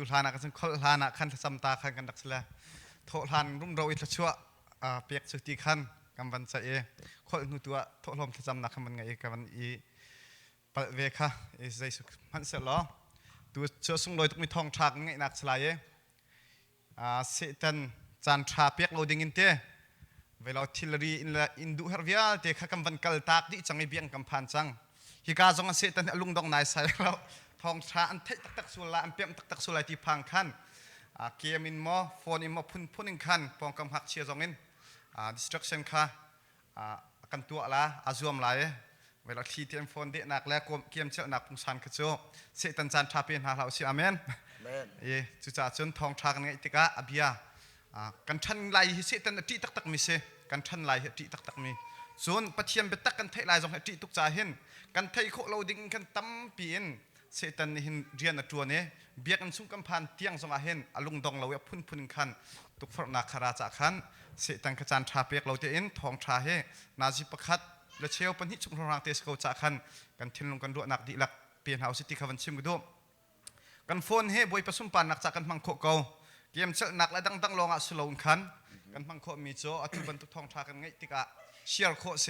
ดูทานักซึ่งคนทานักขันสัมตาขันกันดักสละโททานรุ่มเราอิทชัวเปียกสุติขันกำวันเสเอคนหนูตัวโทลมที่จำนักมันไงกำวันอีปะเวค่ะเอใจสุมันเสร็จแล้วตัวเชื่อส่งลอยต้องมีทองฉากไงนักสลายเสตันจานชาเปียกเราดิ่งอินเตเวลาทิลรีอินดูเฮร์วิอาเด็กกำวันกัลตากดิจังไอเบียงกำพันจังฮิกาจงเสตันลุงดองนายใส่แล้วทองชาอันเทตักสุลาอันเปียมตักสุลาที่พังขันเกมอินมอโฟนอินมอพุ่นอินขันปองกำหักเชียร์จงอินdestruction ค่ะกันตัวละอาจวมไหลเวลาที่เตรียมโฟนเด็กหนักแล้วเกมเจ้าหนักปุ่งสันกระโจเสตันจานชาเปียนหาเราสิอาเมนจุดจ่าจนทองชากันไงติกะอภิยากันชันไหลเสตันตีตักมีเสกันชันไหลตีตักมีส่วนปัจเจียนเบตักกันไทยไหลจงตีตุกจ่าเห็นกันไทยโคเราดิ่งกันตั้มปีนเสตันหินเรียนตัวนี้เบียกันสุ่งกำพันเตียงจงอาเห็นอลุงดองเราเวพุ่นขันตุกฝรั่งนักคาราจากขันเสตันกระจานชาเปียกเราเตียนทองชาเฮนาจิปคัดและเชลปันหิชุมพลังเตสเขาจากขันกันทิ้งลงกันด้วยนักดีหลักเปลี่ยนเฮาสิติขวันชิมกันดูกันโฟนเฮบอยประสุมปานนักจากกันมังโคเกาเกมเชลนักและดังลองอัศลงขันกันมังโคมีโจอตุบันตุกทองชากันไงติกะเชียร์โคเส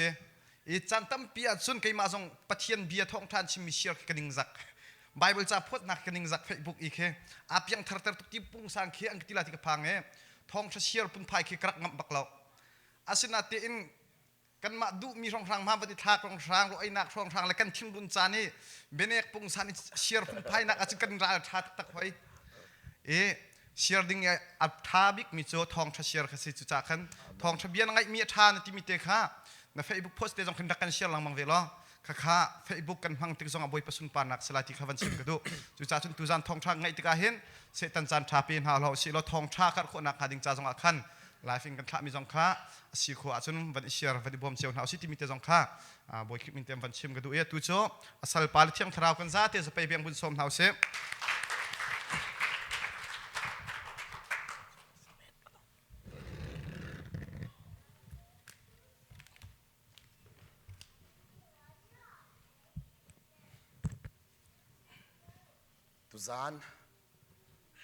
อีจันตั้มปีอัดซุนไกมาจงปะเทียนเบียทองทานชิมิเชียร์กันดิงจักไบเบิลจะพูดนักกันดิงจักเฟซบุ๊กอีกอาเพียงทาร์ตุกที่ปุ่งสังเขียนกิติลาติกพังทองเชียร์ปุ่งไพ่ขี้กระงับบักเราอาศินาตีอินกันมาดูมีรองทางมาปฏิทากรองทางรอยนักรองทางและกันทิ้งบุญจานี่เบเนกปุ่งสันเชียร์ปุ่งไพ่นักอาศิกันราชาตักไว้เชียร์ดิ่งอับทาบิกมีโจทองเชียร์ขสิจุจักขันทองทะเบียนไงมีทานที่มีเตค่ะในเฟซบุ๊กโพสต์เดจงคันดักกันเชียร์ลังมังเวลาข้าเฟซบุ๊กกันพังติกจงอบอยประสุนปานักสลายที่ขวันชิมกระดูจุจ่าจนตุจานทองชาไงติกาเห็นเสตันจานชาปีนหาเราสิเราทองชาขัดคนนักหาดิ่งจ่าจงอาคันไลฟ์ฟิงกันข้ามีจงข้าสิขวาจนวันเชียร์วันบอมเชียวหาสิที่มีเตจงข้าบอยคลิปมีเต็มวันชิมกระดูตุโจอาศัยปาลิเทียมทราวกันซาเตจะไปเบียงบุญสมหาเส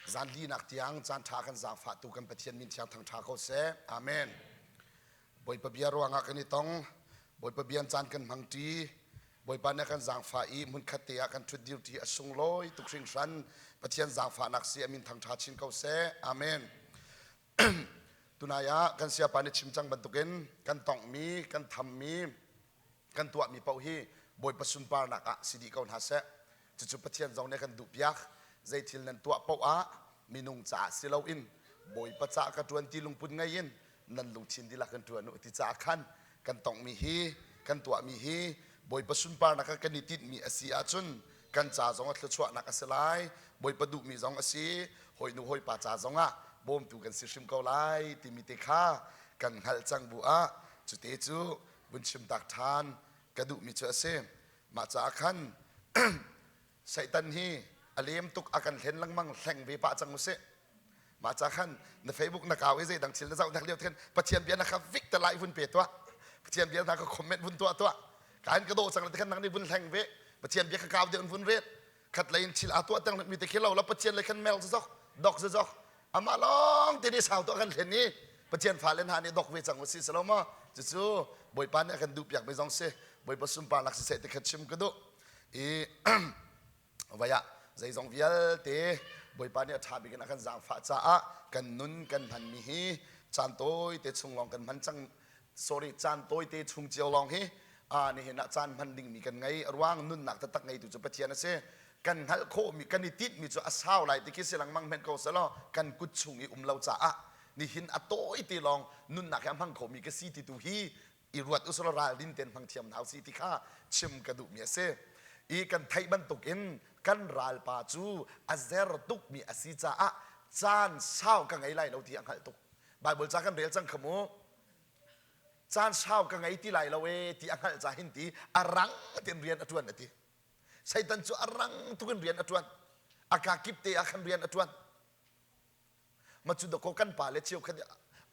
Zaan li nak tiang Zaan tha kan zang fa tu kan pathian min thiang thang tha ko se amen boi pa bia ro anga kan itong boi pa bian Zaan kan mangti boi pa na kan zang fa I mun khatia kan thut duty asung loi tu kring ran pathian zang fa nak si min thang tha chin ko se amen tunaya kan sia pa ni chimchang bantuken kan tong mi kan tham mi kan tua mi pau hi boi pa sun par nak a sidi kaun ha se chu pathian zong ne kan du piak dây thil nan tua pau a minung cha silau in boi pa cha ka tuan ti lung pun ngai in nan lung chin di la kan tuan ti cha khan kan tong mi hi kan tua mi hi boi pa sun par na ka kan itit mi asi a chun kan cha zong a thla chwa na ka selai boi pa du mi zong asi hoi nu hoi pa cha zong a bom tu kan si shim ko lai ti mi te kha kan hal chang bu a chu te chu bun shim tak than ka du mi chu ase ma cha khan Satan hi alim tuk akan hen lang mang thleng ve pa chang use ma cha khan na Facebook na kaw ze dang chil zau dak leo then pathian bia na kha vik ta lai vun pe to pathian bia na ka comment vun to kan ka do chang la khan nang ni vun thleng ve pathian bia ka kaw de vun ret khat lain chil a to tang mi te khelo la pathian le khan mel zok dok zok ama long te ni sau to kan hen ni pathian fa len ha ni dok ve chang usi saloma chu boi pan kan du piak be jong se boi pasum pa lak se te khat chim ka do vaya dây dòng vial te bồi pan ya tha bi kan akan zang fa cha a kan nun kan han mi hi chan toi te chung long kan man chang sorry chan toi te chung chiao long hi ni hena chan man ding mi kan ngai arwang nun nak ta tak ngai tu chu pathian ase kan hal kho mi kan itit mi chu asau lai te ki selang mang men ko salo kan kut chung I lo cha a ni hin a toi te long nun nak ham hang kho mi ka si ti tu hi I ruat usra ral din ten phang thiam nau si ti kha chim ka du mi ase I kan thai ban tuk in kan ral pa chu azer tuk mi asi cha a chan sao ka ngai lai lo ti ang hal tuk Bible cha kan rel chang khamo chan sao ka ngai ti lai lo we ti ang hal cha hin ti arang ten rian atuan ati Satan chu arang tukin rian atuan aka kip te akan rian atuan machu do ko kan pa le chiu khan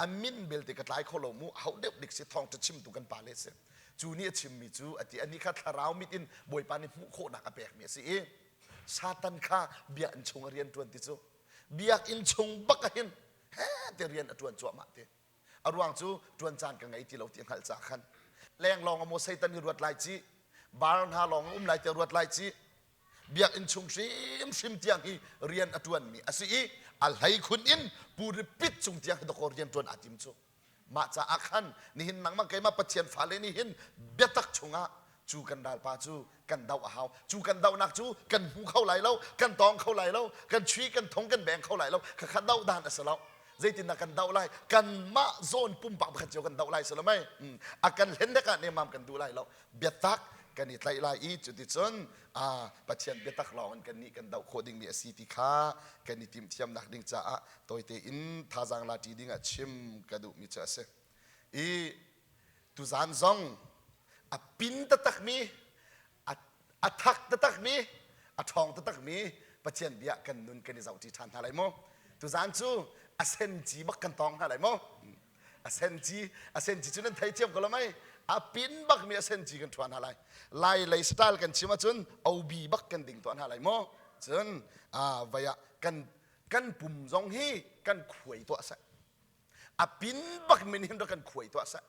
amin bel te ka tlai kholo mu hau dep dik si thong ta chim tu kan pa le se chu ni chim mi chu ati ani kha Thlarau mit in boi pa ni mu kho na ka pek mi si Satan kha bia an chung rian tuan ti chu เบียกอินชงบักหินเฮ้เดี๋ยวเรียนอดวนจั่วมาเถอะอรวงจูดวนจานกันไงที่เราเตียงหัลจากขันแรงลองอโมไซตันรวดลายจีบาร์นฮาลองลายเตรวดลายจีเบียกอินชงชิมเตียงฮีเรียนอดวนมีอาศัยอัลไฮคุณอินปูริปิดชงเตียงให้ตะโกเรียนจวนอาติมจูมาจากอาคันนี่หินนังมังไกมาปะเทียนฟ้าเลนี่หินเบียตักชงะจูกันดาลปาจูกันดาวอาหาวจูกันดาวนักจูกันหูเข้าไหลแล้วกันตองเข้าไหลแล้วกันชี้กันทงกันแบ่งเข้าไหลแล้วขัดดาวดานอสแล้วใจตินักกันดาวไลกันมาโซนปุ่มปากขัดเจียวกันดาวไลสละไม่อากันเห็นได้กันเนี่ยมามกันดูไลแล้วเบียตักกันนี่ไลอีจุดที่จนปะเทียนเบียตักเรากันนี่กันดาวโคดิ้งมีสีติขากันนี่ทีมเทียมนักดิ้งจ้าตัวเตอินท่าจังลาทีดิ้งชิมกระดูมีเจอเสอีตุจานซองอปินตะตักมีอทักตะตักมีอทองตะตักมีปะเชียนเบียกันนุนกันในเจ้าที่ทานอะไรโมตุจานจูอเซนจีบักกันตองอะไรโมอเซนจีจุนั้นไทยเจียมกันละไหมอปินบักมีอเซนจีกันทวนอะไรไล่สไตล์กันชิมาจุนเอาบีบักกันดิ่งทวนอะไรโมจุนวายกันปุ่มซองฮีกันขวยตัวสักอปินบักมีนี่เรากันขวยตัวสัก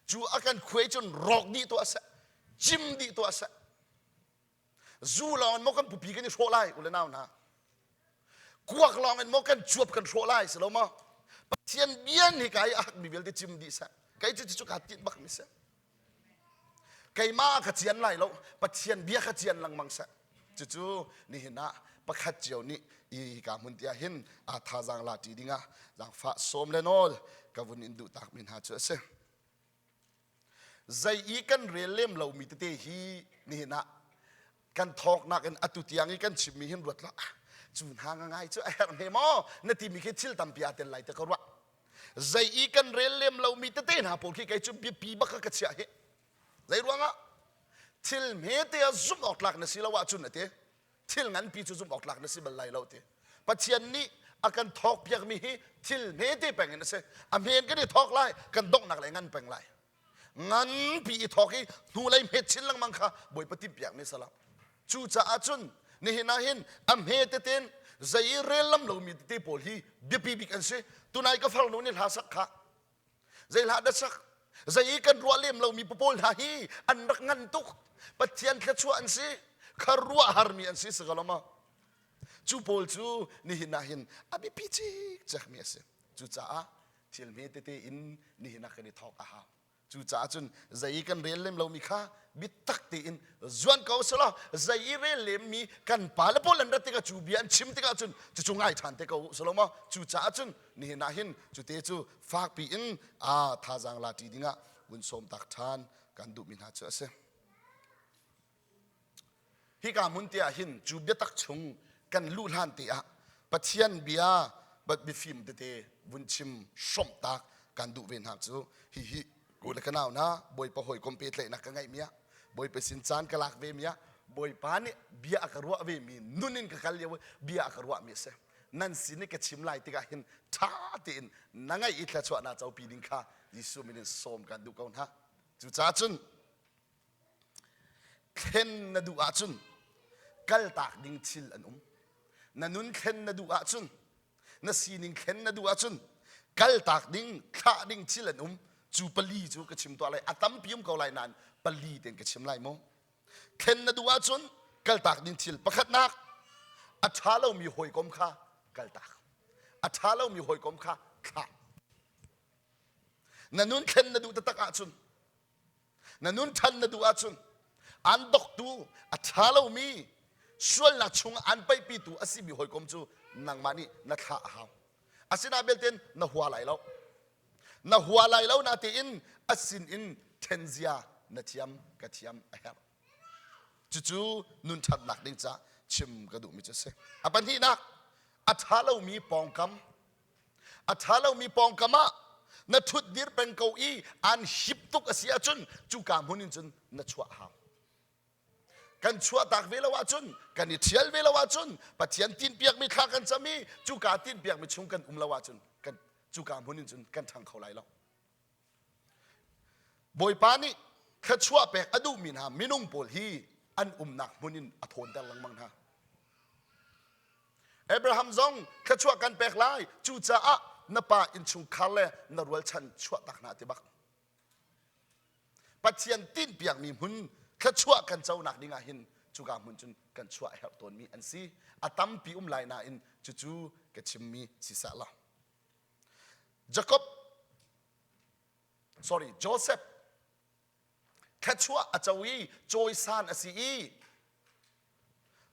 จูอากันขวยจนรอกดีตัวสักจิมดีตัวสักจูลองมันมกันปุบีกันนี่โชว์ไล่อุเลนาวนะกวกลองมันมกันจวบกันโชว์ไล่สโลมาปะเทียนเบียนนี่ไก่อักมีเวลที่จิมดีสักไก่จุกัดติดบักมิสักไก่มาขจียนไล่แล้วปะเทียนเบียขจียนลังมังสักจู่นี่เห็นนะปะขัดเจียวนี่อีกามุนเตียหินอาทาจังลาตีดิงะจังฟ้าสมเลนอลกวุนอินดูตักมินหาเจอเสใจอีกันเรียลเล่มเรามีเตฮีนี่นะกันทอกนักกันอตุติยังอีกันชิมมีหินรวดละจูนหางง่ายเจ้าไอ้เฮมอนาทีมีแค่ชิลตัมปีอาเตนไลแต่ก็ว่าใจอีกันเรียลเล่มเรามีเตนะพวกที่ไก่จุบปีบักกระเชียเหใจรู้งะชิลเมเตอซุ่มออกหลักนะสิละว่าจุนนะเตทิลงั้นปีจุซุ่มออกหลักนะสิบัลไลเราเตปัจเจียนนี้อาการทอกเพียงมีฮิทิลเมเตเป็นไงนะเสอเมนก็ได้ทอกไล่กันดกหนักเลยงั้นเป็นไล่งั้นปีทอกให้นูไล่เม็ดชิ้นลังมังค่ะบ่อยปฏิบัติไม่สลับจูจ่าจุนนี่เห็นนะเห็นอเมเตเตนใจเรลัมเรามีเตปอลฮีบีปีบิกันเสตัวนายก็ฟังโน่นนี่หาสักค่ะใจหาได้สักใจกันรัวเล่มเรามีปปอลหาฮีอันรักงันตุกปัจเจียนแค่ชั่วอันสิคารัวฮาร์มีอันสิสกลมาจูปอลจูนี่เห็นนะเห็นอบิพิจิกจักเมียเสจูจ่าทิลเมเตเตอินนี่เห็นนะกันนี่ทอกอาหาจูจ่าจุนใจกันเรียนเล่มเรามีค่าบิตักตีอินจวนเขาสละใจเรียนเล่มมีกันปาลปอลันรัตติกาจูเบียนชิมติกาจุนจะจงไงทันติกาสละมาจูจ่าจุนนี่เห็นนะเห็นจูเตจูฝากปีอินท่าจังลาตีดิ้งะบุญสมตักทานกันดูมินหาเจอเสฮิกามุนเตียหินจูเบียตักชงกันลู่หันเตียปัจเจียนเบียบัดบิฟิมเตบุญชิมสมตักกันดูเวนหาจูฮิกูเลยกันเอานะบอยปะหอยคอมเพลตเลยนักไงเมียบอยไปสินจานกลากเวเมียบอยปานี่เบียอักรัวเวมีนุนินกะคัลเยวเบียอักรัวมีเสนั่นสินี่กะชิมไล่ติกะหินท่าตินนังไงอิทละชวนาเจ้าปีดิงค่ะยิสุมินิสมกันดูกันฮะจุจ้าจุนเข็นนดูอาจุนกัลตากดิงชิลอันนันุนเข็นนดูอาจุนนัสีนิงเข็นนดูอาจุนกัลตากดิงข้าดิงชิลอันจูปลีจูกระชิมตัวอะไรอาตัมพิมเขาไหลนานปลีเต็งกระชิมไหลโมเข็นนดูอาจุนกัลตากดิงชิลประคัดนักอัฐาเรามีหอยกลมข้ากัลตากอัฐาเรามีหอยกลมข้าข้านันนุนเข็นนดูตะตักอาจุนนันนุนทันนดูอาจุนอันดกตูอัฐาเรามีส่วนละชงอันไปปีตูอาศัยมีหอยกลมจูนังมานี่นักข้าหาวอาศัยนาเบลเทนนัหัวไหลแล้วนาหัวไหลแล้วนาตีอินอาศินอินเทนเซียนาทียมกะทียมเอฮจู่ๆนุนทัดหนักดิ้งจ้าชิมกระดูกมิจะเสอปันที่นักอัฐาเรามีปองกำอัฐาเรามีปองกำมะนัทุดดิรเป็นเก้าอี้อันหิบตุกเสียจุนจูกามหุนินจุนนัชัวหาวกันชัวตักเวลาวาจุนกันอิเทียลเวลาวาจุนปัจเจียนตินเปียกมีข้ากันจะมีจูกาตินเปียกมีชงกันลาวาจุนกันจูกามหุนินจุนกันทางเขาไหลแล้วบอยปานี่แค่ชัวเปกอดูมินหามินุงโพลฮีอันนักหุนินอโทนแต่ลังมังฮะไอ Abraham zong kha chua kan pek lai chu cha a na pa in chung khal le na rual chan chua tak na ti bak pathian tin piak mi hun kha chua kan chau nak dinga hin chu ga mun chun kan chua help ton mi an si atam pi lai na in chu chu ke chim mi si sa la Joseph kha chua a chawi choi san a si i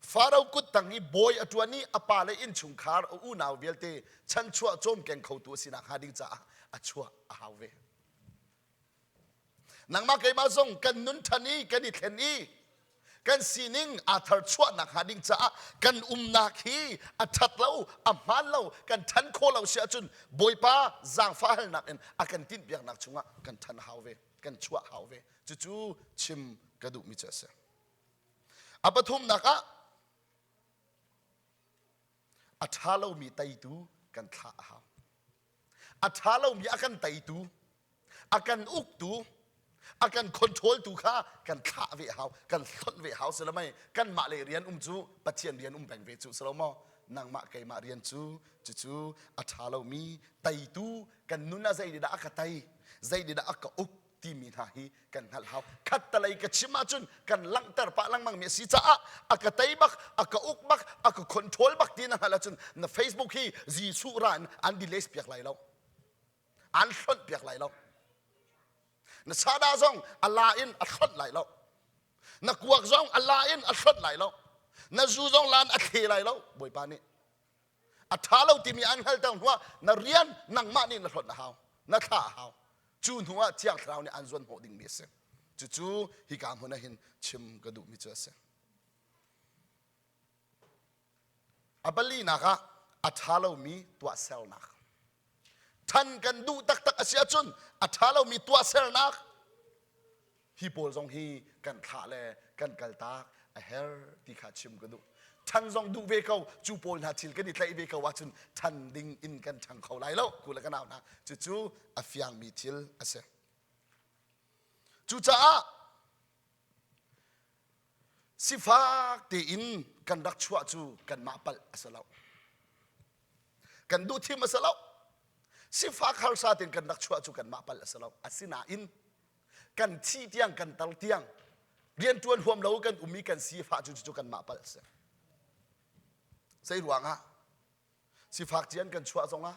Pharaoh kut tangi boy atwani apale in chungkhar u naw velte chan chua chom keng khautu sina hading cha a chua a hawe nangma kai ma zong kan nun thani kan I theni kan sining a thar chua nak hading cha kan na khi a that lo a man lo kan than kho lo sia chun boy pa zang fa hal nak en a kan tin piak nak chunga kan than hawe kan chua hawe chu chu chim kadu mi cha se apathum naka athalo mi taitu kan tha ha athalo mi akan taitu akan uktu akan control tu kha kan tha ve hau kan thon ve hau selamai kan ma le rian chu pathian rian beng ve chu selamo nang ma kai ma rian chu chu athalo mi taitu kan nuna zai da akatai zai da aka uk ti mi tha hi kan hal hau khat talai ka chima chun kan lang tar pa lang mang mi si cha aka tai bak aka uk bak aka control bak tin hala chun na Facebook hi ji su ran an di les piak lai lo an thon piak lai lo na sada zong ala in a thon lai lo na kuak zong ala in a thon lai lo na zu zong lan a the lai lo boi pa ni a thalo ti mi an hal tang huwa na rian nang ma ni na thon na hau na tha hau chu nuwa chiang Thlarau ni an zon ho ding mi se chu hi kam hona hin chim ka du mi cha se abali na ka athalo mi tua sel nak than kan du tak tak asia chun athalo mi tua sel nak hi pol zong hi kan tha le kan kal ta a her ti kha chim ka du than zong du ve kau chu pol na thil kan ni tlai ve kau wa chun than ding in kan thang khau lai lo ku la kan naw na chu a fiang mi thil ase chu cha si fa te in kan dak chua chu kan ma pal asalo kan du thim asalo si fa khal sa tin kan dak chua chu kan ma pal asalo asina in kan chi tiang kan tal tiang rian tuan huam lo kan umi kan si fa chu kan ma pal se sai ruang ha si fak chian kan chua zonga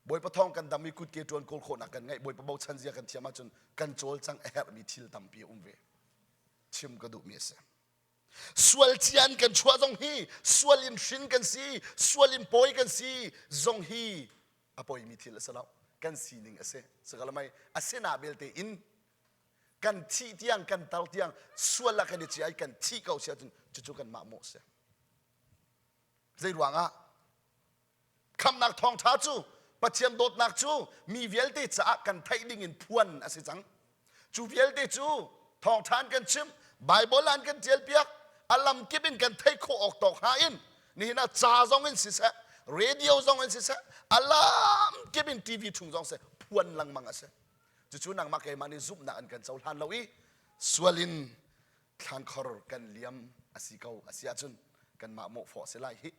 boy pathong kan dami kut ke tuan kol khona kan ngai boy pa bau chan zia kan thiama chun kan chol chang a her mi thil tampi umve chim ka du mi se swal chian kan chua zong hi swal in shin kan si swal in poi kan si zong hi apoi mi thil asalo kan si ning ase sagalamai asena belte in kan thi tiang kan tal tiang swal la kan chi ai kan thi kau sia chun chu kan ma mo se zai ruang a kham nak thong tha chu pathian dot nak chu mi velte cha kan thai ding in phuan ase chang chu velte chu thong than kan chim bible an kan tel piak alam kibin kan thai kho ok tok ha in ni na cha zong in si sa radio zong in si sa alam kibin tv thung zong se phuan lang mang ase chu nang ma ke mani zup na an kan chau han lo i swalin than khor kan liam asikau asia chun kan ma mo fo se lai hi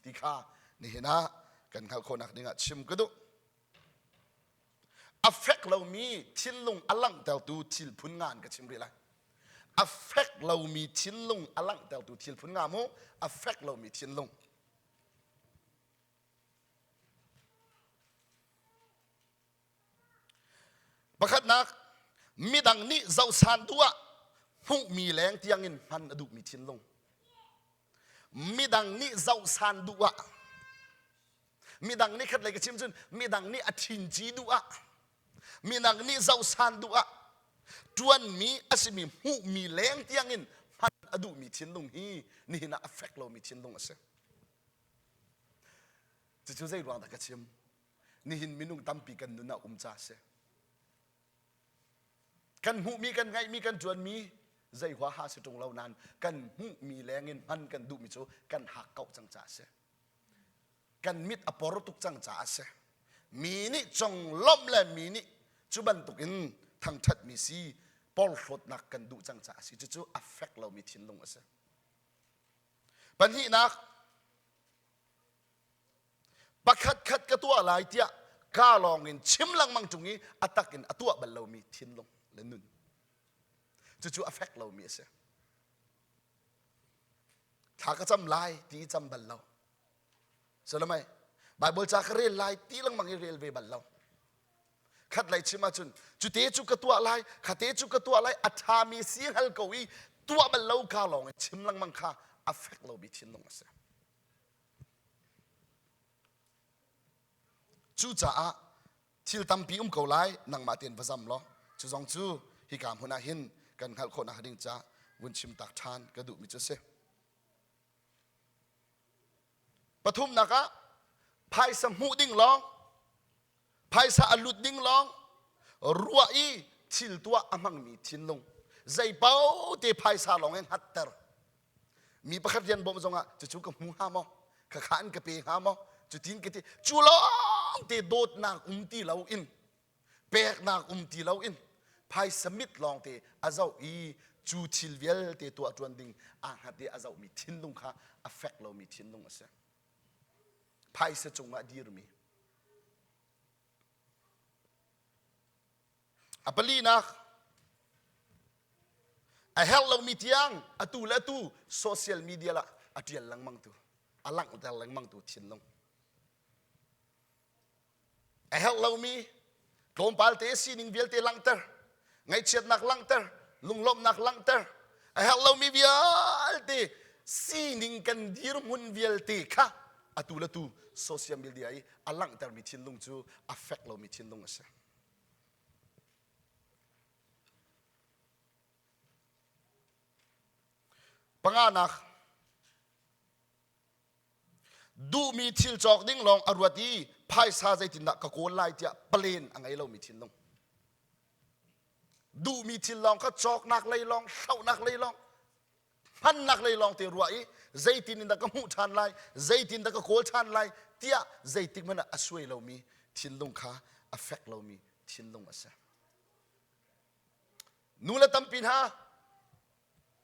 ti kha ni hina kan khal khonak dinga chim kudu affect lo mi thin lung alang tel tu thil phun ngan ka chim ri lai affect lo mi thin lung alang tel tu thil phun nga mo affect lo mi thin lung pakhat nak midang ni zau san tua hu mi leng tiang in han adu mi thin lung midang ni zau san duwa midang ni khat lai ka chim chun midang ni athin ji duwa midang ni zau san duwa tuan mi asimi hu mi leng tiang in han adu mi thin lung hi ni na affect lo mi thin lung ase chu zai ruang da ka chim ni hin minung tampi kan nuna cha se kan hu mi kan ngai mi kan tuan mi zai hwa ha se tung lau nan kan hu mi lengin han kan du mi chu kan hak kau chang cha se kan mit apor tuk chang cha se mi ni chong lom le mi ni chu ban tukin thang that mi si pol flot nak kan du chang cha si chu affect lo mi thin lung ase pan hi nak ปักขัดกระตัวลายเตี้ยก้าลองอินชิมลังมังจุงนี้อัตักอินอตัวบัลเรามีทิ้นลงเลนุนจู่ๆ affect เรามีเสียถ้าก็จำลายที่จำบัลเราใช่ไหมไบเบิลจากเรียนลายที่ลังมังเรียนเวบัลเราขัดลายชิมาจุนจุเตจุกระตัวลายขัดเตจุกระตัวลายอัฐามีเสียงฮัลกวีตัวบัลเราก้าลองอินชิมลังมังค่า affect เรามีทิ้นลงเสียจู่จ้าทิลตัมปีเกาไลนังมาเตียนพระจำล้อจู่จงจู่ฮิกามหัวหน้าหินกันขัดคนหาดิ่งจ้าวุ้นชิมตักทานกระดูกมิจุเสปฐุมนักะภายสมุดิ่งล้องภายสะอลุดดิ่งล้องรัวอีทิลตัวอมังมีทินลงใจเป้าเตภายสะลองเองฮัตเตอร์มีประคัดยันบ่มจงอ่ะจู่กับหูหามอขขานกับเปหามอจู่ทิ้งกันที่จู่ล้องเตโดดนักตีเหลาอินเปกนักตีเหลาอินภายสมิดลองเตอาเจ้าอีจู่ทิลเวลเตตัวจวนดิ่งอ่างฮัตเตอาเจ้ามีทินลงค่ะ affect เรามีทินลงอ่ะเสียภายสจงมาดีรมีอัปลีนักไอเฮลเรามีเทียงอตูและตูโซเชียลมีเดียละอดียลังมังตูอลังแต่ลังมังตูชินลงไอเฮลเรามีกลมปาลเตซีนิงเวลเตลังเตอร์ไงเชียดนักลังเตอร์ลุงลมนักลังเตอร์ไอเฮลเรามีเวลเตซีนิงกันดีรมุนเวลเตค่ะอตูและตูโซเชียลมีเดียอลังเตอร์มีชินลงจู affect เรามีชินลงอ่ะปังอานักดูมีทิลจอกดิ้งลองอรวดีพายซาใจตินนักกโกนไล่เจ้าเปลี่ยนอะไรเรามีทิลลงดูมีทิลลองก็จอกนักเลยลองเศร้านักเลยลองพันนักเลยลองเตรวยใจตินนักก็มุทันไล่ใจตินนักก็โกนทันไล่เตี้ยใจติมันอ่ะช่วยเรามีทิลลงค่ะ affect เรามีทิลลงอ่ะเสียนู่นละตั้มปีนฮะ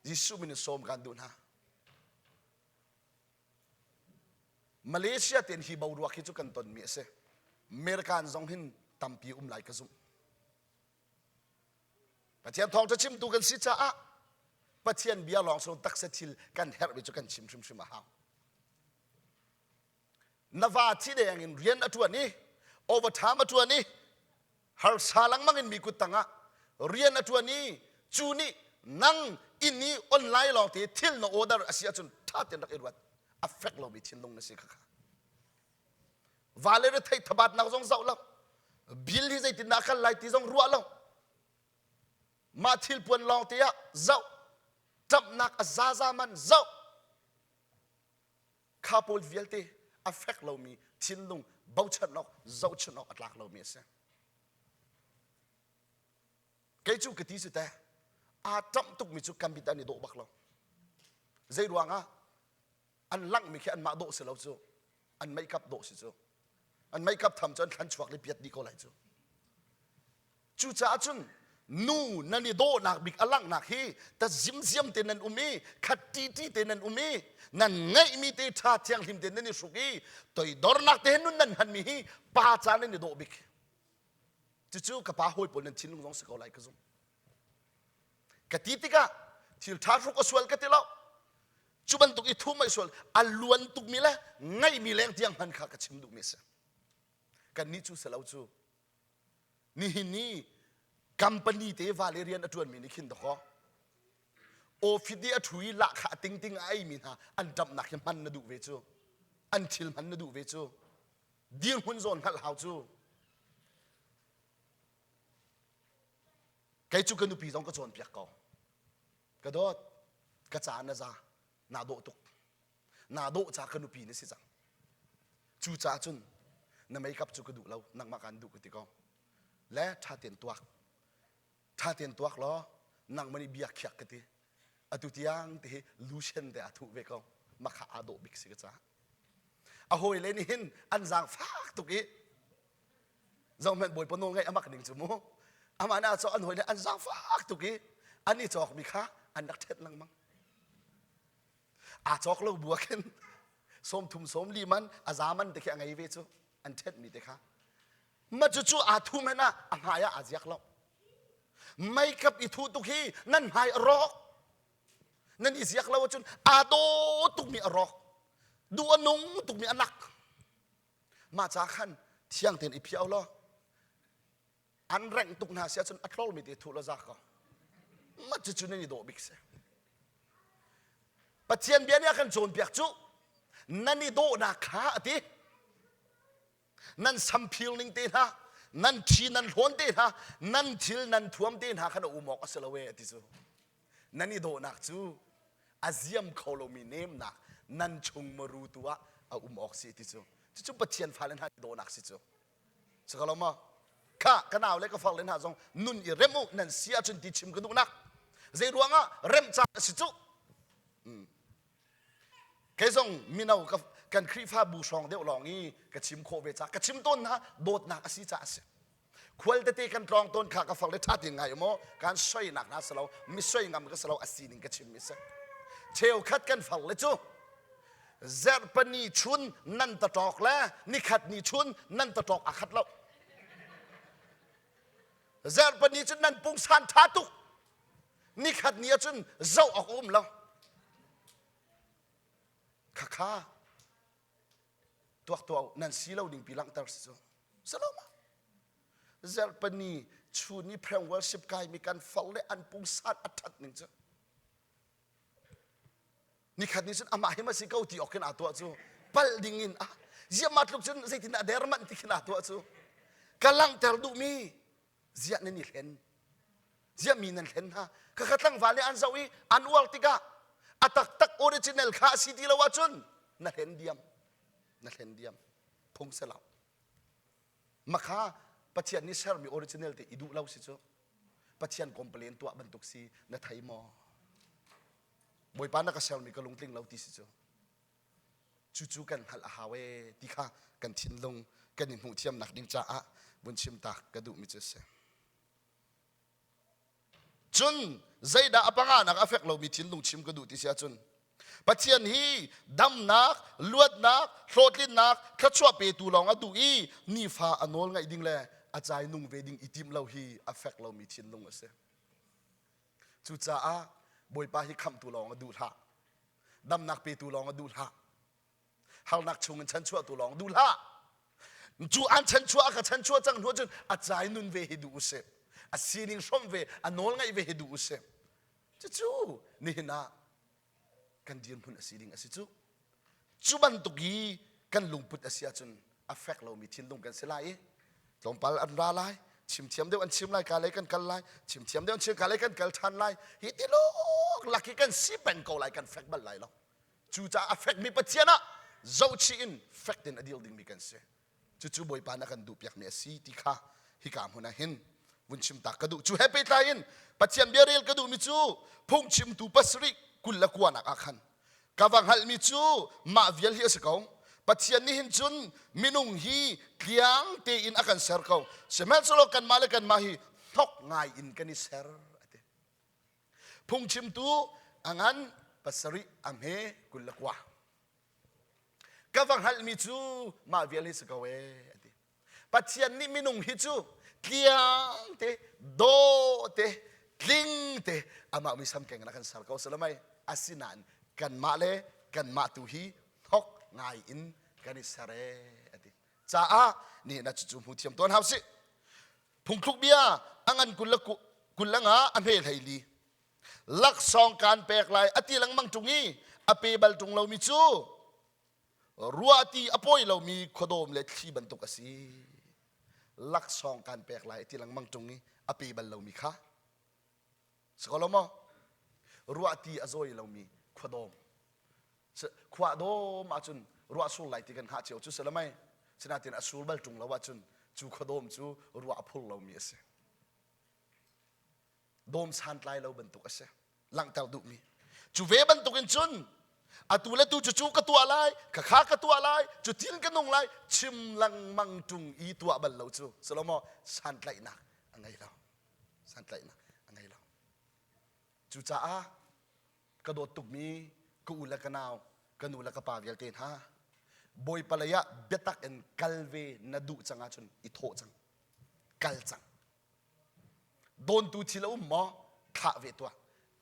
ยิสุมินสมกันดูนะมาเลเซียเต็นฮีบาวรัวคิดจุกันตนมีเสเมริกันจงหินตัมปีไหลกระซุมปะเทียนทองจะชิมตูกันสิจ้าปะเทียนเบียร์ลองส่งตักเสถิลกันเฮร์ไปจุกันชิมมาหาวนาวาที่เดียงเรียนอัตัวนี้โอเวอร์ทามอัตัวนี้ฮาร์ซาลังมังอินมีกุตังะเรียนอัตัวนี้จูนี่นั่งอินนี้ออนไลน์ลองที่ทิลโนออเดอร์อาศัยจนท่าเต็นรักเอรวัด affect เรามีทิลลงนั่นสิค่ะวาเลร์ไทยทบัดนักจงเจ้าเราบิลที่ใจตินนักขันไล่ที่จงรัวเรามาทิลปวนลองที่เจ้าจับนักอาซามันเจ้าข้าพลเวลตี affect เรามีทิลลงเบาชนกเจ้าชนกอัตลักเรามีเสียเกี่ยวกับที่สุดแต่อาจับตุกมิจุกันบิดานิโดบักเราใจรวงอ่ะอันลังมีแค่อันมาโดสิเราจูอันไม่กับโดสิจูอันไม่กับทำจนขันชวักเลยเปียดดีก็ไหลจูจูจ้าจุนนูนันนี่โดนักบิกอลังนักฮีแต่ซิมเตนันอุมีขัดตีเตนันอุมีนั่นไงมีเตชาเทียงหิมเตนันนี่สุกีตัวดอร์นักเตนุนนั่นหันมีฮีป้าจานันนี่โดบิกจู่กับป้าหอยปนนันชินลุงสองสกอไหลกระซุมกติติกาที่ท้ารุกอสวลกติลาจุบันตุกอิทุไม่สวลอัลลวนตุกมีละไงมีแรงที่ยังหันข้ากระชิมดุมิสกันนี้จู่สลาวจู่นี่คัมปานีเทวาเลเรียนอจวนมีนี่ขินตะขอโอฟิดีอถุยละขาติงไอมีนะอันดับนักยังมันนดูเวจู่อันทิลมันนดูเวจู่ดีนหุ่นโซนขัดหาวจู่ไก่จู่กันดูปีต้องกระโจนเปียกเก่ากระโดดกระจานนะจ๊ะนาโดตุกนาโดจากกันดูปีนี่สิจังจู่จ้าจุนนั่นไม่กับจู่กระดูเรานักมากันดูกันติกองและท่าเตียนตัวล้อนังมันเบียกเขียกกันทีอตุติยังที่ลูเชนเดอตุเวกองมาขาอาโดบิกสิกจ้าเอาหอยเลนินอันจางฟักตุกี้จงเป็นบอยปนงไงอามักหนึ่งชั่วโมงอามานาจออันหอยเลอันจางฟักตุกี้อันนี้จอกมีข้าอันนักเทศลังมั้งอาจอกเราบัวกัน ส้มทุ่มส้มลีมันอาจามันแต่แค่ไงเวจูอันเท็ดมีแต่ค่ะมาจู่ๆอาทุ่มนะอ่างหายอาเจียกเราไม่กับอีทูตุกฮีนั่นหายรอกนั่นอีเสียกเราจนอาโดตุกมีรอกดูอนุงตุกมีอนักมาจากขันเที่ยงเต็นอีเพียวล้ออันแรงตุกนาเสียจนอัตโลมีแต่ทุละจักก็มาจู่ๆนั่นอีโดบิกเสปัจเจียนเบียเนี่ยกันโจนเปียกจุนั่นอีโดนาขาอตินั่นสัมพิลนิงเตนะนั่นทีนั่นล้วนเตนะนั่นทิลนั่นท่วมเตนะขณะอุโมกอสลาเวติจูนั่นอีโดนักจูอาเซียมเขาเรามีเนมนักนั่นชงมารู้ตัวอุโมกสิติจูจู่ๆปัจเจียนฟ้าเล่นหาโดนักสิจูสกลมาข้ากันเอาเลยก็ฟังเล่นหาจงนุ่นอีเรมุนั่นเสียจนติชิมกันดูนักเจรวงอ่ะเริ่มจากสิจูแค่จงมีนากับกันครีฟ้าบูชองเดี๋ยวลองงี้กระชิมโคเวจากกระชิมต้นนะโดดหนักสิจ้าสิควรจะตีกันตรองต้นขากับฟังเลยทัดยังไงโมการช่วยหนักนะสเราไม่ช่วยงามก็สเราสินิงกระชิมมิสเชียวคัดกันฟังเลยจูเซอร์ปนีชุนนั่นตะตอกแล้วนี่ขัดนี่ชุนนั่นตะตอกอาขัดแล้วเซอร์ปนีชุนนั่นปุงสันทาตุนี่ขัดนี่ชุนเจ้าออกแล้วข้าตัวนั่นสีเราดิ่งปีหลังตาสิจ้สลามาเจอปนีชูนี่เพลงวอร์ชิปกายมีการฟังและอันปุงสันอัดทัดหนึ่งจ้ะนี่ขัดนี่ฉันอามาให้มาสิเก้าตีออกขึ้นอาตัวจูปัลดิ่งินอ่ะเจียมัดลูกฉันใส่ที่น่าเดรมันที่ขึ้นอาตัวจูกำลังเตลดูมีเจียนั่นนี่เห็นเจียมีนั่นเห็นฮะก็กระทั่งวาเลอันซาวีอันวัลติกาอัตตักออริจินัลข้าสิดีละวะจุนนั่นเห็นเดียมนั่นเห็นเดียมพงเสลามาข้าปัจจัยนี้เชอร์มีออริจินัลที่อิดูเล่าสิจูปัจจัยคอมเพลนตัวบรรทุกซีนั่นไทยมอบอยปานักเชอร์มีกระลุงติงเล่าที่สิจูจู่ๆกันฮัลอาฮาเวที่ข้ากันทิ้งลงกันหินหูเทียมหนักดิ้งจ้าบนชิมตากระดูมิจเสจุนใจด่าปังอานักอเฟกเรามีทิ้งลงชิมกระดูที่เสียจุนปัจจัยนี้ดำนักลวดนักโคตรลินนักข้าชัวเปตูลองอดูอีนี่ฟ้าอนนอลไงดิ้งแลอาจารย์นุ่งเวดิ้งอิติมเราฮีอเฟกเรามีทิ้งลงเสจู่จ้าบอยปาฮิคำตูลองอดูท่าดำนักเปตูลองอดูท่าฮัลนักชงฉันชัวตูลองดูท่าจู่อันฉันชัวกับฉันชัวจังหัวจนอาจารย์นุ่นเวฮิดูเสอาศีนิงชมเวอนนอลไงเวฮิดูเสจู่นี่นะกันเดียนพุ่นอาศีดิงอาศิจูจูบันตุกีกันลุงพุทธอาเซียจนอเฟกเรามีทิ้งลงกันเสียไล่ลงไปอันราไล่ชิมเทียมเดียวอันชิมไล่กาไล่กันกันไล่ชิมเทียมเดียวอันชิมกาไล่กันกันทันไล่ฮิติโลกลักกี้กันสิเป็นเกาไล่กันเฟกบัลไล่แล้วจู่จ้าอเฟกมีปัจเจียนะเจ้าชีอินเฟกเดนอดีลดิ่งมีกันเสียจู่บอยปานักันดูเปียกเนี่ยสีติข้าฮิกามหัวนาหินวุนชิมตากระดูจู่เฮปปี้ตายินปัจเจียนเบียริลกระดูมิจูพุ่งชิมตูปัสริกุลละกวานักอาคันกวังฮัลมิจูมาเวียลเฮียสกาวปัจจัยนี้หินจุนมินุงฮีเกียงเตอินอากันเซอร์เขาเสมัยสโลกันมาเลกันมาฮีทอกง่ายอินกันนิเซอร์พุ่งชิมตูอังันปัสริอัมเฮกุลละกวากวังฮัลมิจูมาเวียลเฮียสกาวปัจจัยนี้มินุงฮีจูเกียงเตโดเตลิงเตอามามิสัมเก่งนักกันเซอร์เขาสมัยอาศินันกันมาเลกันมาตุฮีทอกง่ายอินกันอิสระอดีจ้านี่นัดจุ่มหูเทียมตัวนั้นสิพุงคลุกเบียอังันกุลละงาอันเฮลไฮลีลักซองการแปลกลายอติลังมังจุงนี้อเปบัลจุงเรามีจูรัวตีอปอยเรามีขดมเล็ดที่บรรทุกสีลักซองการแปลกลายอติลังมังจุงนี้อเปบัลเรามีค่ะสกอลมอรัวตีอโซยเรามีขวดมขวดมอาจุนรัวสูลไลที่กันหาเจียวจุสละไม่ฉะนั้นที่อสูลบัลจุงเราว่าจุนจูขวดมจูรัวพุลเรามีเสดมสันไลเราบรรทุกเสหลังเตาดุมีจูเวบรรทุกกันจุนอาตุเลตูจูกระตัวอะไรข้ากระตัวอะไรจูทิ้งกันนงไรชิมลังมังจุงอีตัวบัลเราจูสละมอสันไลนักอะไรเราสันไลนักอะไรเราจูจ้ากระโดดตุกมีกูอุลกนาวกนูลกปาเวลเตนฮะ บอยปลายะเบตักเอ็นกัลเวนัดูจังอาจนอิโทจังกัลจังโดนตูชิลอุ้มหมอขาเวตัว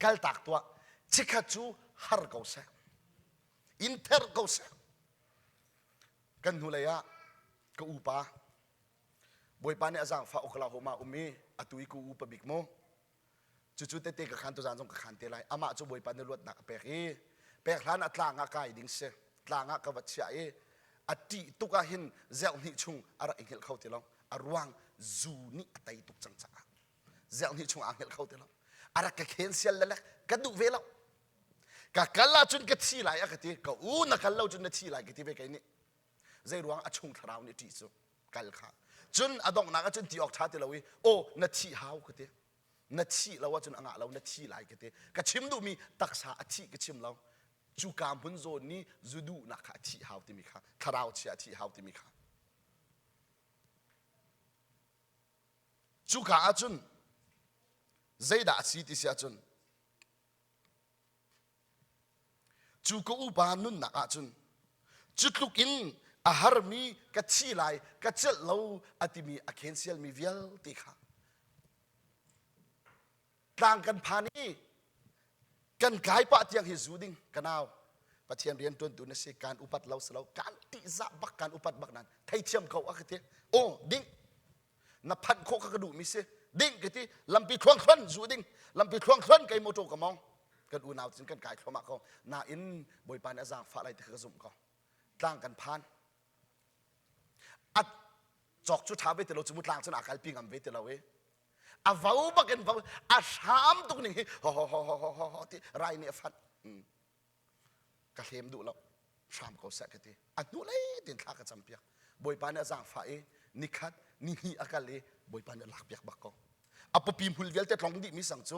กัลตักตัวชิคาจูฮาร์เกาเซอินเทอร์เกาเซกันหุเลยะก็อุปาบอยปาเนี่ยจังฟ้าโอคลาโฮมาอุมีอตุยกูอุปบิกโมจุดเตะกับขันตัวจานจงกับขันเตลัยอามาจูบอยปาเนี่ยลวดหนักเปรีเปรหลานอัตลางากายดิ้งเสตลางากวัชชัยอติตุกาหินเจ้าหนิชุงอะไรเงลเขาเตลองอรวงจูนิอัตยตุกจังจ้าเจ้าหนิชุงอังเงลเขาเตลองอะไรก็เขียนเสียแล้วก็ดูเวลาก็กัลลาจุนก็ที่ไหลอะก็ที่ก็อูนักกัลลาจุนก็ที่ไหลก็ที่เวกันนี่ใจรวงอชุงทราวนี่ที่สุดกัลขาจุนอดองนักจุนที่ออกชาติเราวิโอ้นัทที่หาวก็ที่นัทที่เราว่าจุนอ่างเรานัทที่ไหลก็ที่ก็ชิมดูมีตักษาอธิก็ชิมเราจูการพุนโซนนี้จูดูนักอธิหาวที่มีค่ะทราวเชียอธิหาวที่มีค่ะจูการจุนใจด่าสีที่เสียจุนจูก็อุปานุนนักจุนจุดลุกินอาหารมีกัดชีไลกัดเจลเราอติมีอเคเซียลมีเวลติค่ะต่างกันพานี้กันกายปะเตียงฮิจูดิงกันเอาปะเทียนเรียนตัวตุนเสการอุปัตเราสลาวการติจะบักการอุปัตบักนั้นไทยเทียมเขาอะกเตโอ้ดิ้งนับพันโคกกระดูมิเสดิ้งกที่ลำปีคลองคลันจูดิ้งลำปีคลองคลันไกโมโตกมองกันอุณาวจึงกันกายเขามาเขานาอินบอยปานอาจารย์ฟ้าอะไรที่กระซุ่มเขาต่างกันพานอัดจอกชุดท้าเวทเราสมมติล่างสนาการปีงำเวทเราเวอาว้าวบักกันว้าวอาชามตุกนี่โอ้โหที่ไรเนี่ยฟัดกระเทียมดูแล้วชามเขาแสกทีอันนู้นเลยเดินทางกันจำเปียกบอยปานอาจารย์ฟ้าเอนิคัดนี่ฮีอากาเลบอยปานหลักเปียกบักเขาอาปปีมหุ่นเวลแต่ตรงนี้มีสังโจ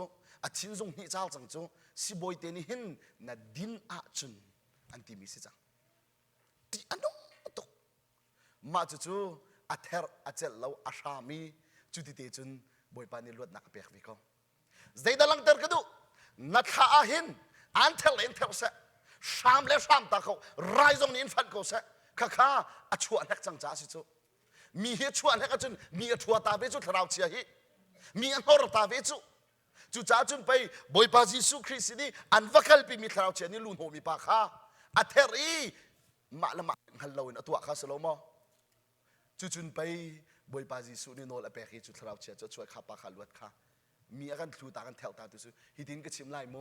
อาชินจงฮีเจ้าสังโจสิบอยเตนี่หินนัดดินอาจุนอันที่มีสิจังที่อันนู้นตุกมาจู่อาเทอร์อาเจลเราอาชามีจุดที่เตจุนบอยปานิลวดนักเปียกวิเขาใจดัลังเตอร์กดูนัดข้าหินอันเทลเอ็นเทลเสชามและชามตาเขาไรจงนี้ฟันเขาเสข้าอาชวนนักจังจ้าสิจูมีเหตุชวนนักจุนมีอัชวตาเวจุทราวเชียฮีมีอันฮอร์ตาเวจุจู่จ้าจุนไปบอยปาจิสุคริสต์นี่อันวัคลปีมีทราวเชียนี่ลุนโฮมีปาข้าอาเทอร์อีมาละมาฮัลโหลนตัวข้าสโลมอจุนไปบอยปาจิสุนี่โนละเปรีจุดทราวเชียจะช่วยข้าปาข้าลวดข้ามีอาการทูตากันแถวตาตุสุฮิดินก็ชิมไล่โม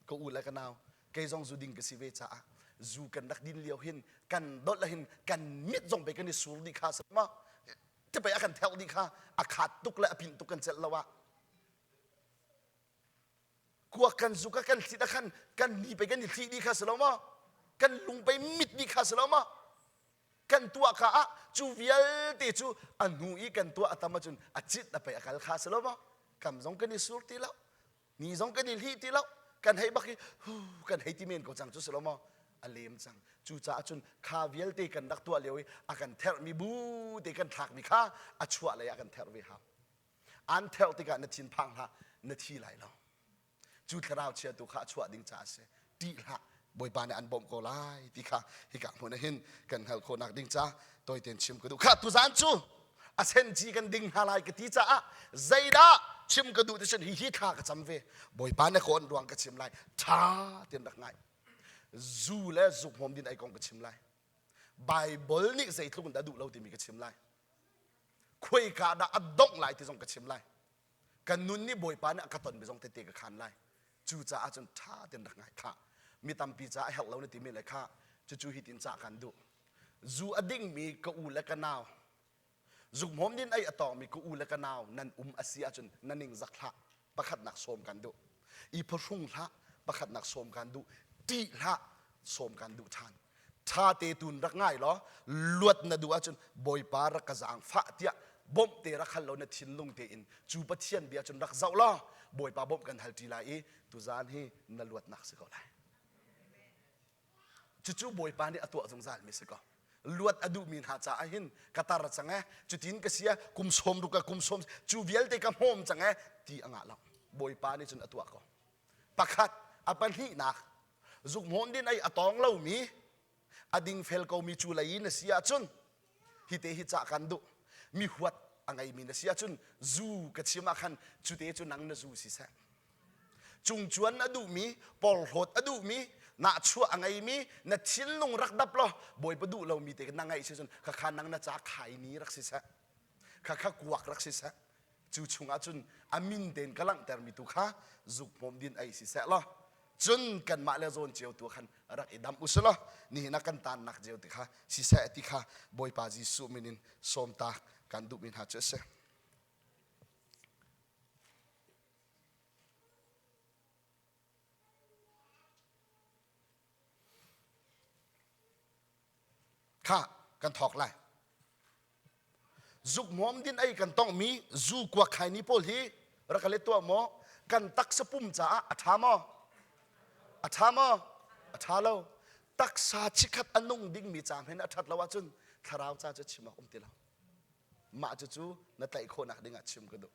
ก็อุดแล้วกันเอาเกยจงจูดินก็สิเวจ้าจูกันดักดินเลี้ยวหินกันดดละหินกันมิดจงไปกันในสูงดีข้าสมะจะไปอาการแถวดีข้าอาขาดตุกและพินตุกันเสร็จแล้ววะกลัวกันจูกันสิตะกันกันหนีไปกันในที่ดีข้าสแล้วมะกันลงไปมิดดีข้าสแล้วมะกันตัวข้าจูเวียลเตจูอันหูอีกันตัวอัตมาจุนอาจิตไปอาการข้าสแล้วมะกำจงกันในสูงทีแล้วนี่จงกันในที่ทีแล้วกันให้บักกันให้ที่เมนก็จังจุสลมอเลมจังจูจ้าจุนข้าเวียลเตกันดักตัวเลี้ยวอากันเทอร์มีบูเตกันทักมีข้าอาชัวเลยอากันเทอร์วิฮาอันเทอร์เตกันนทินพังละนทีไหลแล้วจูทราวเชียตุข้าชัวดิ้งจ้าเสตีละบอยปานอันบอมโกไลที่ข้าฮิกะมันเห็นกันเฮลโคนักดิ้งจ้าตัวเต็นชิมก็ดูข้าตุจานจูอาเซนจีกันดิ้งฮาไลกตีจ้าใจดาชิมกระดูที่ฉันฮิท่ากระจำเวบอยปานในคนดวงกระชิมไล่ท่าเตียนดักไงจูและจุกหอมดินไอกองกระชิมไล่ไบเบิลนี่ใจทุกคนได้ดูเราที่มีกระชิมไล่คุยกาดาอัดดงไล่ที่ทรงกระชิมไล่กันนุนนี่บอยปานเนี่ยกระตุนไปทรงเตะกระคันไล่จูจ้าจนท่าเตียนดักไงข้ามีตำปีจ้าเฮลเราในที่มีเลยข้าจู่ฮิตินจ้ากันดูจูอดิ้งมีกอูและกันนาวจุกหอมดินไอตองมีกูและกันนาวนันอาเซียจนนันนิงจักละประคัดนักสมกันดูอีพรุ่งละประคัดนักสมกันดูตีละสมกันดูทานท่าเตตุนรักง่ายเหรอลวดนัดูจนบอยปารักกระจางฟ้าเตียบ่มเตรักขันเราในทินลุงเตอินจูปะเทียนเบียจนรักเจ้าล้อบอยปาบ่มกันฮัลทีไลตุจานให้นลวดนักสิเขาไลจู่บอยปานี่ตัวสงสารมิสก็ลวดอดูมินหาจ้าหินกตาร์จังเงจุดทินก็เสียคุมสมดูกับคุมสมจูเวลเตกับโฮมจังเงตีอ่างละบอยปานี่จนตัวก็ปักขัดอปันหินักจุกมอนดินไออตองเล่ามี ading fel ko mi chu lai na sia chun hi te hi cha kan du mi huat angai mi na sia chun zu ka chima khan chu te chu nang na zu si sa chung chuan adu mi pol hot adu mi na chua angai mi na thil nung rak dap lo boi pa du lo mi te na ngai si chun kha khan nang na cha khai ni rak si sa kha kha kuak rak si sa chu chunga chun amin den kalang ter mi tu kha zuk mom din ai si sa lo chun kan ma le zon chiu tu khan rak idam uslo ni na kan tan nak jeu ti kha si sa ti kha boi pa ji su minin som ta kan du min ha che se kha kan thok lai zuk mom din ai kan tong mi zu kwa khai ni pol hi rakale to mo kan tak sapum cha athalo tak sa chikhat anung ding mi cham hen athat lawa chun Thlarau cha chima tila ma chu na tai kho nak dinga chim ko do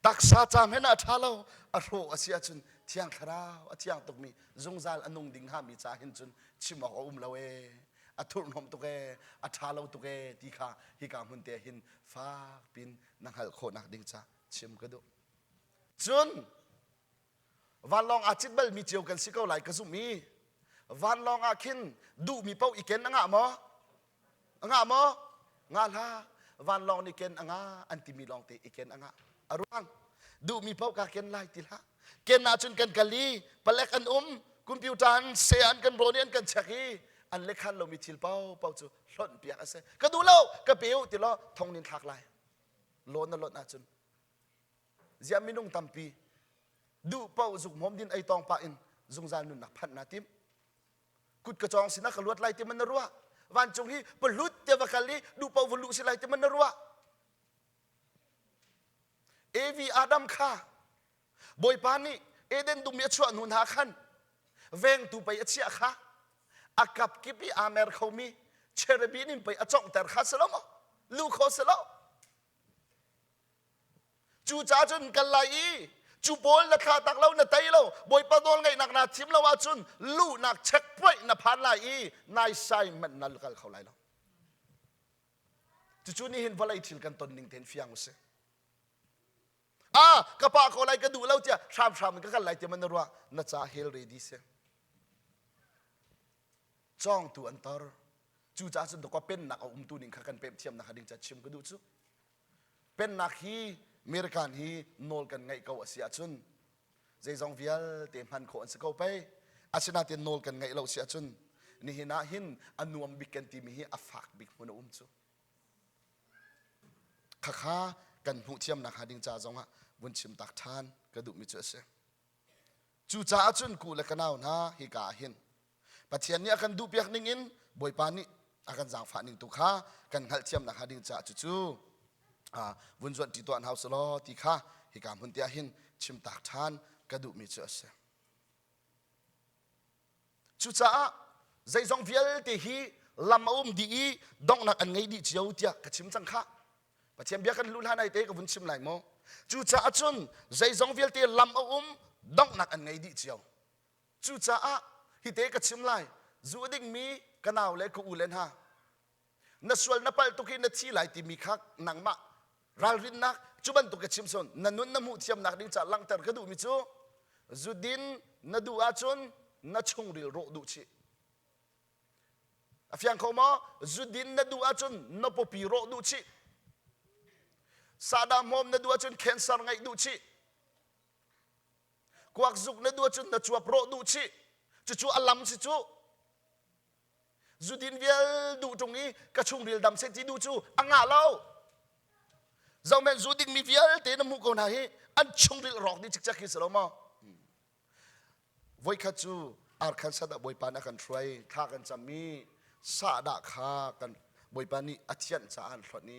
tak sa cham hen athalo a ro asia chun thiang Thlarau athiang tok mi zungzal anung ding ha mi cha hin chun chima lawe athur nom to ke athalo to ke ti kha hi ka mun te hin fa pin nang hal kho nak ding cha chim ko do chun van long a chit bel mi chiu kan sikau lai ka zu mi van long a khin du mi pau iken anga mo nga la van long ni ken anga anti mi long te iken anga arwang du mi pau ka ken lai ti la ken na chun kan kali palek an computer an se an kan bronian kan chaki an lekhan lo mi thil pau chu hlon pia ase ka du lo ka peu ti lo thong nin thak lai lon na chun zia minung tampi du pau zuk mom din ai tong pa in zungzal nun nak phat na tim kut ka chong sina ka luat lai ti man ruwa van chung hi pelut te vakali du pau vulu si lai ti man ruwa evi adam kha boy pani eden du mi chua nun ha khan veng tu pai achia kha akap kipi amer khomi cherebinin pai achong ter kha salamo lu kho salo chu cha chun kalai chu bol na kha tak lo na tai lo boy pa dol ngai nak na chim lo wa chun lu nak check point na phan lai i nai sai man na kal khau lai lo chu ni hin valai thil kan ton ning ten fiang se ka pa ko lai ka du lo tia sham ka kal lai te man ruwa na cha hel ready se chong tu antar chu cha chun to ko pen nak tu ning kha kan pep thiam na hading cha chim ka du chu pen nak hi American hi nol kan ngai kau asia chun zai zong vial te man kho an se ko pe asina te nol kan ngai lo sia chun ni hina hin anuam bikan ti mi hi afak bik mun chu kha kan hu thiam na hading cha zonga bun chim tak than ka du mi chu se chu cha chun ku la kanau na hi ka hin pathian ni akan du piak ning in boy pani akan jang fa ning tu kha kan hal thiam na hading cha chu vun zuan ti tuan house lo ti kha hi kam hun tia hin chim tak than ka du mi chu se chu cha zai zong vial te hi lam di i dong nak an ngai di chiu tia ka chim chang kha pathian bia kan lul hanai te ka vun chim lai mo chu cha chun zai zong vial te lam dong nak an ngai di chiu chu cha hi te ka chim lai zu ding mi kanaw le ku ulen ha na sual na pal to ki na chi lai ti mi khak nang ma ral rin nak chuban to ka chim son na nun na mu thiam nak ding cha lang tar ka du mi chu zudin na du a chun na chung ril ro du chi afiang ko mo zudin na du a chun na popi ro du chi sada mom na du a chun cancer ngai du chi kwak zuk na du a chun na chuap ro du chi chu alam si chu zudin vial du tung i ka chung ril dam se ti du chu anga lo zong men zuding mi vial te na mu ko na hi an chung ril rok ni chik chak ki selo mo voi kha chu ar khan sa da boy pa na kan try kha kan chami sa da kha kan boy pa ni athian cha an thlot ni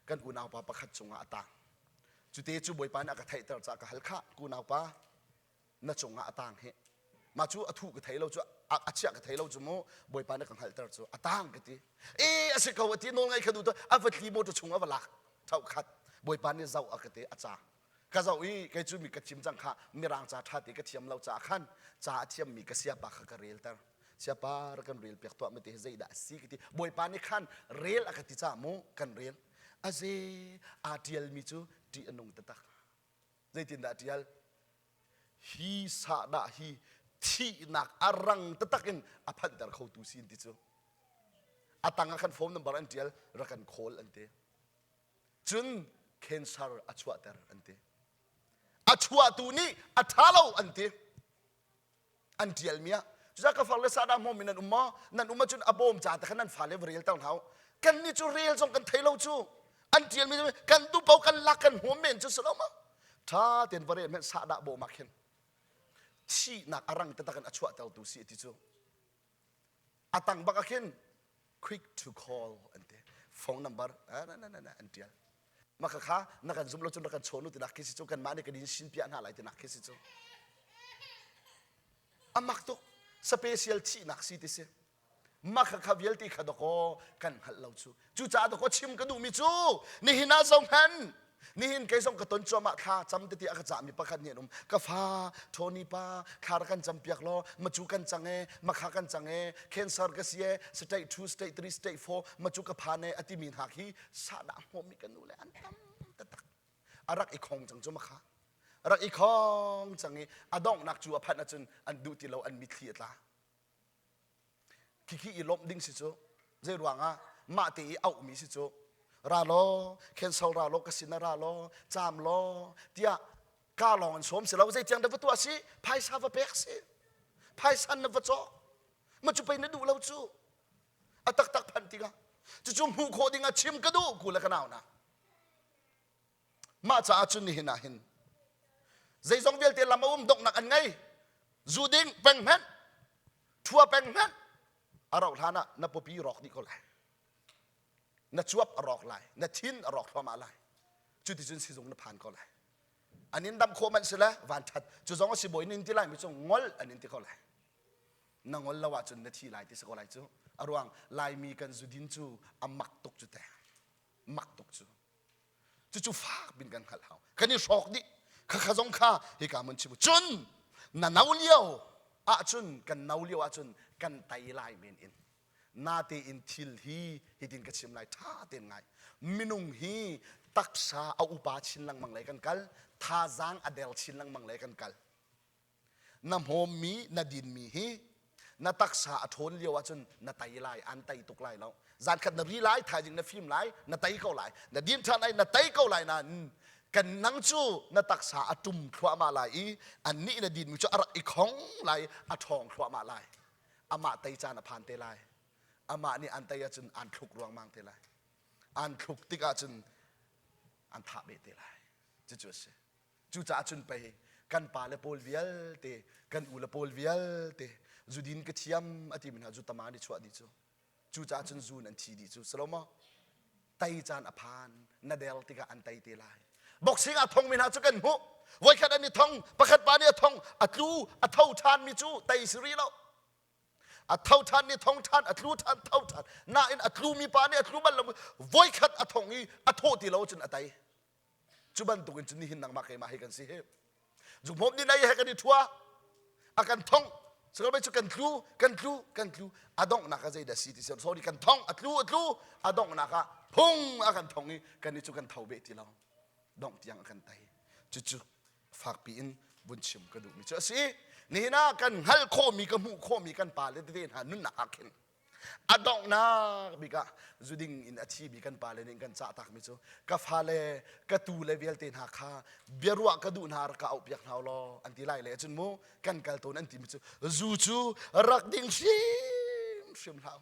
kan unaw pa pakhat chunga ata chu te chu boy pa na ka thai tar cha ka hal kha ku naw pa na chunga atang he ma chu athu ka thai lo chu achia ka thai lo chu mo boy pa na kan hal tar chu atang ka ti ase ka wati no ngai khadu to avatli mo to chunga wala thau khat boy pa ni zau akate acha ka zau i kai chu mi ka chim chang kha mirang cha tha ti ka thiam lo cha khan cha thiam mi ka sia pa kha ka rel tar เสียปาระกันเรียลเปียกตัวไม่ติใจด่าสิกิติบอยปานี่ขันเรียลอากาศจ้ามูกันเรียลอาเจอาเดียลมิจูดีอนุงตะตักใจตินด่าเดียลฮีสาด่าฮีที่นักอารังตะตักินอภันแต่เขาตูสินติจูอาตังกันโฟมนับรันเดียลรักันโคลอันเตจุนเคนซาร์อัชวะเตอร์อันเตอัชวะตูนี่อัทาโลอันเตอันเดียลเมียจะก็ฟังเลสาดามโมมินันนั่นจุนอบอมจ่าแต่ขนั้นฝ่าเลวเรียลตั้งเท้ากันนี่จูเรียลส่งกันไทยเราจูอันเดียลมีกันตุเปากันลักกันหัวเมนจูสลามาถ้าเตียนบริเวณเมนซาดาโบมาเข็นที่นักอารังตะตะกันอัชวะเตลตูสีติจูอาตังบักเข็น quick to call อันเต phone number นั่นอันเดียลมาค่ะค่ะนักการซุ่มเราจนนักการโชว์นู่นตินักคิดสิจูกันมาในกันดินชินเปียนหาอะไรตินักคิดสิจูอามักตุสเปเชียลที่นักสิติเสมักค่ะวิลติขัดก็กันหัดเราจูจ่าดก็ชิมกันดูมิจูนี่หินาส่งหันนี่หินเกยส่งกระตุนจอมาค่ะจำติอาจจะมีประคันเนี่ยนุ่มกาฟ้าโทนี่ป้าขาดกันจำเปียกล้อมาจูกันจังเอมาขากันจังเอเคนซาร์กเสียสเตย์2 stage 3 stage 4มาจูกับพานเออติมินหักฮีสาดามมีกันดูเลยอันตั้มตะตักอารักอีกของจังจอมาค่ะรักอีกของจังเออดองนักจูอภันอาจารย์อันดูที่เราอันมิตรที่ละขี้อีลบดิ้งสิจูเจรวงอ่ะมาตีเอามีสิจูราโลเคนซาราโลกสินาราโลจามโลเดียกาลองสมเสร็จแล้วใจจังเดวัตัวสิพายซาฟเปกสิพายสันนวัจมันจะไปนดูเราจูอัตักตักพันติกะจะจุ่มหูโคดิงะชิมกระดูกูละกันเอานะมาจะอาจุนนี่หินะหินใจทรงเวลเตลมาดกนักอันไงจูดิงเป็นแมนทัวเป็นแมนอารมณ์ท่านะนับปีรอกนี่ก็เลยนัดจวบรอกไหลนัดทิ้นรอกทว่ามาไหลจุดที่จุนสิจงนับผ่านก็ไหลอันนี้ดำโคมันเสร็จแล้ววันทัดจุดสองก็สิบอยนี่ที่ไหลไม่จงงอลอันนี้ที่ก็ไหลนั่งงอลละว่าจุดนาทีไหลที่สกอไหลจูอารวงไหลมีกันจุดินจูอามักตกจุดแต่มักตกจูจูฟ้าบินกันขัดเขาคันนี้ชอกดิข้าข้าจงข้าให้การมันชิบุจุนน่ะนาวเลี้ยวอาจุนกันนาวเลี้ยวอาจุนกันไตไหลเมนอินนาเตอินทิลฮีฮิดินกชิมไลท่าเต็นไงมินุงฮีตักษาเอาอุปาชินลังมังเลยกันกัลท่าจางอเดลชินลังมังเลยกันกัลน้ำหอมมีนาดินมีฮีนาตักษาอทนเลียวจนนาไตไลอันไตตุกไลแล้วจานขัดนารีไลถ่ายจึงนาฟิล์มไลนาไตเก้าไลนาดินท่าไลนาไตเก้าไลนั้นกันนังจูนาตักษาอตุมขวามาไลอันนี้นาดินมิจูอะไรอีกของไลอทองขวามาไลอามาไตจานอภานเตไลอามานี่อันตยาจุนอันทุกรวงมังเตลัยอันทุกติกาจุนอันทับเบเตลัยจู่ๆเสจู่จ้าจุนไปกันปาเลโพลวิลเตกันอูเลโพลวิลเตจูดินกระเทียมอติมินาจูตามาดิชัวดิจู่จ้าจุนจูนันทีดิจูสโลมาไตจานอภานนาเดลติกาอันไตเตลัยบอกสิงอาทองมินาจุกันหูไว้ขัดอันนี้ทองประคัดปานี่ทองอัตลูอัตเท่าทานมิจูไตสิริแล้วอัตเท่าทันนี่ทองทันอัตลูทันเท่าทันน่าอินอัตลูมีปานี่อัตลูบันลมวอยขัดอัตทองนี้อัตโทติเราจนอัตไตจุบันตุกันจนนี่หินนังมาเกมาให้กันสิเฮจุผมนี่นายให้กันนี่ทัวอากันทองสกัดไปจุกันทลูอดองนักใจเดสิติเซมโซดีกันทองอัตลูอดองนักพุ่งอากันทองนี้กันนี่จุกันเท่าเบติเราดองที่ยังอากันไตจุฝากปีนบุญชิมกระดูกมิเจอสินี่นะกันฮัลโคมีกันหูโคมีกันปาเลเดนหานุ่นนักเห็นอดองนักบิกะจุดิงอินอาชีบิกันปาเลนกันจ่าตักมิจูกาฟาเลกตูเลเวลเตนหาคาเบียรัวกระดูนหารกาเอาเปียกหาวลออันที่ไล่เลยจุนโมกันกัลตัวนั้นที่มิจูจูรักดิ่งชิมลาว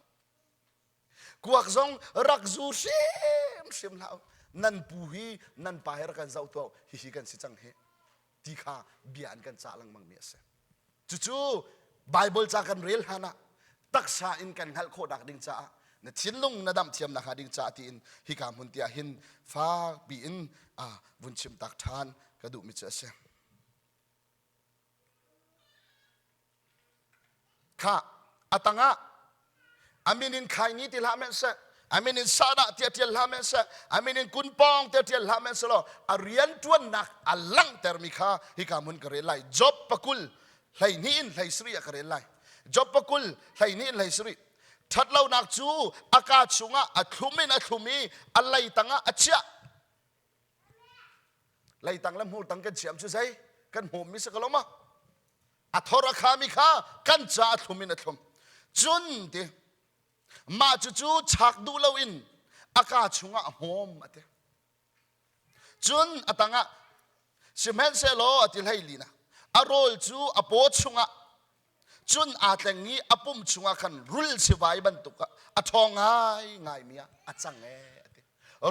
กวักซงรักจูชิมลาวนั่นปูฮีนั่นปาเฮรักันเจ้าตัวฮิกันสิจังเฮที่ข้าเบียนกันจ่าลังมังเมียเสจู่ไบเบิลจากกันเรียลฮานะตักษาอินกันฮัลโคดักดิ่งจ่าเนชินลุงนดำเทียมนักดิ่งจ่าที่อินฮิกามุนเตียหินฟ้าบีอินบุญชิมตักทานกระดูมิเจเสข้าอัตังะอามินินไข่นี้ที่ละเมสอามินินซาดะที่ละเมสอามินินกุนปองที่ละเมสโลอาเรียนจวนนักอัลลังเตอร์มิข้าฮิกามุนกระเรลัยจบปะกุลไลนี่ไลสรีกระเรลัย จบปกุลไหนี่ไหสริทัดเล่านักจูอากาศชุงะอัดลุมินอัดลุมีอะไรตังะอัจฉะไล่ตังลำหูตังกันเฉียมชูใจกันหูมิสกลมะอัทรคามิข้ากันจ่าอัดลุมินอัดลุมจุนเดมาจูชักดูเล่าอินอากาศชุงะหอมอัดจุนอัตังะสิเมนเซโลอัติไลลีนะอารอลจูอโปชุงะจุนอาแต่งนี้อปุ่มชุงะขันรุลสิไว้บรรทุกอะทองง่ายเมียอะจังเอ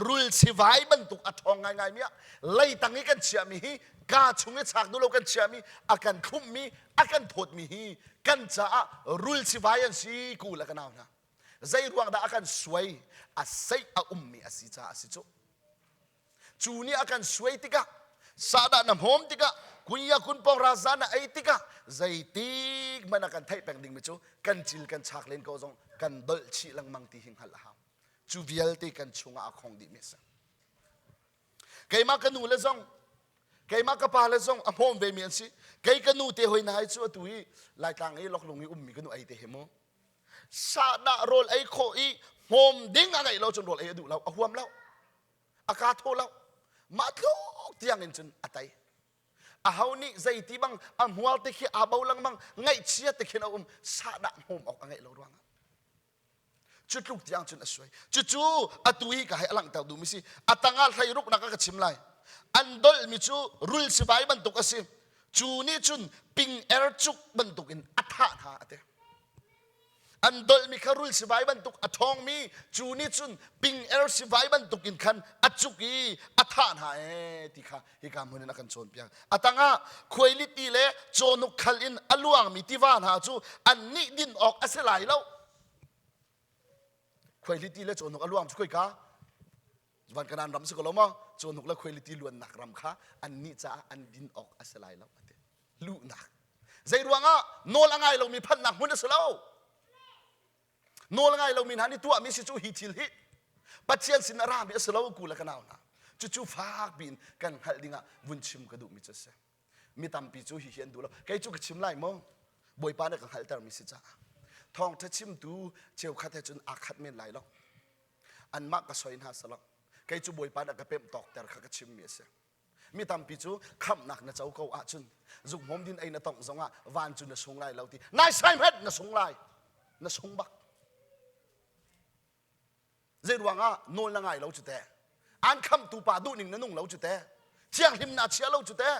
รุลสิไว้บรรทุกอะทองง่ายเมียไล่ตั้งนี้กันเชื่อมีกาชุงะฉากดูเรากันเชื่อมีอากันคุ้มมีอากันพดมีกันจะรุลสิไว้ยันสีกูละกันเอานะใจรวงดาอากันสวยอาศัยอามีอาศิจ้าอาศิจุจูนี่อากันสวยติกะสาดน้ำหอมติกะคุณยาคุณปองราซานะไอติกะใจติกมันอากันไทยแปลงดิ่งมิจูกันจิลกันฉากเล่นก็จงกันดลชีลังมังตีหิงหัลละฮาวจูวิลติกันชุงอาคงดิมิสไกมากันนูเลซงไกมากระพาเลซงอมหอมเวมีอันสิไกกันนูเตหอยนายจูตุยลายต่างไอ้ล็อกลงมีกันนูไอเตเหมสาดโรลไอโคอีหอมดิ้งอะไรเราจนโรลไอดูเราหวมเราอากาศโทเรามาทุกที่ยังเงินจนอะไรอาหานี่ใจที่บังหัวติขี้อาบาลังบังไงเชียติขี้เราสาดหอมออกไงเราร้องจุดลุกที่ยังจนสวยจู่ๆอัตุยก็ให้อลังตาดูมิสิอัตังอาลให้รุกนักกระชิมไลอันดอลมิจูรุลสิบายบรรทุกสิจูนี่จุนปิงเอร์จุกบรรทุกินอัฐานหาเตอันดอลมีคารุลสิบายบรรทุกอัทองมีจูนี่จุนปิงเอร์สิบายบรรทุกินคันอัจุกีอัฐานหาที่ข้าฮิกามุนนักกันโจนเปียงอัตังอาคุยลิตีเล่โจนุกขัลินอลวงมีที่วานหาจูอันนี้ดินออกอัสไลแล้วคุยลิตีเล่โจนุกอลวงช่วยกาวันกันนั้นรำสุกลมะโจนุกและคุยลิตีล้วนหนักรำค้าอันนี้จะอันดินออกอัสไลแล้วลูหนักใจรวงอ่ะโนละไงเรามีพันหนักหุ่นสลาวโนละไงเรามีนันนี่ตัวมีสิจูฮิติลฮิปัจเจียนสินารามีสลาวกูละกันเอานะจู่ๆฟากบินกันหัดดิ่งอ่ะวุ่นชิมกระดูกมิจะเสมีตามปีจูฮิเฮียนดูแล้วใครจู่กระชิมไล่มั้งบอยปานเนี่ยกันหัดแต่มีสิจ้าทองถ้าชิมดูเจียวขัดให้จนอาขัดเมนไหลแล้วอันมากก็สวยน่าสลักใครจู่บอยปานเนี่ยก็เป็นตอกแต่ก็ชิมมีเสมีตามปีจูคำหนักนะเจ้าเขาอาจุนจุกหอมดินไอ้น่ะต้องสงอ่ะวานจุนน่ะสงไล่เราทีนายไซม์เฮ็ดน่ะสงไล่น่ะสงบักเรื่องว่าโน่นละไงเราจุดแต่อันคำตูป่าดูหนึ่งนั่นนุ่งเราจุดแต่เชียงหิมนาเชียเราจุดแต่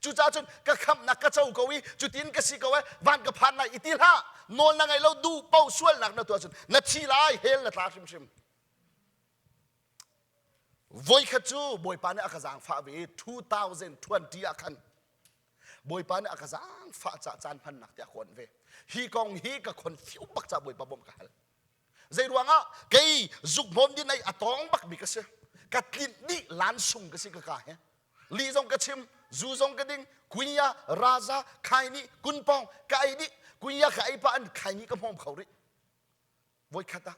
จุดจ้าจนก็คำนักกระเจ้าเกวีจุดอินกสิเกวีวันกับพันในอิติละโน่นละไงเราดูเป้าส่วนหนักนะตัวจนนัดชีลายเฮลละตาชิมวอยขจูบอยปานเนี่ยอากาศางฟ้าเว2020อาคันบอยปานเนี่ยอากาศางฟ้าจะจานพันหนักแต่คนเวฮีกองฮีกับคนฟิวบักจะบอยปะบอมกันใจรวงอ่ะเกยจุกมอมดินในอัตองบักมีกษะกัดลินนี่ล้านซุงกษะกะกาเฮลีจงกระชิมจูจงกระดิ่งกุญยาราซาไข่นี่กุนปองไก่นี่กุญยาไข่ปานไข่นี่ก็พร้อมเขาดิวอยขัด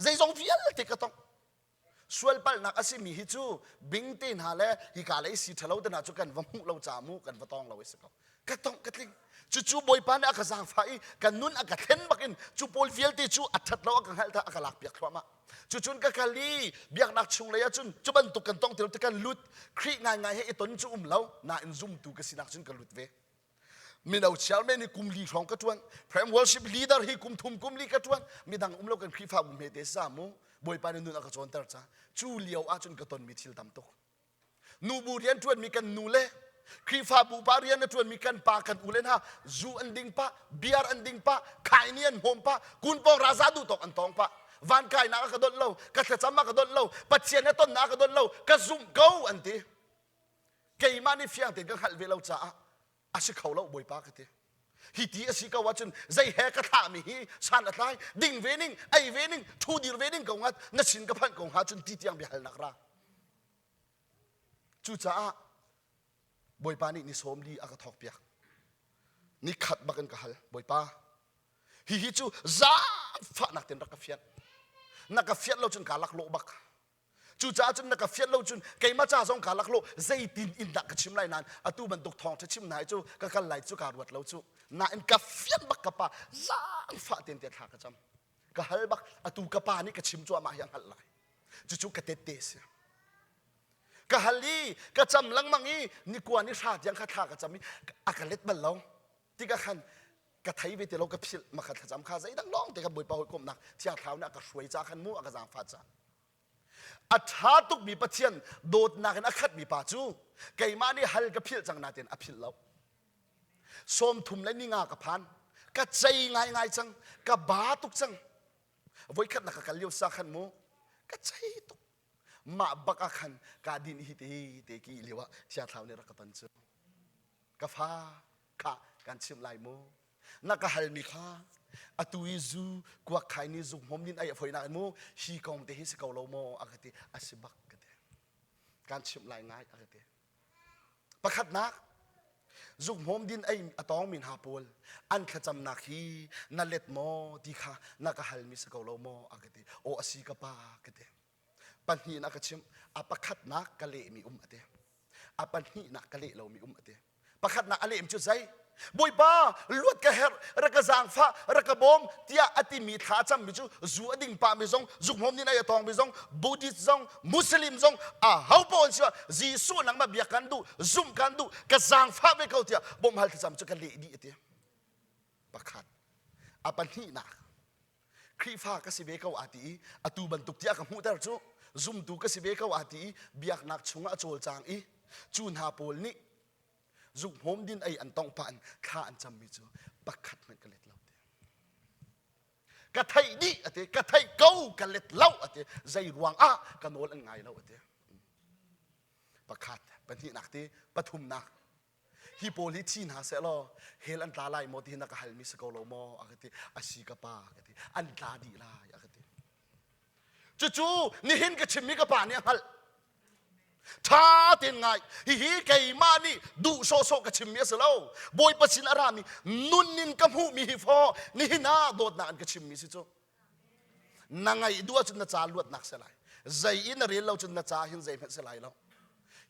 ใจจงเฟียลติกระตองส่วนปัลนักอาศัยมีฮิจูบิงตีนหาเลฮิกาเลสิทะเลาแต่น่าจุกันวมุเราจามูกันวตองเราเอสก็กระตองกระติงจู่บอยปานอากาศางไฟกันนุ่นอากาศเห็นบักินจู่พอลฟิลตีจู่อัดทัดเราอากาศเฮลท่าอากาศหลักเบียกขวามาจู่ก็กะลีเบียกนักชุงเลยจู่บันตุกันต้องเที่ยวตะกันลุดครีง่ายให้ไอ้ต้นจู่เราน่าอินซุ่มตูกสินักชุนกันลุดเวมีดาวเชลเมนี่กุมลีของกระทวนพรมวอลชิปลีดเดอร์ฮีกุมทุมกุมลีกระทวนมีดังเรากันครีฟ้าบุเมเตสามูบอยปานนุ่นอากาศจวนเตอร์จ้าจู่เลี้ยวอาจุนกระต้นมีทิลตามตกนูบูเรียนทวนมีกันนูเล่ครีฟ้าบูปาเรียนทวนมีกันปากันอุเลนฮะจูอันดิงปะเบียร์อันดิงปะไข่เนียนโฮมปะกุนปองราซาดูตกอันตองปะวันไก่นักกระโดดเล่ากระเจาะมากระโดดเล่าปัจเจียนต้นนักกระโดดเล่ากระซุ่มเก้าอันทีเกี่ยมานี่เฟียงเต็งก็หัดเวลาจ้าอาศัยเขาเล่าบอยปากทีฮิตีอาศัยเขาว่าจนใจแหกกระถามีฮีชันอะไรดิ่งเวนิงไอเวนิงทูดีเวนิงกงฮัดนัดสินกับพันกงฮัดจนตีเตียงเบียร์นักราจู่จ้าบอยปานี่นิสมลีอากาศทอกเปียกนี่ขัดบักันกับฮัลบอยปาฮิจู่จ้าฟ้านักเต็นรักกาเฟียนนักกาเฟียนเราจนการลักโลบัก จูจ้าจุนนักเฟียดเราจุนเกมาจ้าทรงขาลักโลใจตินอินดักกชิมไลนั้นอตูบันตุกทองจะชิมไหนจูก็กันไหลจูการวดเราจูน่าอินกาเฟียดบักกะปาซางฟ้าเตียนเตียนหากระจำก็ฮัลบักอตูกะปานี่กชิมจัวมายังฮัลไหลจู่ๆกะเตเตเสียก็ฮัลลีก็จำลังมังอีนี่กวนนี่ชาติยังขัดหากระจำมีอากาเล็ดบันเราที่ก็ขันกะไทยไปเตเราก็พิลมาขัดจำข้าใจดังร้องแต่กับบุยปะหอยกลมนักที่อาเท้าเนี่ยก็ช่วยจ้าขันมูอากาจางฟ้าจ้าอัฐาตุกมีปะเทียนโดดนักนักขัดมีป่าจูไก่มานี่ฮัลกับพิลจังนาเตียนอภิลเราสมทุมและนี่งากระพันกะใจง่ายจังกะบาตุกจังไว้ขัดนักกันเลี้ยวสักขันมูกะใจตุกมาบักขันกาดินฮิตกี้เลี้ยวที่อาเท้าเนี่ยรักตันจูกะฟ้าข้าการชิมลายมูนักฮัลมีข้าอตุยจูกวักไข่นี่จุกหอมดินไอ้ฝอยนักมูชีกองเตหิสเกาโลโมอากาศอาศิบักกันเดการชิมลายง่ายอากาศประคัดนักจุกหอมดินไอ้อตองมินฮาปูลอันขจำนักฮีนัลเลตโมดีข้านักฮัลมีสเกาโลโมอากาศโออาศิกปากันเดปัญหานักชิมอประคัดนักกะเลมีอเดอปัญหานักกะเลเรามีอเดประคัดนักอะไรมจุดใจบุยบ้าลวดกระเฮรรักจางฟ้ารักบอมเตียอติมีท่าจำมิจูจูอดิ่งป่ามิซงจุกหอมนี่นายตองมิซงบูดิสซงมุสลิมซงเฮาปอนเชียจีสูนังมาเบียกันดูซุ่มกันดูกระจางฟ้าไม่เข้าเตียบอมฮัลที่จำจุกันเลดีเตียประคัดอปันนี่นักครีฟ้าก็สิเบเข้าอาตีอตูบันตุกเตียกับหูแต่จูซุ่มตูก็สิเบเข้าอาตีเบียกนักชงอโจลจางอีจูนฮาโปลนี่จุกหอมดินไออันต้องผ่านข้าอันจำมิจูปักขัดมันกะเล็ดเล่าเตกะไทยดีอะเตกะไทยเก้ากะเล็ดเล่าอะเตใจรวงกะโนลันไงเล่าอะเตปักขัดเป็นที่หนักเตปฐุมนักฮิโปลิทีนหาเสลอเฮลันตาลายโมทีนักฮัลมิสกอโลโมอะกะเตอาศิกะปาอะเตอันตาดีลายอะกะเตจู่ๆนี่เห็นกะชิมมิกะปาเนี่ยฮัลท้าเตียนไงฮีไก่มานี่ดูโซโซกับชิมเมียสเลาบอยปัสินอารามีนุนนินกับหูมีฮิฟอนี่น่าโดดนานกับชิมมีสิโจนางไงดูว่าจุนน่าจาลวดนักเสลายใจอินเรียนเราจุนน่าจาหินใจเพชรเสลายเรา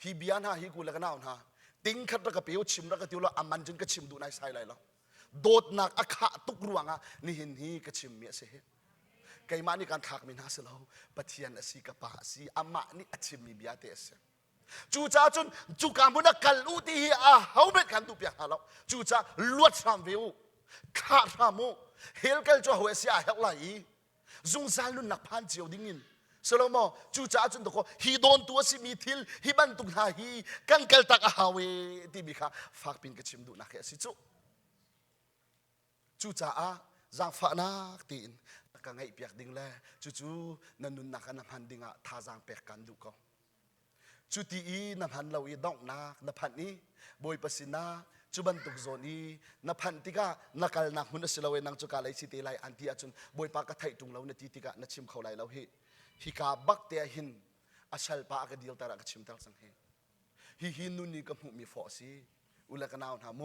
ฮีเบียนฮะฮีกูเล็กน้าวนะติ้งขัดรักเปียวชิมรักติวเราอามันจุนกับชิมดูนายใส่ไรเราโดดนักอาขะตุกรวงนี่หินฮีกับชิมเมียเสเหไก่มานี่การถักมินฮาสเลาปะเทียนอสีกะปาสีอามานี่อัจฉริมีเบียเตสจูจ้าจุนจูการมุนักกัลอุติเฮาเบ็ดกันตุเปียฮาลจูจ้าลวดสามวิวขาดรามูเฮลเกลจ้าหัวเสียเฮลไลจุงซาลุนนักพันเจียวดิ้งินสโลโมจูจ้าจุนตะโกฮีโดนตัวสิมีทิลฮีบันตุกนาฮีกันเกลตักฮาเวที่บิค่ะฝากปินกระชิมดูนักเอสิจูจ้าจางฟ้านักตีนกังไงเปียกดิ้งแลจู่ๆนันนุนนักน้ำพันดิ้งท่าจางเปียกกันดูก็จุดที่น้ำพันเราอีดอกนักน้ำพันนี้บอยปัสินาจุบันตุกโซนีน้ำพันที่ก็นักการนักมุนสิเราเองนักจุกาไลสิเตไลอันที่อาจุนบอยปากกระไทยตุงเราในที่ก็นัดชิมเขาไลเราฮิกาบักเตียหินอาชัลปากระดิลตารักชิมตัลสังเฮฮินุนี่ก็มีฟอสีอุลกันเอาหาโม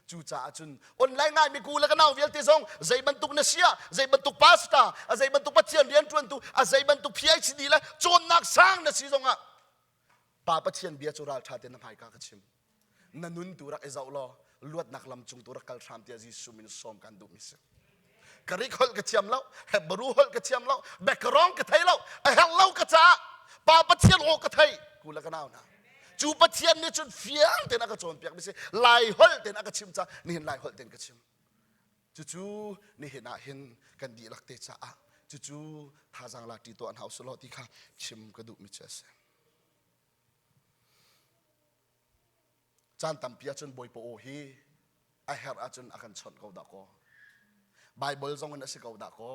จูจ่าจุนออนไลน์ง่ายมีกูแล้วกันเอาเวลติซงใจบรรทุกเนเซียใจบรรทุกพาสต้าใจบรรทุกปัจเจียนเรียนจวนตุใจบรรทุกพีไอซีดีแล้วจนนักสร้างเนซีซงป้าปัจเจียนเบียจุราลชาเตนน้ำหายกากระชิมนันนุนตุรักเอซาอุลอลวดนักลำจุงตุรักกัลชามเตียจิสุมินสอมกันดูมิสกริกฮอลกระเทียมแล้วเฮบรูฮอลกระเทียมแล้วแบกร้องกระไทยแล้วเฮลเล่ากระจ้าป้าปัจเจียนโอกระไทยกูแล้วกันเอานะจูปัจเจียนนี่จุดเฟียงเต็นอากาศโจมเปียกไม่ใช่ลายฮอลเต็นอากาศชิมจ้านี่เห็นลายฮอลเต็นกระชิมจู่ๆนี่เห็นเห็นกันดีลักเตจ้าจู่ๆท่าจังลักตีตัวอันเฮาสโลติค่ะชิมกระดูมิเชสจานตัมเปียจนบอยโปโอฮีไอเฮร์อาจนอากันชนเขาดักก็ไบเบิลจงนักสิเขาดักก็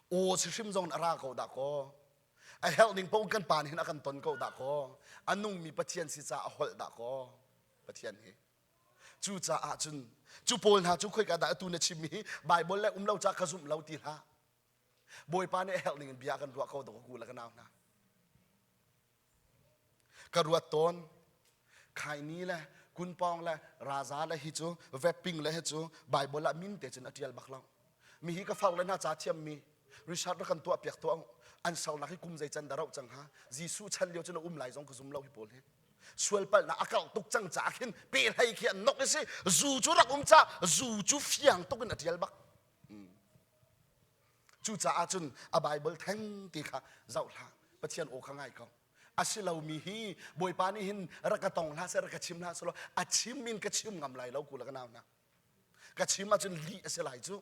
โอ้ชิมจงอาราเขาดักก็ไอเฮลนิ่งพงกันปานหินอากันตนเขาดักก็อันนุ่งมีปะเทียนสิจ้าหอลดักก็ปะเทียนเฮจูจ้าอาจนจูโพลหาจูคุยกันได้ตูนชิมีไบเบิลและเล่าจากขจุมเล่าตีละบอยปานเฮลนิ่งเบียกันรัวเขาดักกูแล้วกันเอานะกรัวต้นใครนี้แหละคุณปองแหละราชาและฮิจูเวปปิ้งและฮิจูไบเบิลละมินเตจนอติยัลบักลองมีฮิกฟ้าเลยน่าจะเทียมมีริชาร์ดกันตัวเปียกตัว อันเสาหนักให้กุมใจจันดาเราจังฮะจีสูชันเลี้ยวจนไหลจงกุซุมเล่าให้ปวดเลยสวลปัลนะอากาศตุกจังจากหินเปรให้เขียนนกสิจูจูรักจ้าจูจูเฟียงตุกันอัดเยลบักจูจ้าจุนอาไบเบิลแทงตีค่ะเจ้าละประเทียนโอข้างไงเขาอาศิเรามีฮีบอยปานี่หินรักตองลาเสรักชิมลาสโลอาชิมมินกชิมงำไหลเรากูละกันเอานะกชิมมาจุนลีเสไหลจู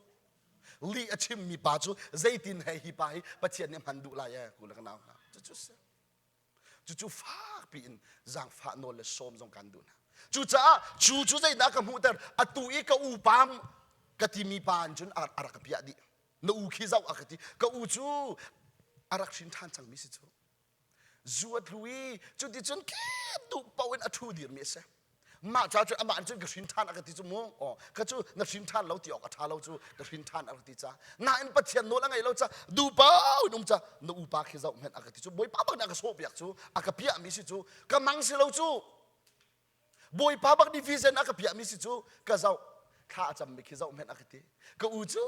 ลีอาชิมมีปาจูใจตินให้ฮีปาฮีประเทียนเนี่ยมันดุลายกูละกันเอานะจู่ๆฟ้าปีนจางฟ้าโนเลสโมจงกันดูนะจู่ใจนักมูเตอร์อตุอีกอูปามกติมีปานจนอารักพิยาดีนูขี้เจ้าอากติกอูจูอารักชินทานจังมิสิจูจวดลุยจุดที่จนแค่ดูเป่าเอ็นอทูดีร์มิเสมาจ้าจุอามาจนกชินทานอากติจูโมอ๋อกจูนักชินทานเราตีออกทาเราจูกชินทานอากติจ้าน่าเอ็นปัจเจียนโนละไงเราจ้าดูเป่านุ่มจ้านูปาขี้เจ้าเห็นอากติจูบอยป้าบักนักโซเปียกจูอากพิยามิสิจูกำมังสิเราจูบอยป้าบักดิฟิเซนอากพิยามิสิจูกะเจ้าข้าจำไม่ขี้เจ้าเห็นอากติกอูจู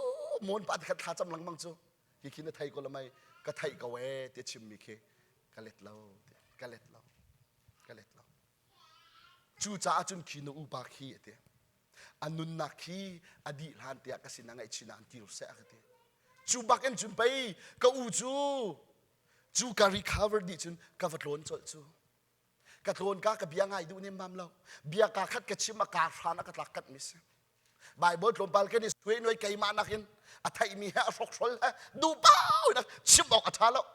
มอนปัดข้าจำหลังมังจูยี่ขี้นไทยก็ละไม่ก็ไทยก็เวเตชิมมิขี้กะเล็ดเราจูจ้าจุนขี้นูปาขี้เตอันนุนนักขี้อดีตฮันเตียกสินังไอชินันติรุเสกเตจูบักเอ็นจุนไปก็อูจูการ recover ดิจุนก็วัดล้นจูกระโดนกากระเบียงไงดูเนี่ยมัมเราเบียกาคัดกระชิมกาฟานักลักกัดมิสบายบทลมปาลกันนี่สวยหน่วยไก่มานักเห็นอัฐิมีฮะฟกชลดูเป้านะชิมออกอัฐาแล้ว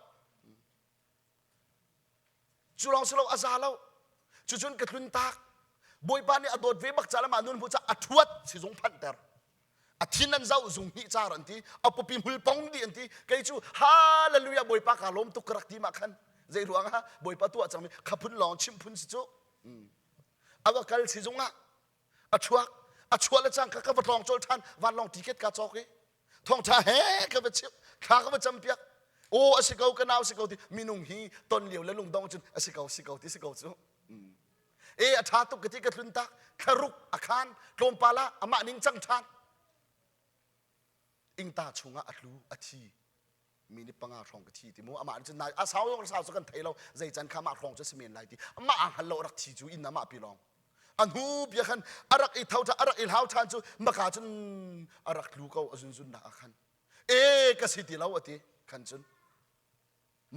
จูลองสโลอาซาแล้วจูจนกระทุนตากบอยปานนี่อดเวบักจาละมานุนพูดจะอัดวัดสิจงพันเตอร์อัฐินั้นเจ้าจงหิจารันทีเอาปปิมหุลปองดีอันทีไก่จูฮาเลลูยาบอยปากาลมตุกรักทีมาขันใจหลวงฮะบอยปตัวจังมีขับพุ่นลองชิมพุ่นสิจูเอาว่ากัลสิจงอ่ะอัดชัวแล้วจังข้าพเจ้าลองโจลทันวันลองติเกตกาจอกเลยท่องท่าเฮ้ข้าพเจ้าข้าพเจ้าเปียกโอ้สิเกากันเอาสิเกาที่มีนุ่งฮีต้นเหลียวและลุงดองจนสิเกาที่สิเกาจูอาชาตุกติกระทุนตักคารุกอาคารโลมปาละอามานิงจังทันอิงตาชงอัดลูอัชีมีนิปังอาทองกะทีที่มูอามาจนนายอาสาวสาวสกันไทยเราใจจันข้ามาทองจะเสมียนไรที่อามาฮัลโหลรักทีจูอินนามาปีลองอันหูเบียขันอารักอิเท่าจะอารักอิลหาวชันจูมาขาจนอารักลูกเอาจุนนักขันกสิติเราอติขันจน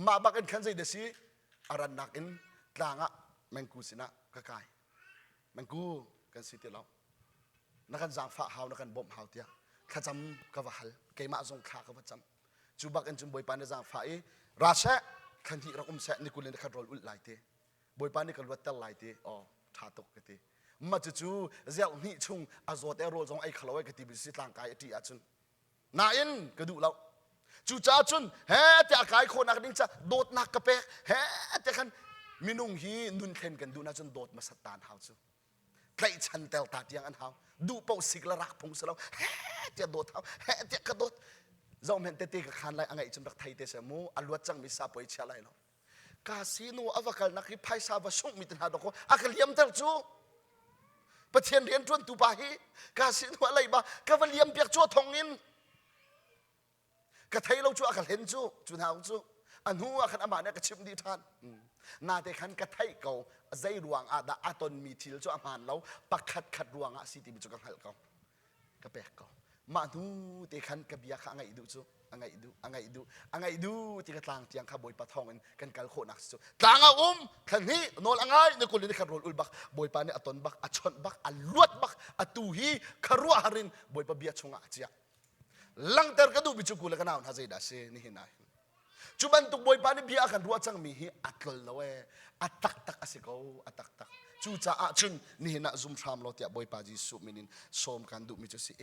มาบักกันขันใจเดซีอารันนักอินกลางะแมงกูสินะกะกายแมงกูกันสิติเรานักขันจางฟ้าหาวนักขันบ่มหาวเตียข้าจำกะวะฮัลเกมาจงข้ากะวะจำจูบักกันจุนบอยปานจางฟ้าราชะขันที่เราอุ้มเสนิกุลินขันรอลอุลไลเตบอยปานนี่กันวัดเตลไลเตอ๋อชาตกกะเตมาจู่เจ้าหนี้ชุ่งอาโซเตโรจงไอ้ขลุ่ยกติบิสิต่างกายที่อาจุนนาอินกระดูเราจู่จ้าจุนเฮ้แต่กายคนนักดิ้งจะโดดนักกระเปะเฮ้แต่ขันมินุงฮีนุนเข็นกันดูน่าจนโดดมาสตานหาวจูใครชันเตลตาเตียงอันหาวดูเป้าสิกละรักพงศเราเฮ้แต่โดดหาวเฮ้แต่กระโดดเจ้าเห็นเตติกับขันไรอังไงจนรักไทยเตสมูอลวดจังมิซาปอยเชลัยเราคาสิโนอวกาลนักริพายซาบะชงมิตันหาดอกอักเลียมเตลจูประเทศเรียนจวนตุบาฮีกาสินว่าอะไรบ้ากาวันเลียมเปียกชั่วทองนินกะไทยเราชั่วอักเห็นชั่วจุนหาวชั่วอันหัวขันอามาเนี่ยกะชิมดีท่านนาแต่ขันกะไทยเก่าใจรวงอาดาอาตนมีทิลชั่วอามาเราปักขัดรวงอาสิติบิจุกังหัลเก่ากะแปกเก่ามาดูแต่ขันกะเบียข้างไงดูชั่วอังไงดูที่กระตางเตียงข้าบอยปะทองกันกัลโคนักสุดตางขันนี้นอนอังไงในคนนี้ขัดรถอุลบักบอยปานี่อตนบักอชนบักอลวดบักอตูฮีคารัวฮารินบอยปะเบียชงอาเจียลังเตอร์กระดูบิจุกุลกันเอาหน้าใจด่าเซนี่เห็นไหมจุบันตุกบอยปานี่เบียกันรัวจังมีฮีอัตลละเวอัตักอสิกเอาอัตักจูจ้าจุนนี่เห็นนะซุมชามเราเตียบอยปาจีสุมินินสมกันดูมิจุสิ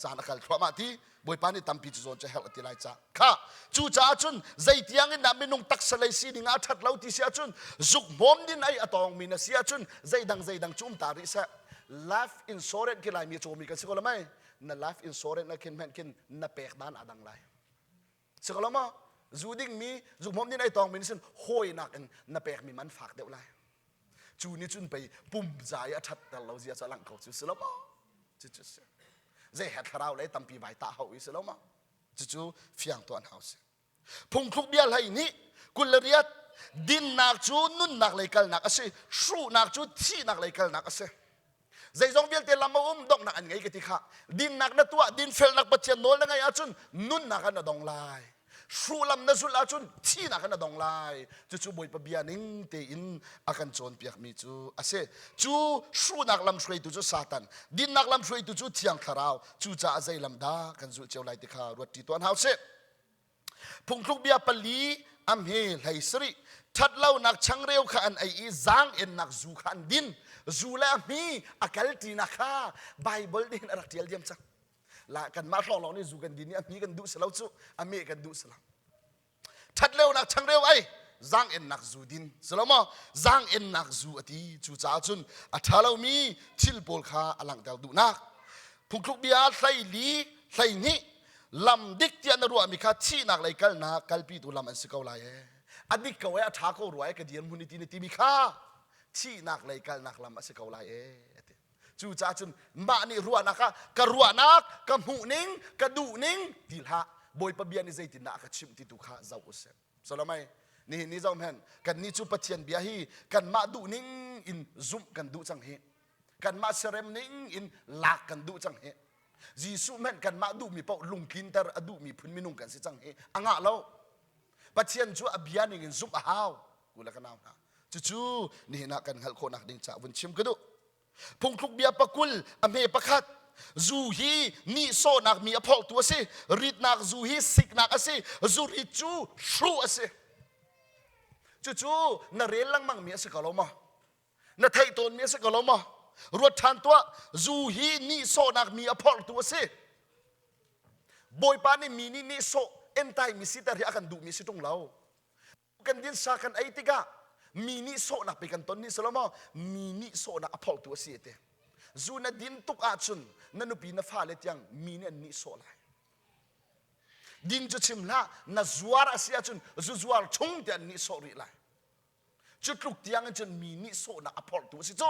จานกัลทว่ามาที่บอยปานี่ตั้มพิจุโซนจะเฮลติไลจ้าค่ะจูจ้าจุนใจเตียงนี่นามินุงตักสไลซีนี่งาทัดเราที่เสียจุนจุกมอมดินไออะตองมินาเสียจุนใจดังจุ่มตาริเสะ life insurance กี่ไรมีโจมีกันสิกอละไหมนั่น life insurance นั่นคินแม่นคินนั่นเปกด้านอะดังไรสิกอละมั้งจูดิ้งมีจุกมอมดินไอตองมินสินโหยนักนั่นเปกมีมันฝากเดียวไรจูนี่จุนไปปุ่มใจอัดแต่เราเสียจะหลังเขาจุดสิละมั้งจุดเสียเห็ดเราเลยตั้มปีใบตาเขาอีสิละมั้งจู่ๆเฟียงตัวอันเฮาส์ พุงคลุกเบียร์ไหลนี้กุลเรียดดินนักจูนุ่นนักเลยกันนักเสสู้นักจูที่นักเลยกันนักเสใจจงเวียนเตลำมาดอกนักอันไงกันที่ข้าดินนักนัตัวดินเฟลนักปัจเจนโนลนังไงอาจุนนุ่นนักกันดองลายสู้ลำนัสุลอาจุนที่นักกันดองลายจู่บอยปะเบียนิงเตอินอากันโจนเปียกมีจูเสจู่สู้นักลำช่วยจู่ซาตันดินนักลำช่วยจู่เทียงทาราวจู่จ่าใจลำดากันจู่เจ้าไลติข้ารวดที่ตัวหาวเสพุงคลุกเบียปลีอัมเฮไลสรีทัดเล่านักช่างเร็วขันไอจางเอ็นนักจูขันดินจูแล้วมีอากัลตีนักข้าไบเบิลดินอะไรเดียวเดียมจังละกันมาลองนี่จูกันดินนี่มีกันดูสลาวจูอเมกันดูสลาวทัดเร็วนักช่างเร็วไอจางเอ็นนักจูดินสลาวมาจางเอ็นนักจูอตีจูจ้าจุนอัฐาเรามีทิลโปลข้าอลังเดาดูนักพุงคลุกเบียใส่ลีใส่นี่ลำดิกเตียนรัวมีข้าที่นักเลยกันนักกัลปีตุลำอันสกาวไลอดีตเขาไว้ท้าเขารวยกันเดียนมุนิตินติมีข้าที่นักเลยกันนักลำอันสกาวไลจู่จ้าจุนมานี่รัวนักกะรัวนักกะหูนิ่งกะดูนิ่งทีละบอยปะเบียนิใจตินักชิมติตุข้าเจ้าอุเซมสลามไหมนี่เจ้าแม่นกันนี่จูปะเทียนเบียฮีกันมาดูนิ่งอินซุ่มกันดูจังเฮกันมาเสรมนิ่งอินหลักกันดูจังเฮจีสุแม่นกันมาดูมีเป้าลุงกินแต่อดูมีพื้นมีนุ่งกันสิจังเฮอ่างะเราปัจเจียนจูอภิญานิงินซุปอ้าวกูละกันเอานะจู่นี่นักกันหัลโคนักดิ่งจ่าวันชิมกันดูพงคลุกเบียปะกุลอเมปะคัดจูฮีนี่โซนักมีอพอลตัวสิริดนักจูฮีสิกนักสิจูริจูชูสิจู่นเรลังมังมีสิกะลมานไทยตนมีสิกะลมารวดทันตัวจูฮีนี่โซนักมีอพอลตัวสิบอยปานี่มีนี่โซเอ็นไตมีสิแต่ที่อากันดูมีสิตรงเรากันดินสากันไอติกะมีนิโซนักไปกันต้นนี้สลามมีนิโซนักอพอลตัวเสียเตจูนัดดินตุกอาชุนนันนุปีนฟ้าเลตียงมีเนี่ยนิโซไลดินจุดชิมละนัจวาร์เสียชุนจวาร์ชงเตียนนิโซริไลจุดลุกเตียงจนมีนิโซนักอพอลตัวสิจู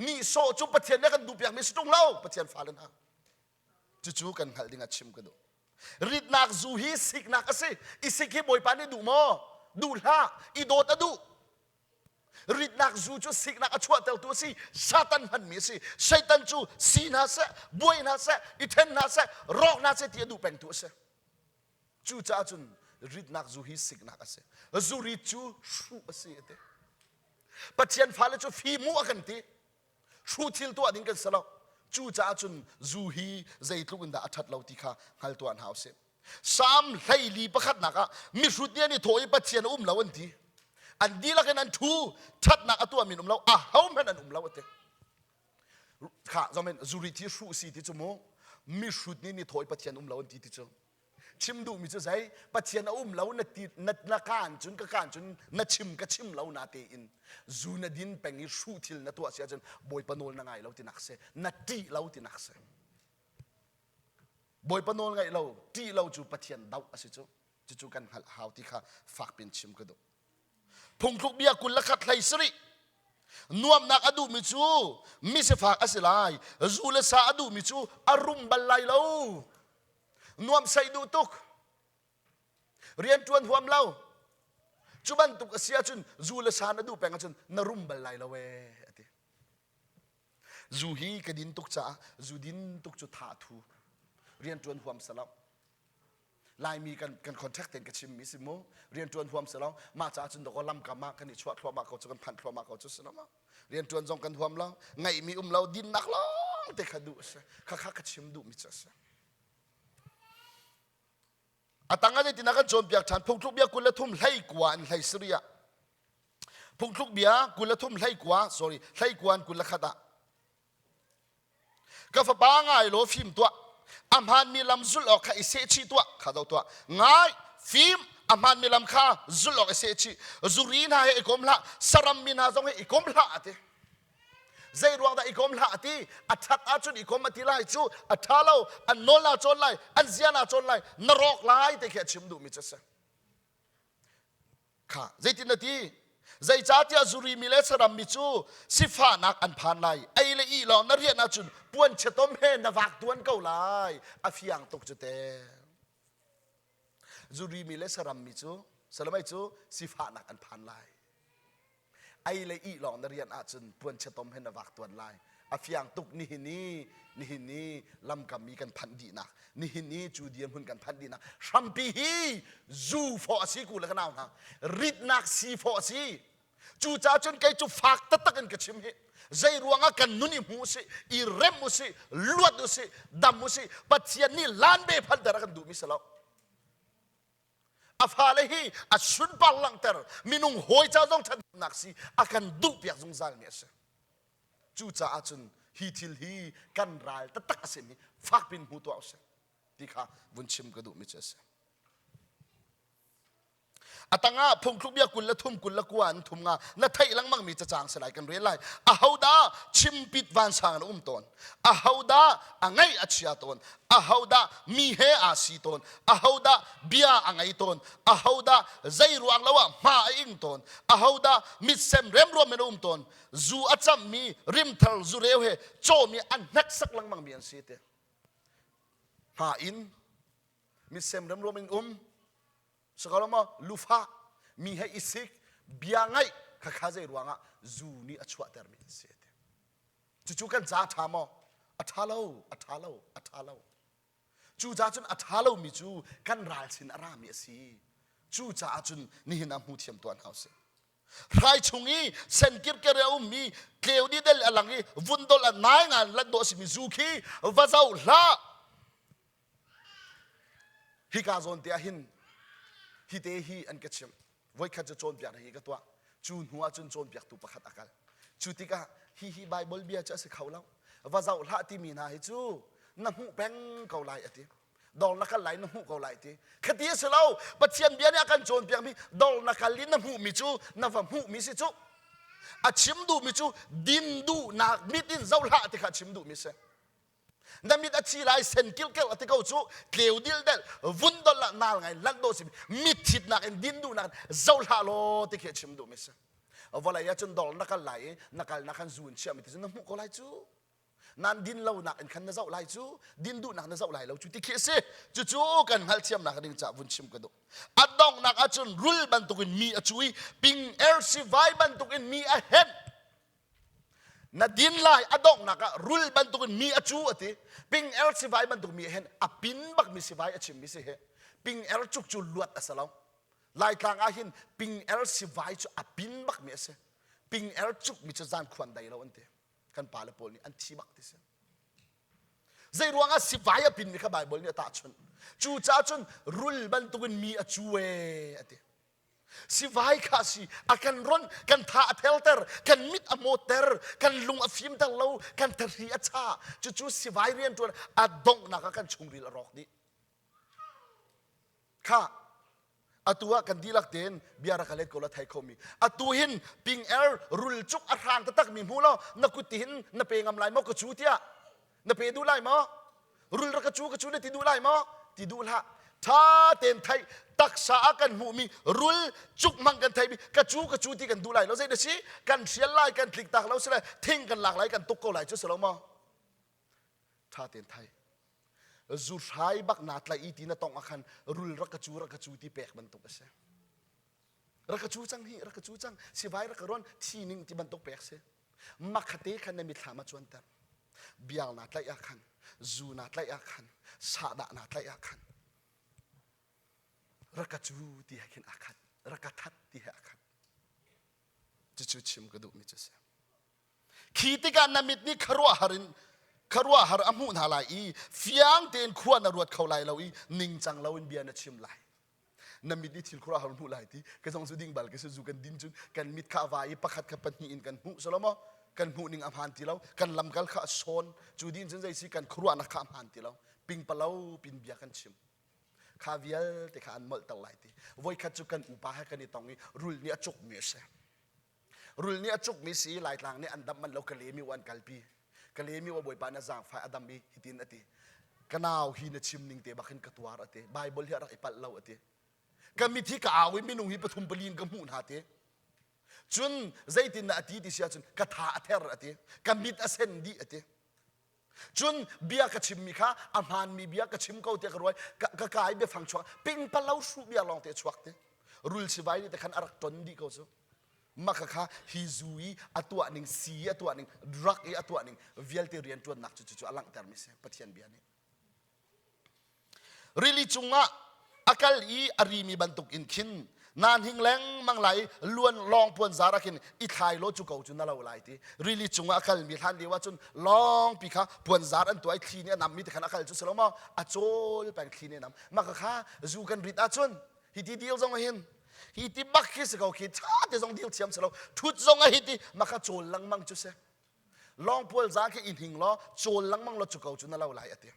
นิโซจุปะเทียนเนี่ยกันดูเปียงมีสิตรงเราปะเทียนฟ้าเลนะจู่กันหัลดิ่งชิมกันดูริดนักจูฮีสิกนักสิอิสิกิบอยปานี่ดูโมดูละอีโดตดูริดนักจูจูสิกนักชั่วเตลตัวสิซาตันมันมีสิชัยตันจูสีนาเสบวยนาเสอิเทนนาเสรอกนาเสที่ดูเป็นตัวเสจู่จ้าจุนริดนักจูฮีสิกนักเสจูริจูชูเสียเตปัจเจียนฟ้าเลจูฟีมัวกันทีชูทิลตัวดิ้งกันสลาวจู่จ้าจุนจูฮีใจทุกคนด่าทัดเราที่ข้าหัลตัวอันหาวเสสามไหลีประคัดนักมีสุดเนี่ยนี่ถอยปัจเจียนเราวันทีอันดีละกันนั้นทูทัดนักตัวมีเราเขาแม่นันเราเตะข้าจะเป็นจูริที่สู้สีที่จมูกมีสุดเนี่ยนี่ถอยปัจเจียนเราวันทีที่จมูกชิมดูมีจะใช้ปัจเจียนเรานักการจุนก็การจุนนัชิมก็ชิมเรานาเตอินจูนดินเป็นอีสู้ทิลนัตัวเสียจนบอยปนโนลนังไงเราที่นักเสนัตีเราที่นักเสบอยปนโนลไงเราตีเราจูปัจเจียนดาวสิจูกันหาวที่ข้าฝากเป็นชิมก็ดูพงคลุกเบียกุลละขัดไหลสรินวมนักอดูมิจูมิเสฝากอสิลายจูเลสาอดูมิจูอารุมบัลไลเรานวมใส่ดูตุกเรียนจวนหวมเราจุบันตุกเสียจุนจูเลสาอดูแปลงจุนนรุมบัลไลเราเวจูฮีกดินตุกจ้าจูดินตุกจุธาทูเรียนจวนหวมสลับลายมีกันคอนแทคเต็นกับชิมมิสิโมเรียนจวนความเสลามาจากจุดดอกลำกามากันนี่ชวดทัวมาเขาจะกันพันทัวมาเขาจะสลามาเรียนจวนจงกันทวมเราไงมีเราดินนักล้องแต่ขัดดูเสข้ากับชิมดูมิจะเสอาตังกันที่นักกันโจมเบียกฉันพงทุกเบียกุลทุ่มไล่กวนไล่สเรียพงทุกเบียกุลทุ่มไล่กวนsorry ไล่กวนกุลขัดะก็ฟ้าบ้าง่ายโลฟิมตัวอามันมีลำจุลออกข้าอิเซชิตัวข้าดูตัวง่ายฟิล์มอามันมีลำข้าจุลออกอิเซชิจุรีน่าให้อีกมละสรัมมีน่าจงให้อีกมละติใจรวงได้อีกมละติอัฐอัจจุอีกมติไลจูอัฐาเราอันโนลาจนไลอันเซียนาจนไลนรกไลแต่แค่ชิมดูมิจะเสข้าใจตินทีใจจ้าที่อาจุรีมีเลสรัมมิจูสิฟ้านักอันผ่านไลไอเลอีเรานเรียนอาจุนปวนเชตอมเฮนวักตัวนเก่าไลอาฟิยังตกจุเต จูรีมีเลสรัมมิจูสลามจูสิฟ้านักอันผ่านไลไอเลยอีหลองนเรียนอาจุนปวนเชตมเห็นวักตัวไลอาฟิยังตุกนี่นี่ลำกำมีกันพันดีนักนี่จูเดียมหุ่นกันพันดีนักชัมปีฮีจูฟอสีกูเลยกันเอานะริดนักสีฟอสีจูจ้าจนไกจูฝากตะกันกระชิมเหใจรวงกันนุนิมูสิอีเรมมูสิลวดมูสิดำมูสิปัจเจียนนี่ล้านเบพันแต่ละกันดูมิสลาวอาฟาเลฮีอาชุนปัลลังเตอร์มินุงหอยจ้าต้องทันนักสิอากันดูเปียกจงซาลเมียสจูจ้าอาจุนฮีทิลฮีกันรายตะตักเสมีฝากเป็นหูตัวเอาเสที่ข้าวุนชิมกระดูมิเจสอาตังอาพงคลุกเบียกุลละทุ่มกุลละกวนทุ่มงาณไทยลังมังมีจะจางสลายกันเรียนไล่อาฮาวดาชิมปิดวันสางนตนอาฮาวดาอังไงอัจฉริยตนอาฮาวดามีเฮอาสีตนอาฮาวดาเบียอังไงตนอาฮาวดาใจรวงละว่ามาอิงตนอาฮาวดามิดเซมเรมรวมเมนตนจูอัจฉมีริมทลจูเรวเฮโจมีอันนักสักลังมังมีอันสีเตมาอินมิดเซมเรมรวมเมนsekarang mah lupa mihai isik biangai kakazai ruanga zuni achwa termin sete cucukan zata mo athalau cu jachun athalau mi cu kan ral sin arami si cu jachun ni hinam hu thiam tuan house rai chungi sen kir kere mi keudi del alangi vundol anai ngan lando si mizuki vazau la hikazon te hin hi te hi an ka chim voi kha chon pya hi ka twa chun huwa chun chon pya tu pakhat akal chutika hi bible bia cha se khaulau wa zau la ti mi na hi chu na hu peng kau lai ati dol na ka lai na hu kau lai ti khati se lau pachian bia ni akan chon pya mi dol na ka lin na hu mi chu na va hu mi si chu a chim du mi chu din du na mitin zau la ti kha chim du mi se namit at silay sen kilkel at ikaw su kleudil del vundol la nal ngay lando si mitit na kin dindu na zaul halo tiket chimdu misa wala ya chun dol nakal lai nakal nakan zun siya mitis na mu ko lai chu nan din law na kan na zaul lai chu dindu na zaul lai law chu tiket se chu kan hal chiam na kading cha vun chim kado adong na achun rul bantukin mi achui ping air si vai bantukin mi ahen na din lai adong naka rul bantukin mi achu ati ping er sivai bantuk mi hen apin bak mi sivai achim mi se he ping er chuk chu luat asalaw lai tlang ahin ping er sivai chu apin bak mi se ping er chuk mi chu zan khwan dai lo ante kan pala pol ni an thi bak ti se zai ruanga sivai apin mi kha bible ni ta chun chu cha chun rul bantukin mi achu e ati si vai kasi akan ron kan tha athelter kan mit amoter kan lung afim tal lo kan thri acha chu si vai rian tu adong na kan chungril rok ni kha atua kan dilak ten biara kalet ko la thai khomi atuhin ping air rul chuk arang tatak mi mulo na kutin na pengam lai mo ko chu tia na pe du lai mo rul ra ka chu na ti du lai mo ti du la tha ten thai taksa akan hu mi rul chuk mang kan thai bi ka chu ti kan du lai lo zai da si kan sial lai kan klik tak lo sela thing kan lak lai kan tuk ko lai chu selo mo tha ten thai zu thai bak nat lai ti na tong akhan rul ra ka chu ti pek ban tuk ase ra ka chu chang si vai ra ka ron thi ning ti ban tuk pek se makhate khan na mi thama chuan tar bial nat lai akhan zu nat lai akhan sa da nat lai akhan rakachu ti hakin akhat rakathat ti akhat chu chim ka du mi chase khitika namit ni kharwa har amu na lai i fiang ten khuan na ruat khaulai lo i ning chang lo in bia na chim lai namit ni thil khura har mu lai ti ka jong su ding bal ke su kan din chun kan mit kha vai pakhat ka pan ni in kan hu soloma kan hu ning amhan ti lo kan lam kal kha son chu din chen jai si kan khura na kha amhan ti lo ping palau pin bia kan chim khavial te khan mol tal lai ti voi khat chu kan upa ha kan ni tong ni rul ni achuk mi se rul ni achuk mi si lai tlang ni andam man lo kale mi wan kalpi kale mi wa boy pa na jang fa adam mi hitin ati kanaw hi na chim ning te bakin katwar ate bible hi ra ipal lo ate kami thi ka awi mi nung hi pathum palin ka mun ha te chun zaitin na ati ti sia chun ka tha ather ate kamit asen di ate จุนเบียกระชิมมีค่ะอาหารมีเบียกระชิมเขาเตะกระรวยกะกายเบียฟังชวกปิงปะเล่าสูเบียลองเตะชวกเตะรุลสิไว้แต่ขันอารักจนดีเขาซูมักค่ะฮิซุยอัตัวหนึ่งซีอัตัวหนึ่งดรักอัตัวหนึ่งเวลเตเรียนจวนหนักจุอลังเตอร์มิเซปะเทียนเบียนี่ริลิจุงะอากาลอีอารีมีบรรทุกอินขินนานหิงแรงมังไหลล้วนลองพวนสาระกินอีไทยโลจุกเอาจุนนั่นเราไหลทีริลิจุงะอากาลมีทันดีว่าจุนลองปีค่ะพวนสาระอันตัวไอ้ทีเนี่ยนำมีแต่ขันอากาลจุสลมาอาโจลแปลงทีเนี่ยนำมักค่ะจูกันริดอาจุนฮิตีเดียวจงเห็นฮิตีบักคิสเขาคิดชาติจงเดียวเทียมสลาทุดจงฮิตีมักค่ะโจลลังมังจุเสลองพวนสาระกินอินหิงล้อโจลลังมังโลจุกเอาจุนนั่นเราไหลอาเตีย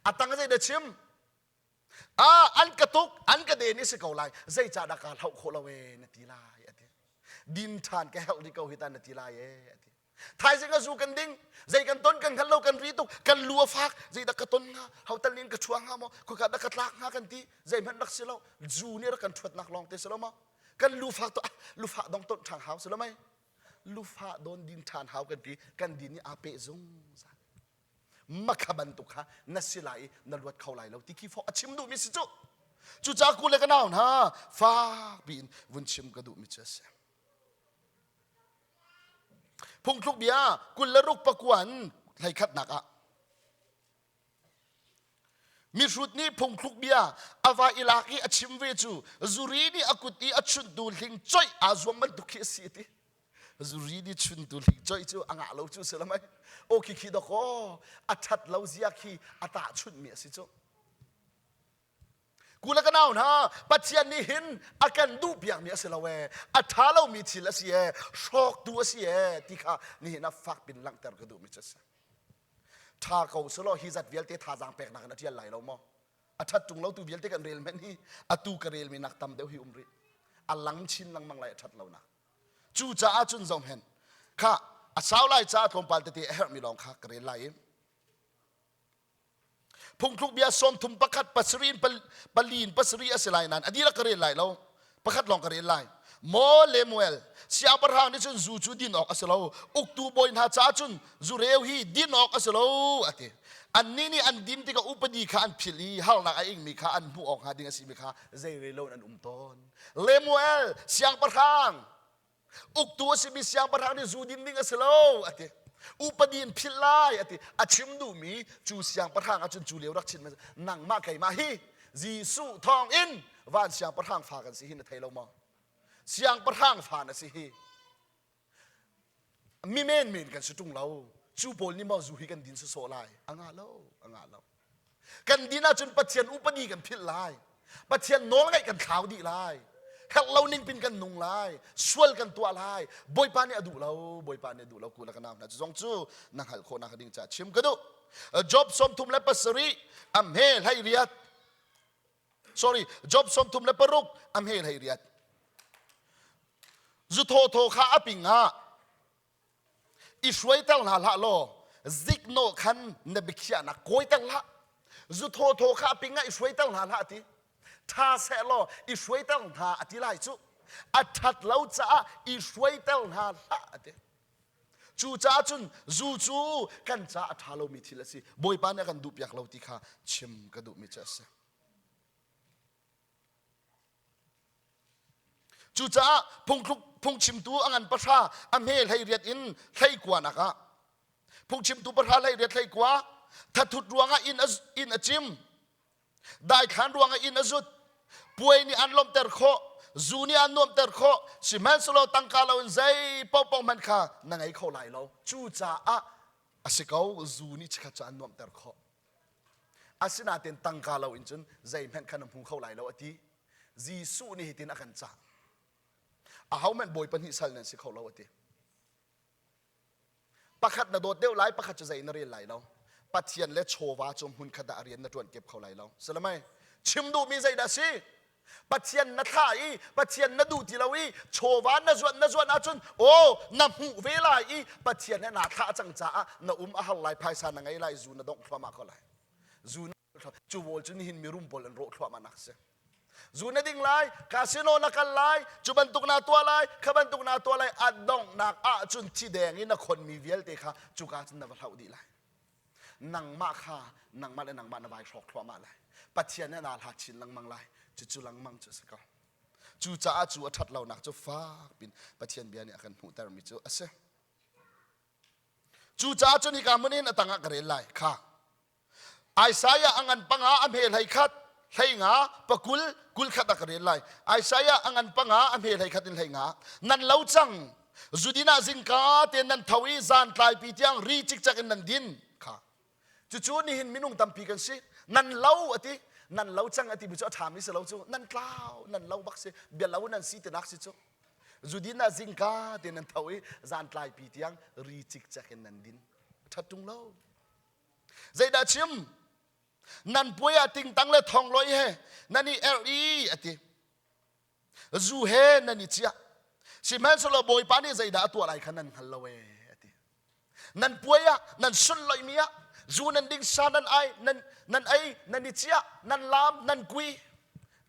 อาตังก็จะเดชิมอันกระตุกอันกระเดนี่สิเขาไล่ใจจ่าดักการเขาโคลเวนตีลายดินทานแกเขาที่เขาหิตานตีลายไทยสิก็สู้กันดิ้งใจกันต้นกันขันเล่ากันรีตุกันลัวฟักใจดักกระต้นงาเขาตะลินกระชวงงาโมคุกัดดักกระลักงากันทีใจมันดักเสียแล้วจูนี่รักกันชวดนักลองเตะเสียแล้วมั้งกันลูฟักตัวลูฟักดองต้นทางเขาเสียแล้วไหมลูฟักโดนดินทานเขากันทีกันดินนี่อาเปซงมักขบันตุกฮะนัสไลนรวดเขาไหลเราที่ขี้ฟอชิมดูมิสจุจุจากุเลกันเอานะฟ้าบินวุนชิมกระดูมิเชสพงทุกเบียกุลรุกปะกวนไหลขัดหนักอะมีชุดนี้พงทุกเบียอาวาอิลากีอชิมเวจูจูรีนี่อากุตีอชุนดูลิงจ้อยอาจวมมันตุกเสียทีจูรีนี่ชุนดูลิงจ้อยจูอ่างอาเราจูเสร็จแล้วไหมโอคิดอกอัชัดเราเสียคีอัตาชุนเมียสิจูกูแล้วก็น่านะปัจจัยนี้เห็นอาการดูเปียกเมียเสลาเวอัฐาเรามีทีละเสียช็อกตัวเสียที่ข้านี่เห็นฟักเป็นหลังแต่ก็ดูมิเสถ้าเขาสโลฮิจัดเวลเตท่าจางแปลกนักนะที่อะไรเราโมอัชัดจุงเราตูเวลเตกันเรียลแม่นี่อัตูกันเรียลมีนักตำเดียวหิอุมริอัลลังชินลังมังไลอัชัดเรานะจูจ้าจุนจงเห็นข้าอาสาวไล่จ้าทงปัลเตติเอร์มีลองข้ากระเรไลพงทุกเบียสมทุมประคัดปัสรีนปลีนปัสรีอสไลนันอดีละกระเรไลเราประคัดลองกระเรไลโมเลมูเอลเสียประหางนี่จนจูจูดินออกอสลาอุกตูบอยนาจ้าจุนจูเรวฮีดินออกอสลาอติอันนี้นี่อันดินที่ก็อุปดีข้าอันพิลีฮัลนักเองมีข้าอันผู้ออกหาดิ่งสิมีข้าเจเรโลนันต้นเลมูเอลเสียงประหางอุกตัวสิบิเสียงประธานนี่จูดินดิ้งอสโลอติอุปดีนพิลายอติอาชิมดูมีจูเสียงประธานอาจนจูเลวรักชินมันนังมาไก่มาฮีจีสุทองอินวันเสียงประธานฝากันสิฮินไทยเรามาเสียงประธานฝากันสิฮีมีเมนกันสุดจุงเราจูโพลนี่มาจูฮีกันดินสุโซลายอ่างาเรากันดินอาจนปัจเจียนอุปดีกันพิลายปัจเจียนน้องไงกันขาวดีลายเฮลเรานิ่งเป็นกันนุ่งลายสวลกันตัวลายบอยปานเนี่ยดูเราบอยปานเนี่ยดูเรากูละกันน้ำนะจงจูนักหัลโคนักดิ่งจ่าชิมกันดูจอบสมทุมและปัสรีอัมเฮลให้เรียด sorry จอบสมทุมและปรุกอัมเฮลให้เรียดจุโทข้าปิงฮะอิสวยตั้งหละโลซิกโนคันเนบิขยานะโกยตั้งละจุโทข้าปิงฮะอิสวยตั้งหละทีท่าเสลออิสวยตั้งหาอธิไลจุอัฐัดเราจ้าอิสวยตั้งหาละอธิจูจ้าจุนจูกันจ้าอัฐาเรามีทีละสิบอยปานเนี่ยกันดูเปียกเราที่ข้าชิมกระดูมิเจสจูจ้าพงชิมตัวอันประชาอเมลให้เรียดอินให้กว่านะคะพงชิมตัวประชาให้เรียดให้กว่าถ้าทุดรวงอินอจิมได้ขันรวงอินอจุดป่วยนี่อันลมเตอร์โคจูนี่อันนวมเตอร์โคสิมันสโลตังกาเราใจปองมันค่ะนั่งไอ้เขาไหลเราจูจ้าอาศัยเขาจูนี่ชิคจานนวมเตอร์โคอาศัยนาเต็นตังกาเราอินจนใจมันขันพุงเขาไหลเราอธิจีสูนี่หิตินักกันจ้าเขามันบอยปัญหิสัลนั่นสิเขาเราอธิประคัดนาโดดเดียวไหลประคัดจะใจนเรียนไหลเราปัจเจียนและโชวาจมหุ่นขดาเรียนนัดวนเก็บเขาไหลเราสละไหมชิมดูมีใจดาสิปัจเจียนนัดท่าอีปัจเจียนนัดดูทีละวีโชวานัดจวนอาจุนโอ้นับหูเวลาอีปัจเจียนเนี่ยนาท่าจังจ้านาอาหัลไหลภายสานังไงไหลจูนัดดงขวามาเขาไหลจูจูวอลจุนหินมีรุ่มบอลนโรขวามานักเสจูนัดดิ่งไหลคาสิโนนักไหลจูบันตุกนาตัวไหลขบันตุกนาตัวไหลอัดดงนักอาจุนที่แดงนี่นักคนมีเวลเตค่ะจูกาจุนนับเท่าดีไหล นังมาข้านังมาและนังมานาบายชอกทัวมาเลยปัจเจียนนาหาชินลังมังเลยจุลังมังจุสกอจูจ้าจูทัดเราหนักจูฟ้าปินปัจเจียนเบียนี่กันหูแต่มิจูเสจูจ้าจูนี่การมันนี่ตั้งกระเรไลค่ะไอสายอังันปังอาอเมลให้คัดให้งาปะกุลขัดกระเรไลไอสายอังันปังอาอเมลให้คัดให้งานั่นเล่าจังจุดินาจิงกาเตนันทวีจานไตรปีเตียงรีจิกจักนันดินค่ะจู่ๆนี่เห็นมินุงตัมปีกันสินั่นเล่าอตินั่นเล่าจังอติบุษถามนี่สิเล่าจู่นั่นกล่าวนั่นเล่าบักสิเบียเล่านั่นสิเตนักสิจู่จุดินาจิงกาเตนันทวีจานไตรปีเตียงรีจิกจักนันดินทัดตุงเล่าใจดาชิมนั่นป่วยติงตังเลทองลอยเฮนั่นนี่อติจูเฮนั่นนี่เจียสิแม่สโลบอยปานี่ใจด่าตัวอะไรขนาดฮัลโลเวนั่นป่วยนั่นสุนลอยมีจูนั่นดิ้งซานั่นไอนั่นนิเชียนั่นลามนั่นกุย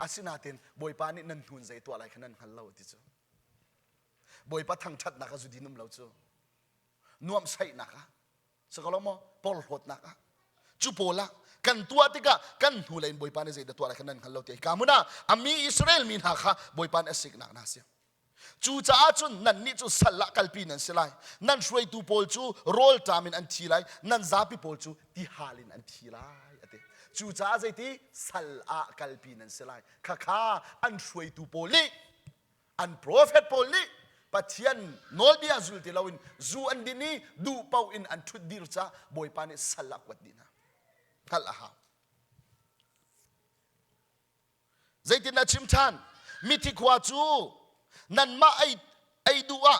อาศินาเต็นบอยปานี่นั่นทุนใจตัวอะไรขนาดฮัลโลติจูบอยปาทั้งชัดนักจูดินุ่มเราจูนวมใส่นักสกลมอปอลหดนักจูโปละกันตัวติกะกันหูเลยบอยปานี่ใจด่าตัวอะไรขนาดฮัลโลติกามุนะอามีอิสราเอลมีนักบอยปานเอสิกนักนาเสียจูจ้าจุนนั่นนี่จูสัลลักกัลปีนั่นสิไลนั่นช่วยตูโพลจูโรลตามินอันทีไลนั่นซาปิโพลจูที่ฮาลินอันทีไลจูจ้าใจที่สัลลักกัลปีนั่นสิไลข้าอันช่วยตูโพลีอันโปรเฟตโพลีปัจเจียนโนลดีอาจุลติลาวินจูอันดินีดูเป้าอินอันทุดดิรจ้าบอยปานิสัลลักวัดดินะฮัลลาฮาใจที่น่าชิมทานมิทิควาจูนั่นมาไอดูอ่ะ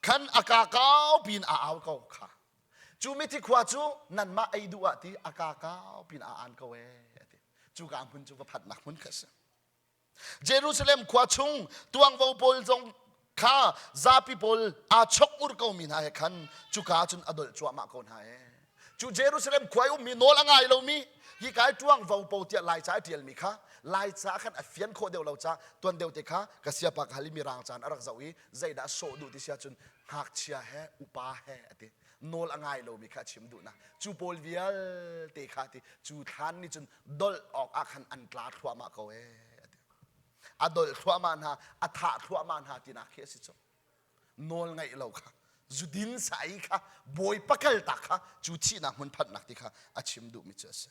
ขันอากาเก้าปีนอาเก้าค่ะจูมิที่ขวาจูนั่นมาไอดูอ่ะที่อากาเก้าปีนอาเก้าจูกามพุนจูก็ผัดหนักพุนกันเยรูซาเล็มขวาชุงตวงวอลปอลจงข้าซาปิปอลอาชกอุรเก้ามีนายขันจูกาจุนอดลจัวมาเก้าหายจูเยรูซาเล็มขวายุมีโนละไงเรามียี่กายตวงวอลปอลเตียลายใจเตียลมีค่ะลายจ้าขันอฟยันโคเดียวเราจ้าตัวเดียวเด็กค่ะกษยาปากฮัลิมีรางจานอารักษาวีใจด่าโซดูที่เสียจนหักเชียเฮอุปาเฮอติโนลอ่างเรามีค่ะชิมดูนะจูโพลวิลเตะค่ะที่จูทานนี่จนดอลออกอาคันอันตราทัวมาเขาอดอลทัวมันฮะอัฐาทัวมันฮะที่นักเขียนสิจ้าโนลไงเราค่ะจูดินใส่ค่ะบอยปักเกลตักค่ะจูชีนักมันพัดนักที่ค่ะอาชิมดูมิเจส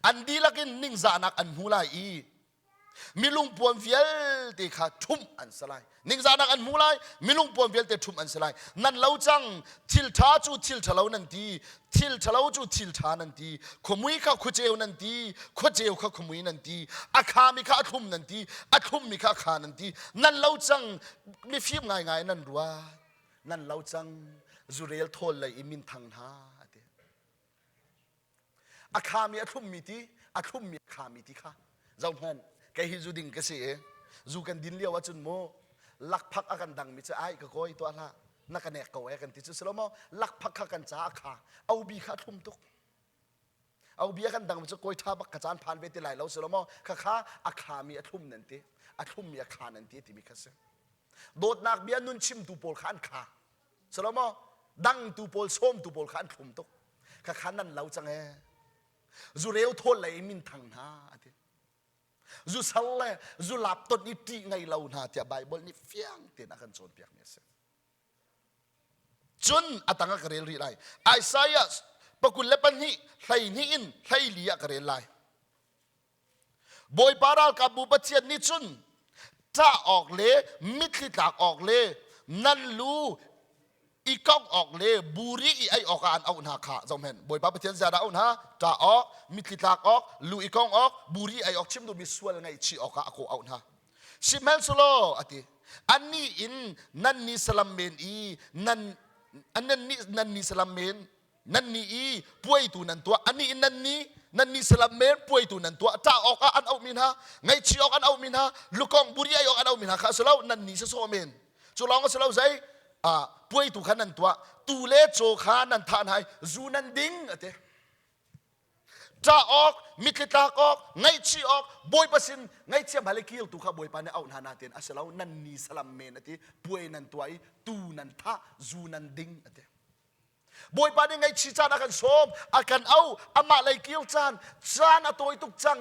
อันดีลักินนิ่งจานักอันหูลายมีลุงปวนเฟียลตีขาทุ่มอันสลายนิ่งจานักอันหูลายมีลุงปวนเฟียลตีทุ่มอันสลายนั่นเล่าจังทิลท้าจูทิลทะเลานันทีทิลทะเลาจูทิลท้านันทีขมุยข้าขุเจวนันทีขุเจวข้าขมุยนันทีอาคามีข้าทุ่มนันทีอาทุ่มมีข้าขานันทีนั่นเล่าจังมีฟิล์มง่ายๆนั่นรัวนั่นเล่าจังจูเรียลโทนเลยอิมินทังฮาอาคามีอาทุ่มมีที่อาทุ่มมีอาคามีที่ค่ะเจ้าพันแกฮิจูดิงก็เสียจูกันดินเลี้ยวว่าจุนโมลักพักอากันดังมิจะไอ้ก็คอยตัวละนักเนกก็ไอ้กันที่จุดสลโมลักพักกันจ้าอาคาเอาบีข้าทุ่มตุกเอาบีกันดังมิจะคอยท่าบักกระจานผ่านเวทีไหลเราสลโมข้าอาคามีอาทุ่มนั่นทีอาทุ่มมีอาคานั่นทีที่มีข้าเสียโดดนักเบียนุนชิมตูโพลขันขาสลโมดังตูโพลส้มตูโพลขันทุ่มตุกข้านั่นเราจังเอจูเรียวโทษเลยมินทังนาทีจูสัลเลจูหลับต้นนิติไงเราหน้าที่ไบเบิลนี่เฟียงเตียนักันโจนเปียกเนี่ยเสียจนอัตงกระเรลรีไลไอซายาสปกุลเลปันฮีไลนี่อินไลลียกระเรลไลบอยปาราลกับบุปเชียนนิจุนถ้าออกเลมิตรตากออกเลนั่นรู้อีกองออกเลยบุรีไอออกการเอาหน้าขาจอมเห็นบอยป้าประเทศจะได้เอาหน้าจ่าออกมิตรตากออกลูอีกองออกบุรีไอออกชิมดูมีส่วนไงชีออกก็เอาหน้าชิมเห็นสโลอติอันนี้อินนั่นนี่สลัมเมนอีนั่นอันนั้นนี่นั่นนี่สลัมเมนนั่นนี่อีป่วยตัวนั้นตัวอันนี้นั่นนี่สลัมเมนป่วยตัวนั้นตัวจ่าออกอันเอามินฮะไงชีออกอันเอามินฮะลูกองบุรีไอออกอันเอามินฮะข้าสโลนั่นนี่สโลเมนจุลองก็สโลใจป่วยตุขันนันตัวตูเลโจขานันทานให้จูนันดิ้งเตะจ้าออกมิตรตากออกไงชีออกบอยปัสินไงเชียมฮาเลกิลตุขาบอยปานเอาหนาเตียนอาศัยเรานันนีสลัมเมนเตะป่วยนันตัวไอตูนันท่าจูนันดิ้งเตะ บอยปานี่ไงชีจานอากันสมอากันเอาอามาเลยเกี่ยวจานอตัวตุกจัง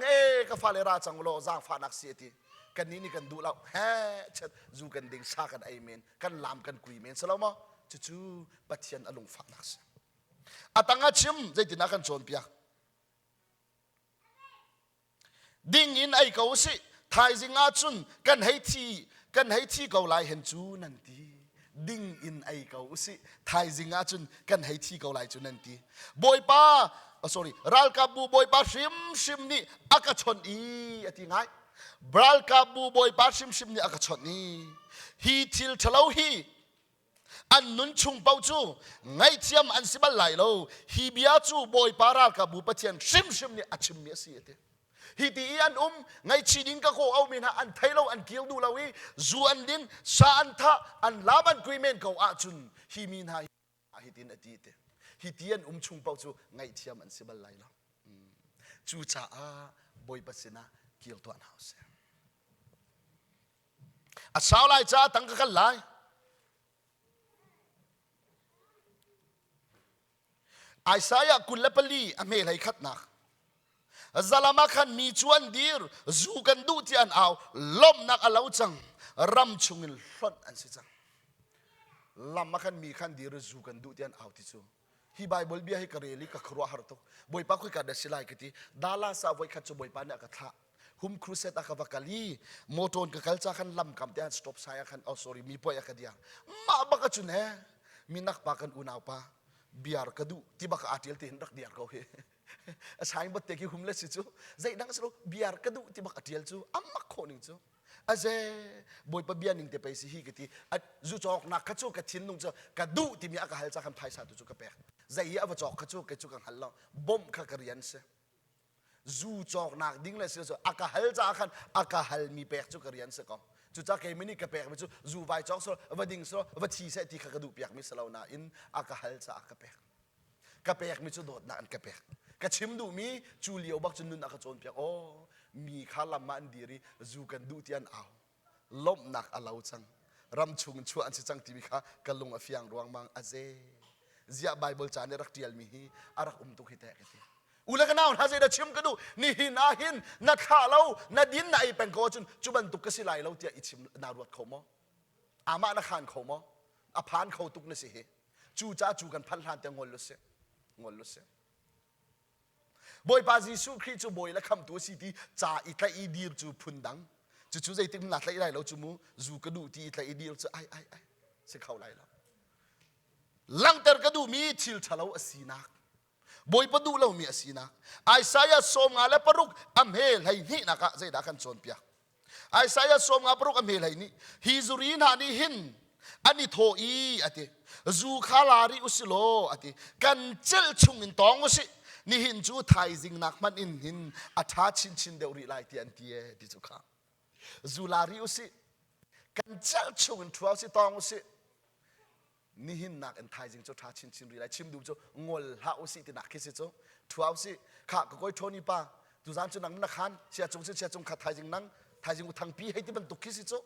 ก็ฟาเลราจังโลจางฟานักเสียทีกันนี่กันดูเราเฮ้ชัดจูกันดิ่งซากันไอเมนกันลามกันกุยเมนสลามะจู่ปัจเจียนอารมณ์ฟานักเสียอาตังอาชิมใจตินักกันชนเปียดิ่งอินไอเขาสิไทยจิงอาจุนกันให้ที่เขาไล่เห็นจูนันทีดิ่งอินไอเขาสิไทยจิงอาจุนกันให้ที่เขาไล่จูนันทีบอยป้าsorry รัลกาบูบอยป้าชิมนี่อากาชนอีอติงไงรัลกาบูบอยป้าชิมนี่อากาชนนี่ฮีทิลทะเลาฮีอันนุนชุงเป้าจูไงเทียมอันสิบัลไหลโลฮีเบียจูบอยป้ารัลกาบูปะเทียนชิมนี่อาชิมเมียสิเอเตฮิตีอันไงชีดิงก็โคเอามินะอันไทยเราอันเกี่ยวดูเราวิจูอันดินซาอันทะอันลาบันกุยเมนเขาอาจุนฮิมินะฮิตินอดีตฮิตีอันชุงเป้าจูไงเทียมอันสิบัลไลเราจูจ่าบอยปัสนะเกี่ยวตัวอันเฮาเซอาสาวไลจ่าตั้งกันไลไอสายกุลเลปลีอเมลัยขัดนักzalama khan mi chuan dir zu kan du ti an aw lom nak alo chang ram chungin hlon an si chang lama khan mi khan dir zu kan du ti an aw ti chu hi bible bia hi kareli ka khruwa har to boi pa khoi ka da silai kiti dala sa voi khat chu boi pa na ka tha hum crusade akavakali moton ka kalcha khan lam kam te stop saya khan sorry mi poi akadia ma ba ka chun he minak pa kan unaw pa biar kadu tibaka atil tin rak diar ko he asai bat teki humle si chu zai dang sro biar kadu tibak atial chu amma khoning chu aze boy pa bian ning te pe si hi kiti at zu chok na khachu ka thin nung chu kadu timi aka hal cha kham phai sa tu chu ka pe zai ya wa chok khachu ke chu kan hal lo bom kha karian se zu chok nak ding le se aka hal cha khan aka hal mi pe chu karian se ko chu cha ke mini ka pe chu zu vai chok so wa ding so wa thi se ti kha kadu piak mi salo na in aka hal cha aka pe ka pe mi chu dot na an ka pe ka chim du mi chu liu bak chun nun aka chon piak mi khala man diri zu kan du tian aw lom nak alau chang ram chung chu an si chang ti mi kha kalung a fiang ruang mang aze zia bible chan rak tial mi hi arak tu hi te ke ula ka naun ha da chim ka du ni hin a hin na kha lo na din na i pen ko chun chu ban tu ka si lai lo tia i chim na ruat kho mo ama na khan kho mo a phan kho tuk na si he chu cha chu kan phan han te ngol lo se boi pa jisu christ chu boi la kham tu si ti cha i tla i dir chu phundang chu zai tim na tlai lai lo chu mu zu ka du ti tla i dir chu ai se khau lai lo lang ter ka du mi thil thalo asina boi pa du lo mi asina Isaiah som nga la paruk am hel hai ni na ka zai da kan chon pia Isaiah som nga paruk am hel hai ni hi zurin ha ni hin ani tho i ate zu khalari usilo ate kan chel chung in tong usi ni hin chu thai jing nak man in hin atha chin deuri lai ti an tie ti chu kha zulari usi kan chal chung in thua si tong usi ni hin nak an thai jing chu tha chin ri lai chim du chu ngol ha usi ti nak ki si chu thua usi kha ko koi thoni pa tu zan chu nang na khan sia chung kha thai jing nang thai jing thang pi hai ti ban tu ki si chu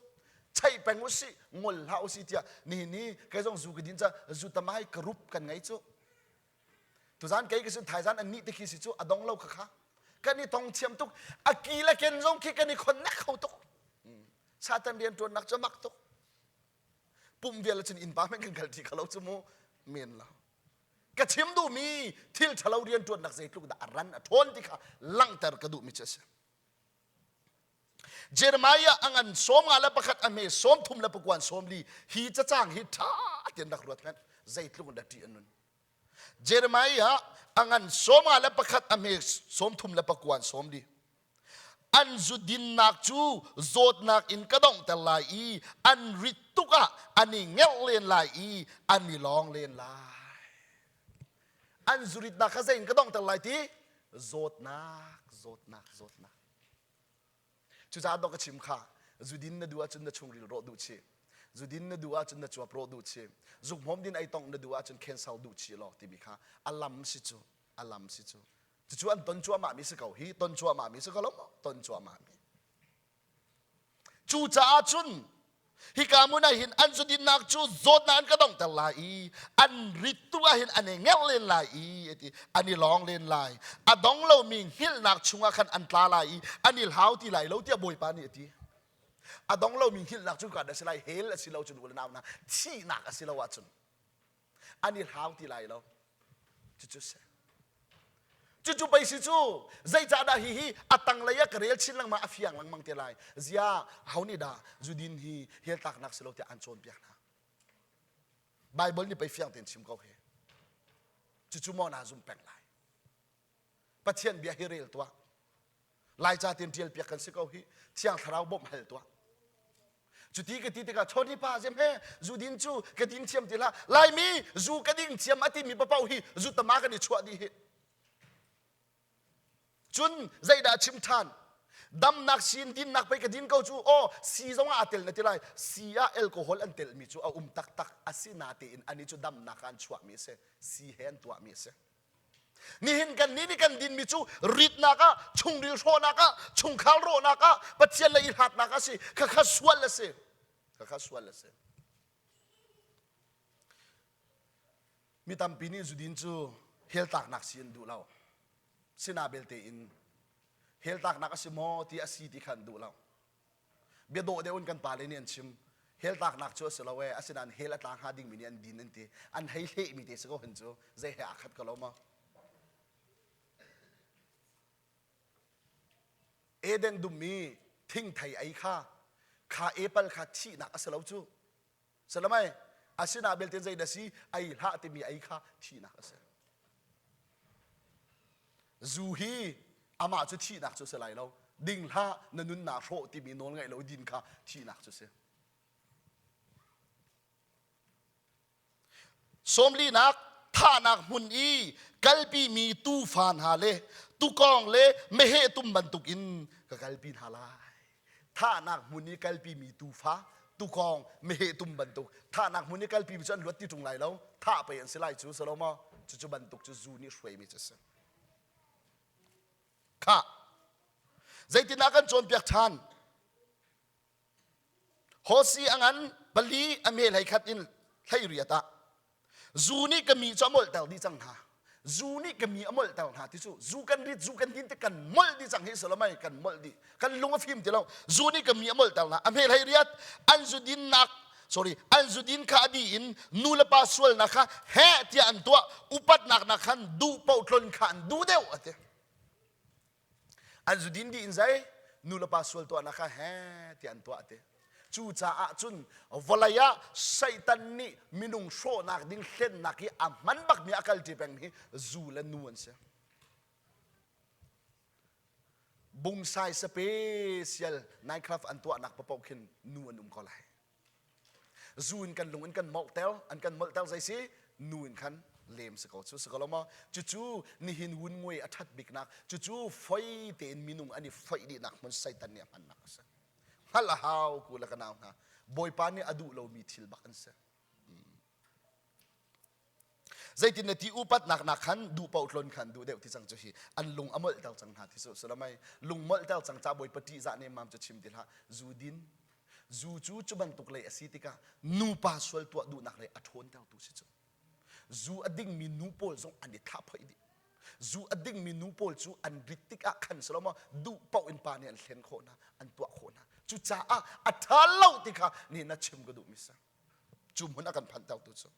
chai peng usi ngol ha usi tia ni kai jong zu ki din cha zu tamai karup kan ngai chu tu zan kai kisun thai zan an ni te ki si chu adong lo kha kan ni tong chiam tuk akila ken zong ki kan ni khon nak khau tuk satan rian tuan nak chamak tuk pum vel chin in pa men kan gal ti khalo chu mo men la ka chim du mi thil thalo rian tuan nak zai tuk da ran a thon ti kha lang tar ka du mi chase Jeremiah angan som ala pakhat ame som thum la pakwan som li hi cha chang hi tha ten dak ruat kan zai tlung da ti anun Jeremiah angan som ala pakhat ame som thum la pakwan som li an zudin nak chu zot nak in kadong tel lai i an rituka ani ngel len lai i ani long len lai an zurit nak khaze in kadong tel lai ti zot nak chu za do ka chim kha zudin na duwa chun na chung ril ro du chi zudin na duwa chun na chwa pro du chi zuk mom din ai tong na duwa chun cancel du chi lo ti bi kha alam si chu chu an ton chua ma mi se kau hi ton chua ma mi se kau lo ton chua ma mi chu cha chun hi kamu na hin an su din nak chu zot na an ka dong tel lai an ritua hin an ngel len lai eti ani long len lai adong lo ming hil nak chunga khan an tla lai anil hau ti lai lo ti boi pa ni eti adong lo ming hil nak chu ka da silai hel asilo chun ul naw na chi nak asilo wa chun anil hau ti lai lo chu se chuไปสิจูใจจ่าดาฮีอัตังเลยกระเรียลชินลังมาอฟิยังลังมังเตลัยเสียเขานี่ดาจูดินฮีเฮลตักนักสโลที่อันโจนเปียกนะไบเบิลนี่ไปฟิยังเต็นชิมเขาเฮจูมอนาซุมแปลงลายปัจเจียนเบียฮิเรลตัวลายจ่าเต็นเทียลเปียกกันสิเขาฮีเที่ยงทาราวบ่มเฮลตัวจุดที่กติกาชนที่ป้าเจมเฮจูดินจูกตินเทียมติละลายมีจูกตินเทียมอติมีปะเป้าฮีจูตมากันดิชัวดีฮีจุนใจด่าชิมทานดำนักชินดินนักไปกระดินเขาจูโอซีจงอาเตลนั่นที่ไรซีอาแอลกอฮอล์อันเตลมีจูเอาตักตักอาศินาตีอินอันนี้จูดำนักอันชัวมีเสซีเห็นตัวมีเสนี่เห็นกันนี่กันดินมีจูริดนักะชุงริลโชนักะชุงขาวโรนักะปัจเจเลยหัดนักะสิข้าสวลละสิข้าสวลละสิมีตามปีนี้จูดินจูเฮลตักนักชินดูเราสินาเบลเตอินเฮลตักนักสิโมที่อาศิติขันดูเราเบียโดเดอุนกันปาเลเนียนชิมเฮลตักนักชัวสลาเวอาศินันเฮลตักหาดิ่งมิเนียนดินนั่นทีอันให้เล่มีเตสก็เห็นจูใจเหอาขัดกันแล้วมาเอเดนดุมีทิ้งไทยไอ้ข้าเอเปิลข้าชีนักอาศลาวจูสลาไม่อาศินาเบลเตนใจเดซีไอ้ละที่มีไอ้ข้าชีนักอาศจูฮีอามาจะที่นักจะเสลายเราดิ่งละนันนุนนาโรที่มีนนไงเราดินค่ะที่นักจะเสสมลีนักท่านักมุนอีกัลปีมีตูฟานฮาเลตุกองเลไม่เหตุบันตุกินกับกัลปีฮาลายท่านักมุนอีกัลปีมีตูฟ้าตุกองไม่เหตุบันตุท่านักมุนอีกัลปีมีจนรถที่ตรงไหนเราท่าไปยันเสลายจูสลามาจะบันตุกจะจูนี่ช่วยมิจะเสข้าใจตินักันโจนเปียกทันโฮซีอังันบลีอเมลัยขัดอินไทยเรียตาจูนี่ก็มีจอมลเตลดีจังหาจูนี่ก็มีอมลเตลหาที่สุจูกันริดจูกันดินแต่กันมลดีจังให้สละไม่กันมลดีกันลงมาฟิล์มที่เราจูนี่ก็มีอมลเตลนะอเมลัยเรียตอันจูดินนักอันจุดินข้าดีอินนูเลปาสวลนะคะแห่ที่อันตัวอุปัตนักนักขันดูเป่าทนขันดูเดียวอะเถอันจุดินดีอินใจนูเลปาสวลตัวนักแห่ที่อันตัวอะเถจูจ่าจุนวลายะไซตันนี่มินุงโชนักดิ้งเล่นนักที่อามันบักมีอาการจีเป็นที่จูเลนูนเสียบุ้งไซสเปเชียลนายครับอันตัวนักประปอขึ้นนูนก็เลยจูนกันลงอันกันมอลเตลอันกันมอลเตลใจสินูนขันเลมสกอตสกอลมาจู่ๆนี่หินวุ่นงวยอัฐบิกนักจู่ๆไฟเต็นมินุงอันนี้ไฟดีนักมันไซตันเนี่ยมันนักซะฮัลโหลกูละกันเอานะบอยปานนี่อดูเรามีทิลบักอันซะใจตินที่อุปัตนักนักขันดูเป่าทนขันดูเดี๋ยวที่จังจะฮีอันลุงอมลเตลจังหาที่สุดสละไม่ลุงมลเตลจังจ้าบอยปฏิจารเนี่ยมันจะชิมดิละจูดินจูจุบันตุกเลยอสิติกานูปาสวลตัวดูนักเลยอัฐวนเตลตุสิจูอดิ่งมีนูโปลจงอันนี้ทับไปดิจูอดิ่งมีนูโปลจูอันริติกะขันสละมาดูเป่าอินปานี่อันเล่นโคนะอันตัวโคนะจูจ้าอัฐาเล่าติกานี่นัดชิมก็ดูมิสะจูมันอากันพันเตลตุสิ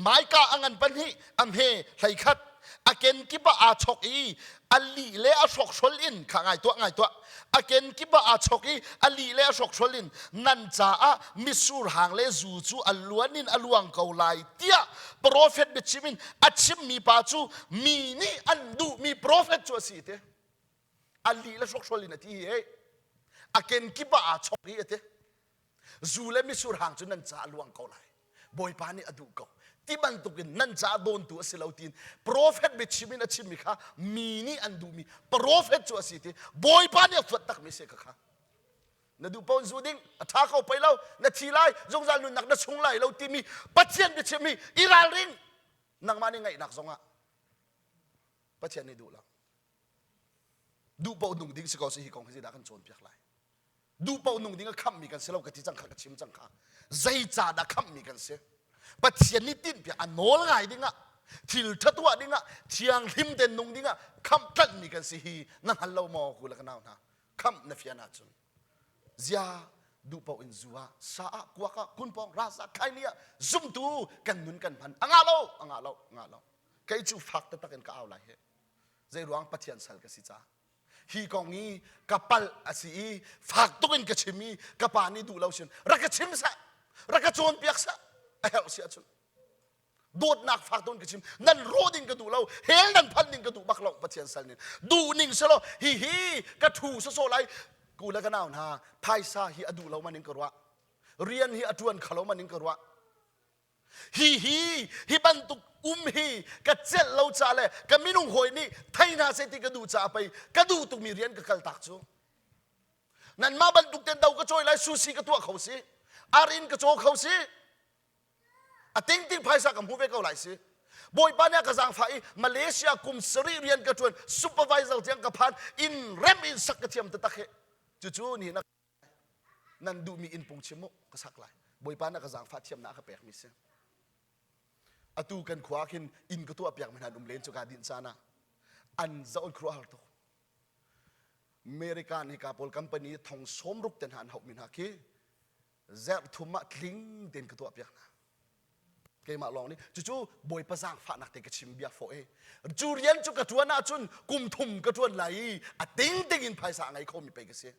หมายกาอังันปันฮีอัมเฮไหลขัดอาเกนกิบะอาชกอีอัลลีเลอาชกชอลินข้างไงตัวอาเกนกิบะอาชกอีอัลลีเลอาชกชอลินนันจ้ามิสูรหางเลจูอัลลวนินอัลวังเกาไลเตียโปรเฟตเบชิมินอัดชิมมีปาจูมีนี่อันดูมีโปรเฟตจัวสีเตอัลลีเลชกชอลินที่เฮอาเกนกิบะอาชกอีเตจูเลมิสูรหางจูนันจ้าอัลวังเกาไลบอยปานี่อดูเกาที่บันตุกินนั่นจะโดนตัวสิลาวตินโปรเฟตเบชิมินชิมิค่ะมีนี่อันดูมีโปรเฟตจัวสิทีบอยปานี่ฟัดตักมิเสกค่ะนั่นดูปอนจูดิ้งถ้าเขาไปแล้วนั่นทีไรจงจานุนักนั่นชงไล่เราที่มีปัจเจียนเบชิมิอิราลิงนักมานี่ไงนักสงะปัจเจียนนี่ดูแล้วดูปอนดุงดิ้งสกอสิฮิกองให้สิดากันโจนเปียกไล่ ดูเป่านุ่งดิ้งก็คำมีกันเสียเรากะที่จังขากะชิมจังขาใจจ่าดะคำมีกันเสียปัจเจียนนิตินเปียอันโนลไงดิ้งอะทิลทัตัวดิ้งอะเชียงหิมเด่นนุ่งดิ้งอะคำตัดมีกันสิฮีนั่งหันเรามองกูละกันเอานะคำนฟียนาจุนเจียดูเป่าอินซัวสากัวกะคุณปองราซาใครเนี่ยซุ่มตูกันนุนกันพันอ่างาเราใครจูฟักตะกันก็เอาไรเหใจรวงปัจเจียนสัลกสิจ้าฮีกองนี้กับปัลอาศีฟักตุกินกระชิมีกับปานี่ดูเราเช่นรักกระชิมซะรักกระโจนเปียกซะไอ้เหาเสียจุนโดดหนักฟักตุกินกระชิมนั่นโรดิงกระดูเราเฮงนั่นพันดิงกระดูบักหลอกปัจเจียนสัลนี่ดูนิ่งซะแล้วฮีกระถูโซไลกูแล้วก็น่าหนาไพ่ซาฮีอดูเรามันนิ่งกระวะเรียนฮีอดวนเขาเรามันนิ่งกระวะฮีบันตุกฮีกระเจ็ดเราจ่าเลยกระมินุ่งหอยนี่ไทยนาเสติกระดูจ่าไปกระดูตุกมีเรียนกระกัลตักจูนั่นมาบันตุกเต็นเดากระโจยไล่ซูซีกระตัวเขาสิอารินกระโจเขาสิติ้งไพ่ซากับหูเวกเอาไหลสิบอยปานเนี่ยกระสังไฟมาเลเซียกุมสรีเรียนกระชวนซูเปอร์ไวเซอร์เจียงกระพันอินเรมอินสักกระเทียมตะตะเขจู่ๆนี่นะนั่นดูมีอินปุ่งชิมุกระสักไหลบอยปานเนี่ยกระสังฟ้าเทียมหน้ากระแปกมิเซอตูกันขวาขินอินกตัวเปียกมันหันเลนจุกาดินซานะอันจะอนครัวหัลตุอเมริกันฮิกาโพลคัมปานีทองสมรุกเต็นหันหกมินฮักคีเซร์ทุมะคลิงเต็นกตัวเปียกนะเกมาลองนี่จู่ๆบอยประสางฝานักเตะกชิมเบียโฟเอจูเรียนจุกกระตัวน่าจุนกุมทุมกระตัวไหลติ้งอินภายสางไงเขามีไปกันเสีย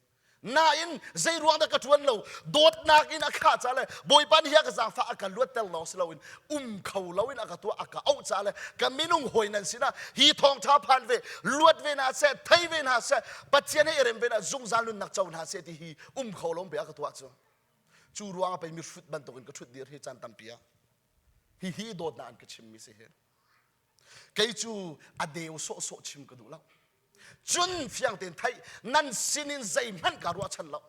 น่าอินใจรวงตะกระชวนเราโดดนักอินอาคาจ้าเลยบอยปันเฮียกระสังฟ้าอากาศลวดเตลลอสเราอินเขาเราอินอากาศตัวอากาศเอาจ้าเลยกันมินุ่งหอยนั่นสินะฮีทองท้าพันเวลวดเวนาเซไทยเวนาเซปัจเจเนเอเรมเวนาจุงจานุนนักเจ้าหน้าเซที่ฮีเขาล้มไปอากาศตัวจ้าจูรวงไปมีฟุตบันตกินกระชุดเดียร์ที่จันตัมเปียฮีโดดนานกระชิมมิเสเหไกจูอเดียวโซชิมกระดูแล้วจุนเฟียงเต็นไทยนั่นสินินใจมันการวัชันเรา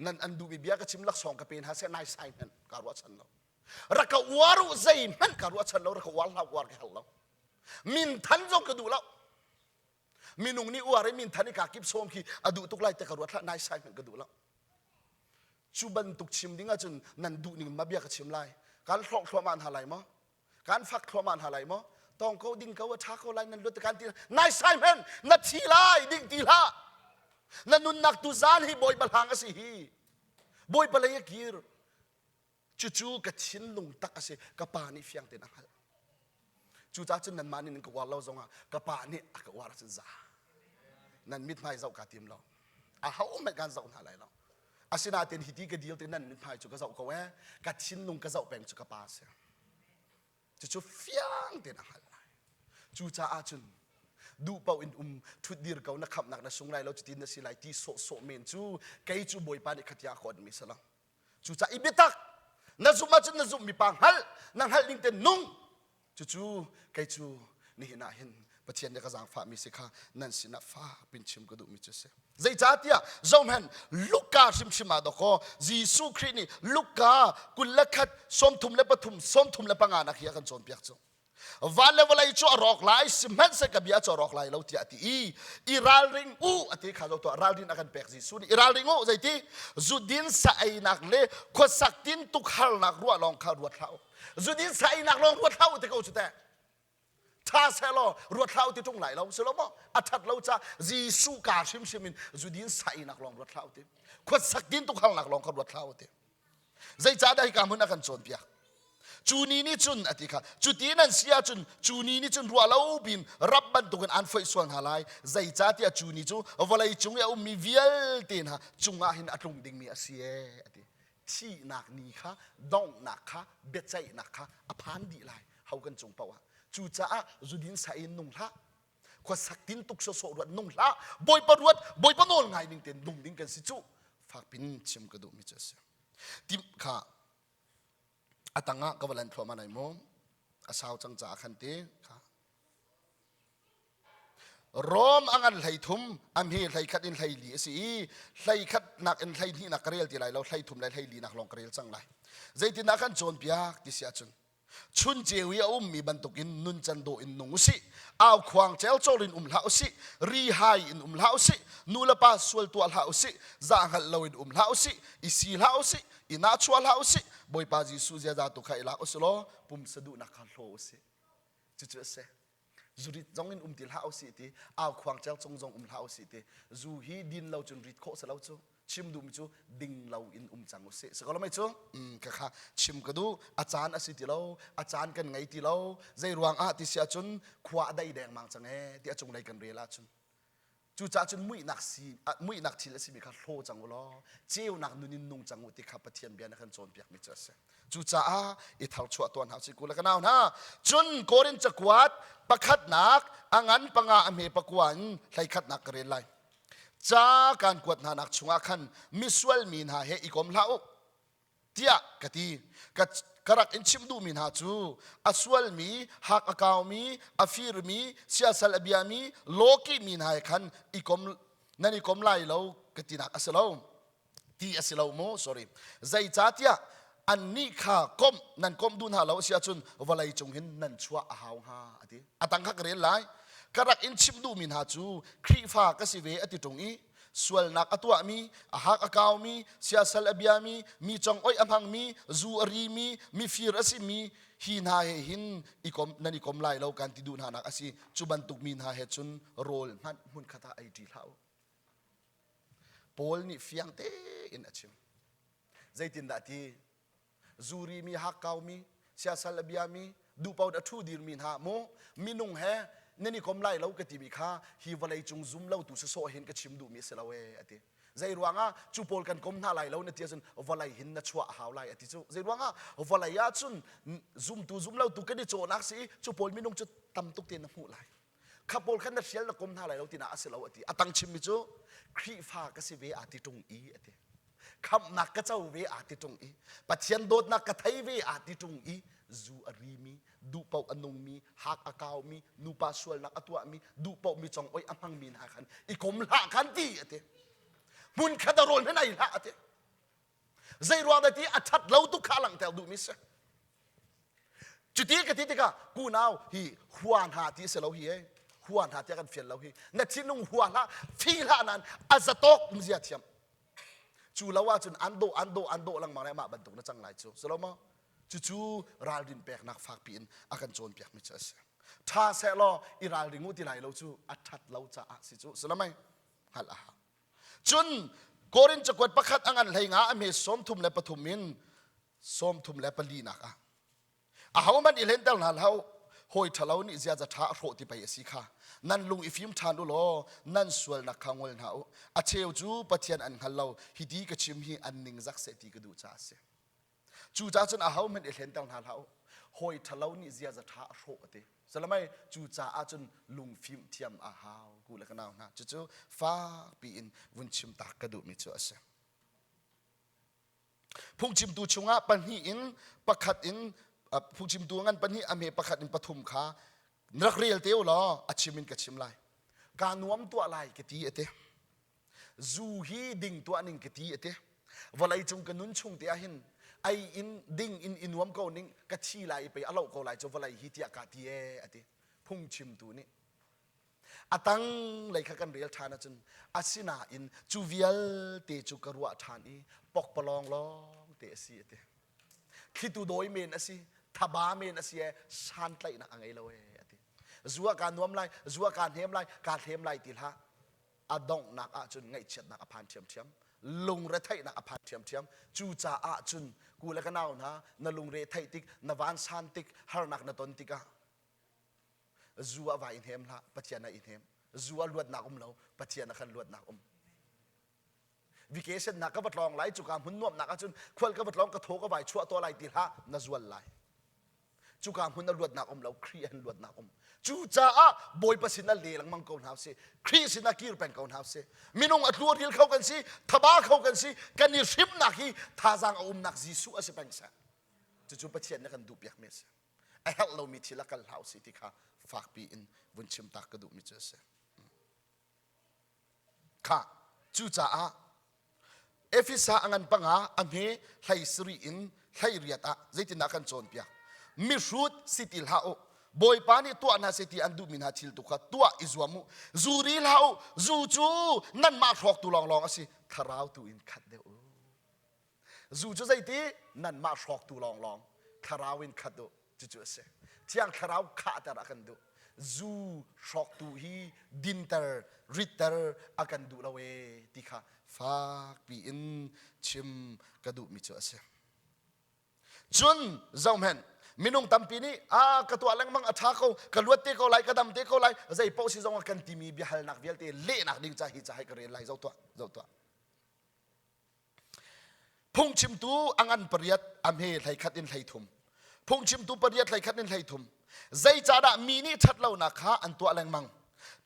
นั่นอันดูบิเบียกชิมลักสองกระเป็นหาเสนายไซมันการวัชันเรารักวารุใจมันการวัชันเรารักวาลาวาร์กเหเรามินทันจงกระดูแล้วมินุงนี่อวาริมินทันนี่กากิบโซมขีอดูตุกไลแต่การวัชนายไซมันกระดูแล้วชูบันตุกชิมดิ้งจุนนั่นดูนี่มาเบียกชิมไลการคลอกคลอมันหาไรมั้งการฟักคลอมันหาไรมั้งต้องเขาดิ้งเขาว่าชักเขาไล่นั่นรถการตีนายไซเมนนัดทีไล่ดิ้งตีละนั่นนุนนักตุซานฮีบอยบาลังสิฮีบอยบาลังยกีร์จู่ๆกับชินลุงตักสิกับปานี่เฟียงเต็นหัลจู่จ้าจนนั่นมานี่นึกว่าเราจงอ่ะกับปานี่อักว่าเราจะจ่านั่นมิดไม่เจ้ากาติมเราเขาไม่การเจ้าหน้าไรเราอาศินาเต็นฮิตีกเดียวเต็นนั่นมิดไม่จู่กับเจ้าเขาแหวกับชินลุงกับเจ้าแปลงจู่กับปาเสียจู่ๆเฟียงเต็นหัลจู่จ้าอาจุนดูเป่าอินทุดดีร์เขานักขับนักนักสงไรเราจะตีนสิไลที่โซเมนจู่ไกจู่บอยปานิขัดยาคนมิสละจู่จ้าอิบิตักนั่นซุมาจุนนั่นซุมีปังฮัลนั่งฮัลลิงเต็นนุ่งจู่ไกจู่นี่น่าเห็นประเทศเนี่ยก็สังฟ้ามิสิค่ะนั่นสินะฟ้าเป็นชิมกระดูมิจุเสใจจ้าเตียจอมเห็นลูกกาชิมมาดอกก็จีสุครินี่ลูกกากุลขัดสมทุมและปฐุมสมทุมและปังอานักเฮียกันจนเปียกจงวันเลวไลจ่อรอกไลสิมันseกับยาจ่อรอกไลเราที่อติอีรัลริงอติข้าตัวรัลดินอากันเปกจีสุนี่อีรัลริงใจที่จุดินใส่นักเล่ขวดสักดินตุกฮัลนักรัวลองข้าวรัวเท้าจุดินใส่นักลองรัวเท้าที่เขาจุดแต่ถ้าเซลล์รัวเท้าที่ตรงไหนเราเสร็จแล้วมั้งอัฐเราจะจีสุกาชิมมินจุดินใส่นักลองรัวเท้าที่ขวดสักดินตุกฮัลนักลองข้าวรัวเท้าที่ใจจ้าได้การมันอากันจนเปียกจูนีนี่จุนอธิค่ะจุดที่นั่นเสียจุนจูนีนี่จุนรัวเราบินรับบันตุกันอันไฟส่วนหาลายใจจ้าที่จูนีจูวันไรจุงยามีเวียลเต็นฮะจุงอาหินอัตรงดิ่งมีอาเซียอธิที่นักนี่ค่ะดองนักค่ะเบ็ดใจนักค่ะอภันดีไลเขากันจงเปล่าจูจ้าจุดินใส่นุ่งละขวดสักดินตุกโซโซรวดนุ่งละบอยปรวดบอยปนนไงนิ่งเต็นนุ่งดิ่งกันสิจูฝากเป็นชิมกระดูมิเจสติมค่ะอาตังกวลันพรมาในมออาสาวจังจ่าขันเตค่ะรอมอังอันไหลทุ่มอันเฮไหลขัดอินไหลลีสิไหลขัดนักอินไหลนี่นักเรียลที่ไรเราไหลทุ่มไหลลีนักลองเรียลจังไรใจที่นักขันโจนเปียกที่เสียจน ชุนเจวิอามีบรรทุกินนุนจันโดอินนงสิเอาควางเจลโจลินลาสิรีไฮอินลาสินูลปาสวลตัวลาสิจางฮัลโลอินลาสิอิซีลาสิอินาชัวลาสิบอยปาจิสุเจจาตุไคลาอุสโลปุ่มสะดุนักฮัลโลสิจุดเสจูริตจงอินติลาสิตีเอาควางเจลจงลาสิตีจูฮีดินเราจนริดโคสลาจูชิมดูมิจูดิ่งเราอินจังอุสิสกอลไม่จูก็ค่ะชิมก็ดูอาจารย์อสิติเราอาจารย์กันไงติเราใจรวงติเสียจนขวาได้แดงมังจังที่อาจงไรกันเรียลาจนจูจ่าจนมุยนักสีมุยนักทีละสิมีข้าโลจังวะล้อเจ้านักนุนินนุงจังอุติขับปะเทียนเบียนขันโจนเปียกมิเจสจูจ่าอิทัลชัวตัวหาสิกุลกันเอานะจนโกรินจักวัดประคัดนักอังันปังอาเมปกวนไลคัดนักเรียนไลจากการกวดนานักชงอาคันมิสวลมีนหาเฮอีกอมลาอุเตียกตีกรักอินชิมดูมินหาจูอัสวลมีฮักอากาวมีอัฟิรมีเสียสลบิอามีโลกีมินหาคันอีกอมนั่นอีกอมไลเรากตีนักอัสลาตีอัสลาโม sorry ใจจัตยาอันนี้ข้ากมนั่นกมดูนหาเราเสียจุนวลัยจงเห็นนั่นชัวอาหาวฮาอดีอตังคักเรียนไลกรักอินชิมดูมินหาจูครีฟ้ากสิเวอติตรงนี้ส่วนนักตัวมีอาหักอากาวมีเสียสลบิอามีจงอ้อยอัมพังมีจูอรีมีฟิรสิมีหินหาหินอีกอมนั่นอีกอมไลเราการติดูนหานักอสิจุบันตุกมินหาเหตุจุนโรลมันมุนคาตาไอดีเราโพลนี่เฟียงเตอินอชิมใจตินดาทีจูรีมีฮักกาวมีเสียสลบิอามีดูเป่าดัทูดีมินหาโมมินุงเฮนี่นี่คมไล่เรากติมีค่าฮีวลัยจงซุมเราตุสโซเห็นกชิมดูมีเสลาเวอติใจรวงอ่ะจูโปลกันคมหน้าไล่เราเนี่ยเทียนวลัยหินนัชวะหาวไล่อติจูใจรวงอ่ะวลัยยาจุนซุมตุซุมเราตุกันดิโจนักสิจูโปลมินุงจุตำตุกเตียนหูไล่ขับโปลขันนัดเชียลคมหน้าไล่เราตินาเสลาอติอตังชิมมิจูครีฟ้ากสิเวอติตรงอีอติคำนักกระเจ้าเวอติตรงอีปัจเจียนโดดนักกระไทเวอติตรงอีจูอรีมีดูเป่าอนงมีฮักอากาวมีนูปาสวลนักอตัวมีดูเป่ามีจงอ้อยอัมพังมีนาคันอีกมละคันตีอเตมุนขัดรอนให้ไหนละอเตใจรวงได้ที่อัดเราตุกขาหลังแต่ดูมิสจุดที่กติกากูนาวฮีหัวหาที่เสลาฮีหัวหาที่กันเฟียนเราฮีนัดที่นุ่งหัวละฟีละนั้นอาจจะตกมุจยาเทียมจูละว่าจนอันโดลังมาเนี่ยมาบรรทุกนั่งจังไรจูสลามาจู่ๆราลดินเปียกนักฝากปีนอากันโจนเปียกไม่เจอเสียถ้าเสลออิราลดิงูที่ไหนเราจู่อัดเราจะอาสิจู่สละไม่ฮัลอาจนโกรินจะกวดประคัดอังันไหงาอเมสมทุมและปฐุมินสมทุมและปลีนักอาเขามันอิเลนเตลนาเราหอยทะเลานี่จะจะท้าโรติไปสิค่ะนั่นลุงอิฟิมทานดูโลนั่นสวลนักขังวันเขาอาเชลจู่ปะเทียนอันฮัลเราฮิดีกชิมฮีอันนิงซักเสตีกดูจ้าเสียจู่จ้าจนอาเขามันเห็นตั้งนานแล้วหอยทะเลานี่เสียจะท้าโรติสละไม่จู่จ้าจนลุงฟิมเทียมอาเขากูเลยกันเอานะจู่ฟ้าปีนวุ่นชิมตากระดูมิจ้าเสียพุ่งชิมตูชงะปันฮีอินประคัดอินพุ่งชิมตัวงั้นปันฮีอเมประคัดอินปฐุมขานักเรียนเตียวหรออาชิมินกับชิมไลการนวมตัวอะไรกตีเอเตจูฮีดิ่งตัวนึงกตีเอเตวลัยจงกันนุนชงเตียหินไออินดิ่งอินนวมเขานิ่งกะชีไลไปอารมณ์เขาไลจวลัยฮิตยากาตีเอเอเตพุ่งชิมตัวนี้อาตังเลยขักันเรียลทานะจนอาศินาอินจูเวียลเตจูกรัวทานีปอกปลองเตสีเตคิดดูโดยเมนอสิทับาเมนอสิชันไลนักไงเราเอจัวการนวมไลจัวการเทมไลการเทมไลติละอดองนักอาจุนไงเช็ดนักอภันเทียมเทียมลุงเรทัยนักอภันเทียมเทียมจูจ่าอาจุนกูเล็กน่าวนะนลุงเรทัยติกนวานชันติกฮาร์นักนตนติกะจัววายอินเทมละปัจเจียนอินเทมจัวลวดนักเราปัจเจียนขันลวดนักวิเคชันนักก็บัดลองไลจุกามหุ่นนวมนักอาจุนควรก็บัดลองกระโถก็ไหวชั่วตัวไลติละนจัวไลจุกามหุ่นนลวดนักเราเครียนลวดนักจูจ่าบอยประสิทธิ์นั่นเลงมังกรหาวสิคริสนักกีรเป็นกรหาวสิมินงอัดลัวที่เขากันสิทบ้าเขากันสิกันนี่ริบนักฮีท่าจางนักจิสุอาศัยเป็นเสจู่ๆประเทศนักกันดูเปียกเมสไอ้เฮลเรามีที่ละกันหาวสิที่ข้าฝากปีอินวันชิมตากระดูมิเจอเสข้าจูจ่าเอฟิซาอังันปังอาอันเฮไลสรีอินไลเรียตาใจตินักกันโจนเปีย mi root sitil hao boy pani tua na seti andu min ha thil tu kha tua izwamu zuril hao zu chu nan ma throk tu long long asi Thlarau tu in khat de zu chu zai ti nan ma throk tu long long Thlarau in khat do chu chu se tiang Thlarau kha ta ra kan do zu throk tu hi dinter ritter akan du lawe tikha fak pi in chim kadu mi chu ase chun zomhen minung tampi ni katua lang mang atha ko kaluat te ko lai kadam te ko lai zai po si zong kan timi bi hal nak vial te le nak ding cha hi cha hai kare lai zau to phung chim tu angan pariat amhe lai khat in lai thum phung chim tu pariat lai khat in lai thum zai cha da mi ni that lo na kha an tua lang mang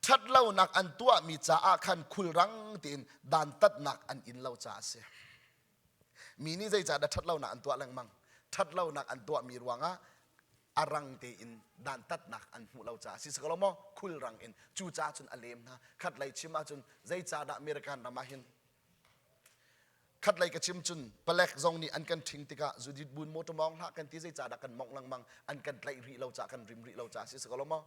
that lo nak an tua mi cha a khan khul rang tin dan tat nak an in lo cha se mi ni zai cha da that lo na an tua lang mang that lo nak an tua mi ruanga arang te in dan tat nak an mu lo cha si sakolomo khul rang in chu cha chun alem na khat lai chima chun zai cha da american na ma hin khat lai ka chim chun palek zong ni an kan thing tika zudit bun mo to mong ha kan ti zai cha da kan mong lang mang an kan tlai ri lo cha kan rim ri lo cha si sakolomo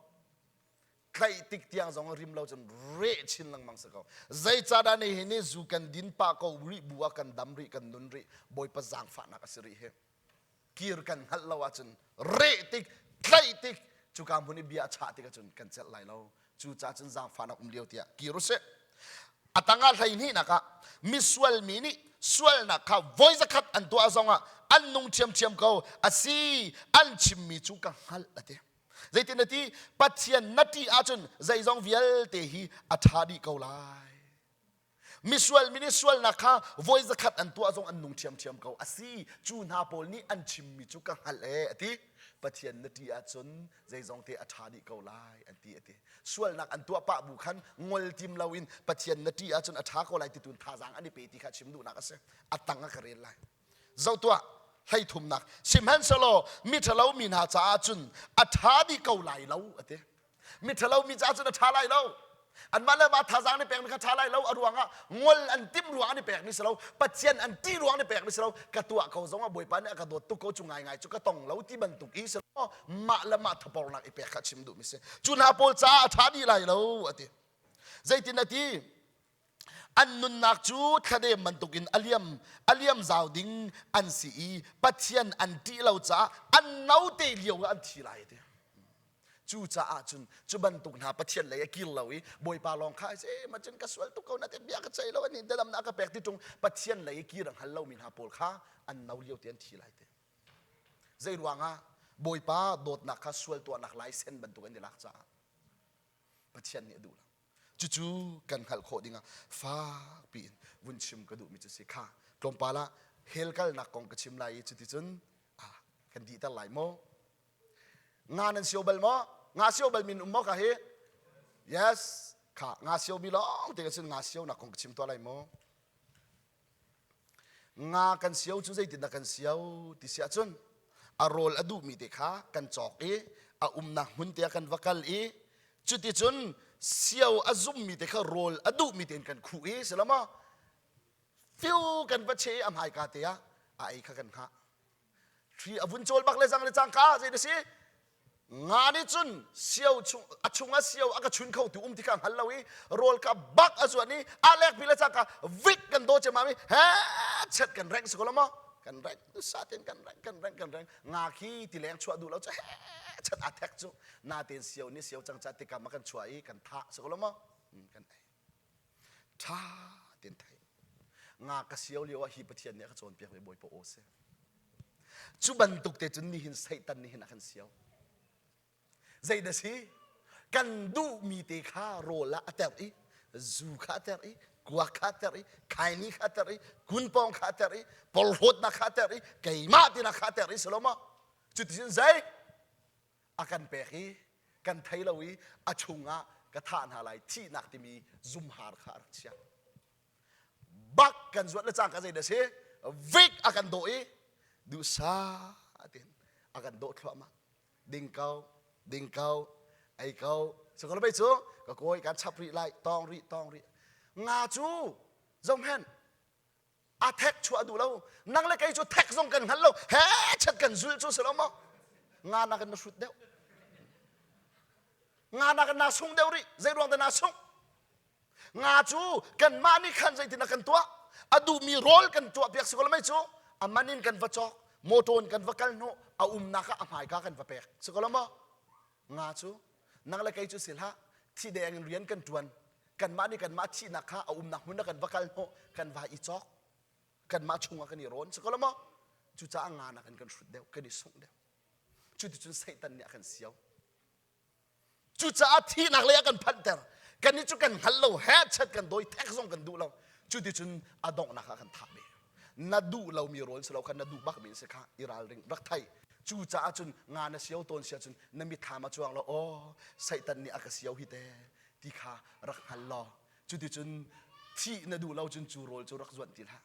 klai tik tiang zong rim lo chun re chin lang mang sakau zai cha da nei ni zu kan din pa ko ri buwa kan dam ri kan nun ri boy pa zang fa na ka siri he kir kan hal lo chun re tik klai tik chu kam huni bia cha tik chun kan chel lai lo chu cha chun zang fa na liu tia kiru se atanga lai ni na ka miswal mi ni swal na ka voice khat an to azonga an nung chiam ko asi an chim mi chu ka hal ate zai tin ti pathian nati achun zai zong vial te hi athadi ko lai miswal miniswal na kha voice khat an to azong an nung chiam ko asi chu na pol ni an chim mi chu ka hal e ati pathian nati achun zai zong te athadi ko lai anti ati swal nak an to pa bu khan ngol tim lawin pathian nati achun atha ko lai ti tun tha jang ani pe ti kha chim du na ka se atanga ka rel lai zo to hay thum nak simhan salo mi thalo min ha cha chun athadi ko lai lo ate mi thalo mi cha chun atha lai lo an mala ba tha jang ni pek mi kha tha lai lo aruanga ngol an tim ruang ni pek mi salo pathian an ti ruang ni pek mi salo ka tua ko zonga boy pan ka dot tu ko chu ngai chu ka tong lo ti ban tu ki salo ma la ma thapor nak i pek kha chim du mi se chu na pol cha athadi lai lo ate zaitin ati an nun nak chu thade man tukin aliam zaw ding an si pathian an ti lo cha an nau te liu an thi lai te chu cha a chun chu ban tuk na pathian le kil lawi boy pa long khai se ma chun ka swal tu ko na te bia ka chai lo ni dalam na ka pek ti tung pathian le ki rang hal lo min ha pol kha an nau liu te an thi lai te zai ruanga boy pa dot na ka swal tu nak lai sen ban tuk an dilak cha pathian ni du chu kan khal kho dinga fa pin vun chim ka du mi chu se kha tlom pala hel kal na kong ka chim lai chu ti chun kan di ta lai mo nga nan siobal mo nga siobal min mo ka he yes kha nga sio bilong te ka chun nga sio na kong ka chim to lai mo nga kan sio chu zai tin na kan sio ti sia chun a rol adu mi te kha kan chok e a na hun te kan vakal e chu ti chun siaw azum mi te kha rol adu mi ten kan khu e selama fiu kan va che am hai ka te ya ai kha kan kha thri avun chol bak le jang ka je de si nga ni chun siaw achunga siaw aka chun khau tu ti kan halawi rol ka bak azwani alek bila cha ka vik kan do che mami ha chet kan reng skolama kan reng tu satin kan reng nga khi ti leng chua du lo cha chat attack chu na ten siaw ni siaw chang cha te ka ma kan chua i kan tha skolama kan ai tha ten thai nga ka siaw liwa hi pathian ne ka chon pek me boy po o se chu ban tuk te chun ni hin satan ni hin kan siaw zai da si kan du mi te kha rola ater i zu kha ater i kwa kha ater i kaini kha ater i kun pong kha ater i pol hot na kha ater i kai ma ti na kha ater i seloma chu ti sin zai akan peki kan thailawi achunga ka than halai thi nak ti mi zum har khar chia bak kan zuat la chang ka zai da si vik akan do i du sa atin akan do thlama ding kau ai kau sekolah bai chu ka koi kan chapri lai tong ri nga chu zong hen attack chu adu lo nang le kai chu tek zong kan hal lo he chat kan zul chu seloma งานนักนาสุดเดียวงานนักนาส่งเดียวริใจรวงแต่นาส่งงาจูกันมานี่ขันใจที่นักกันตัวอดูมีโรลกันตัวเปียกสกุลไม่จูอามานินกันวัจจอกโมโตนกันวักลโนอานักอาหายกันวัเปียกสกุลมั้งาจูนังละไกจูสิลฮะที่แดงเรียนกันจวนกันมานี่กันมาที่นักฮะอานักมุนกันวักลโนกันว่าอีจอกกันมาชงกันนี่ร้อนสกุลมั้จูจะงานนักกันสุดเดียวกันดิส่งเดียวจูที่จุนไซตันเนี่ยกันเสียวจูจะที่นักเลี้ยกันพันเตอร์กันนี่จุกันฮัลโหลแฮชชัดกันโดยแท็กซ่งกันดูเราจุดที่จุนอดองนักกันทับเบนัดดูเรามีโรลสเราคันนัดดูบักมีนสิคะอิราลริงรักไทยจูจะจุนงานเสียวตนเสียจุนนั่นมีถามมาจวงเราโอ้ไซตันนี่อากาเสียวฮิเตที่ข้ารักฮัลโหลจุดที่จุนที่นัดดูเราจุนจูโรลจูรักจวนที่ละ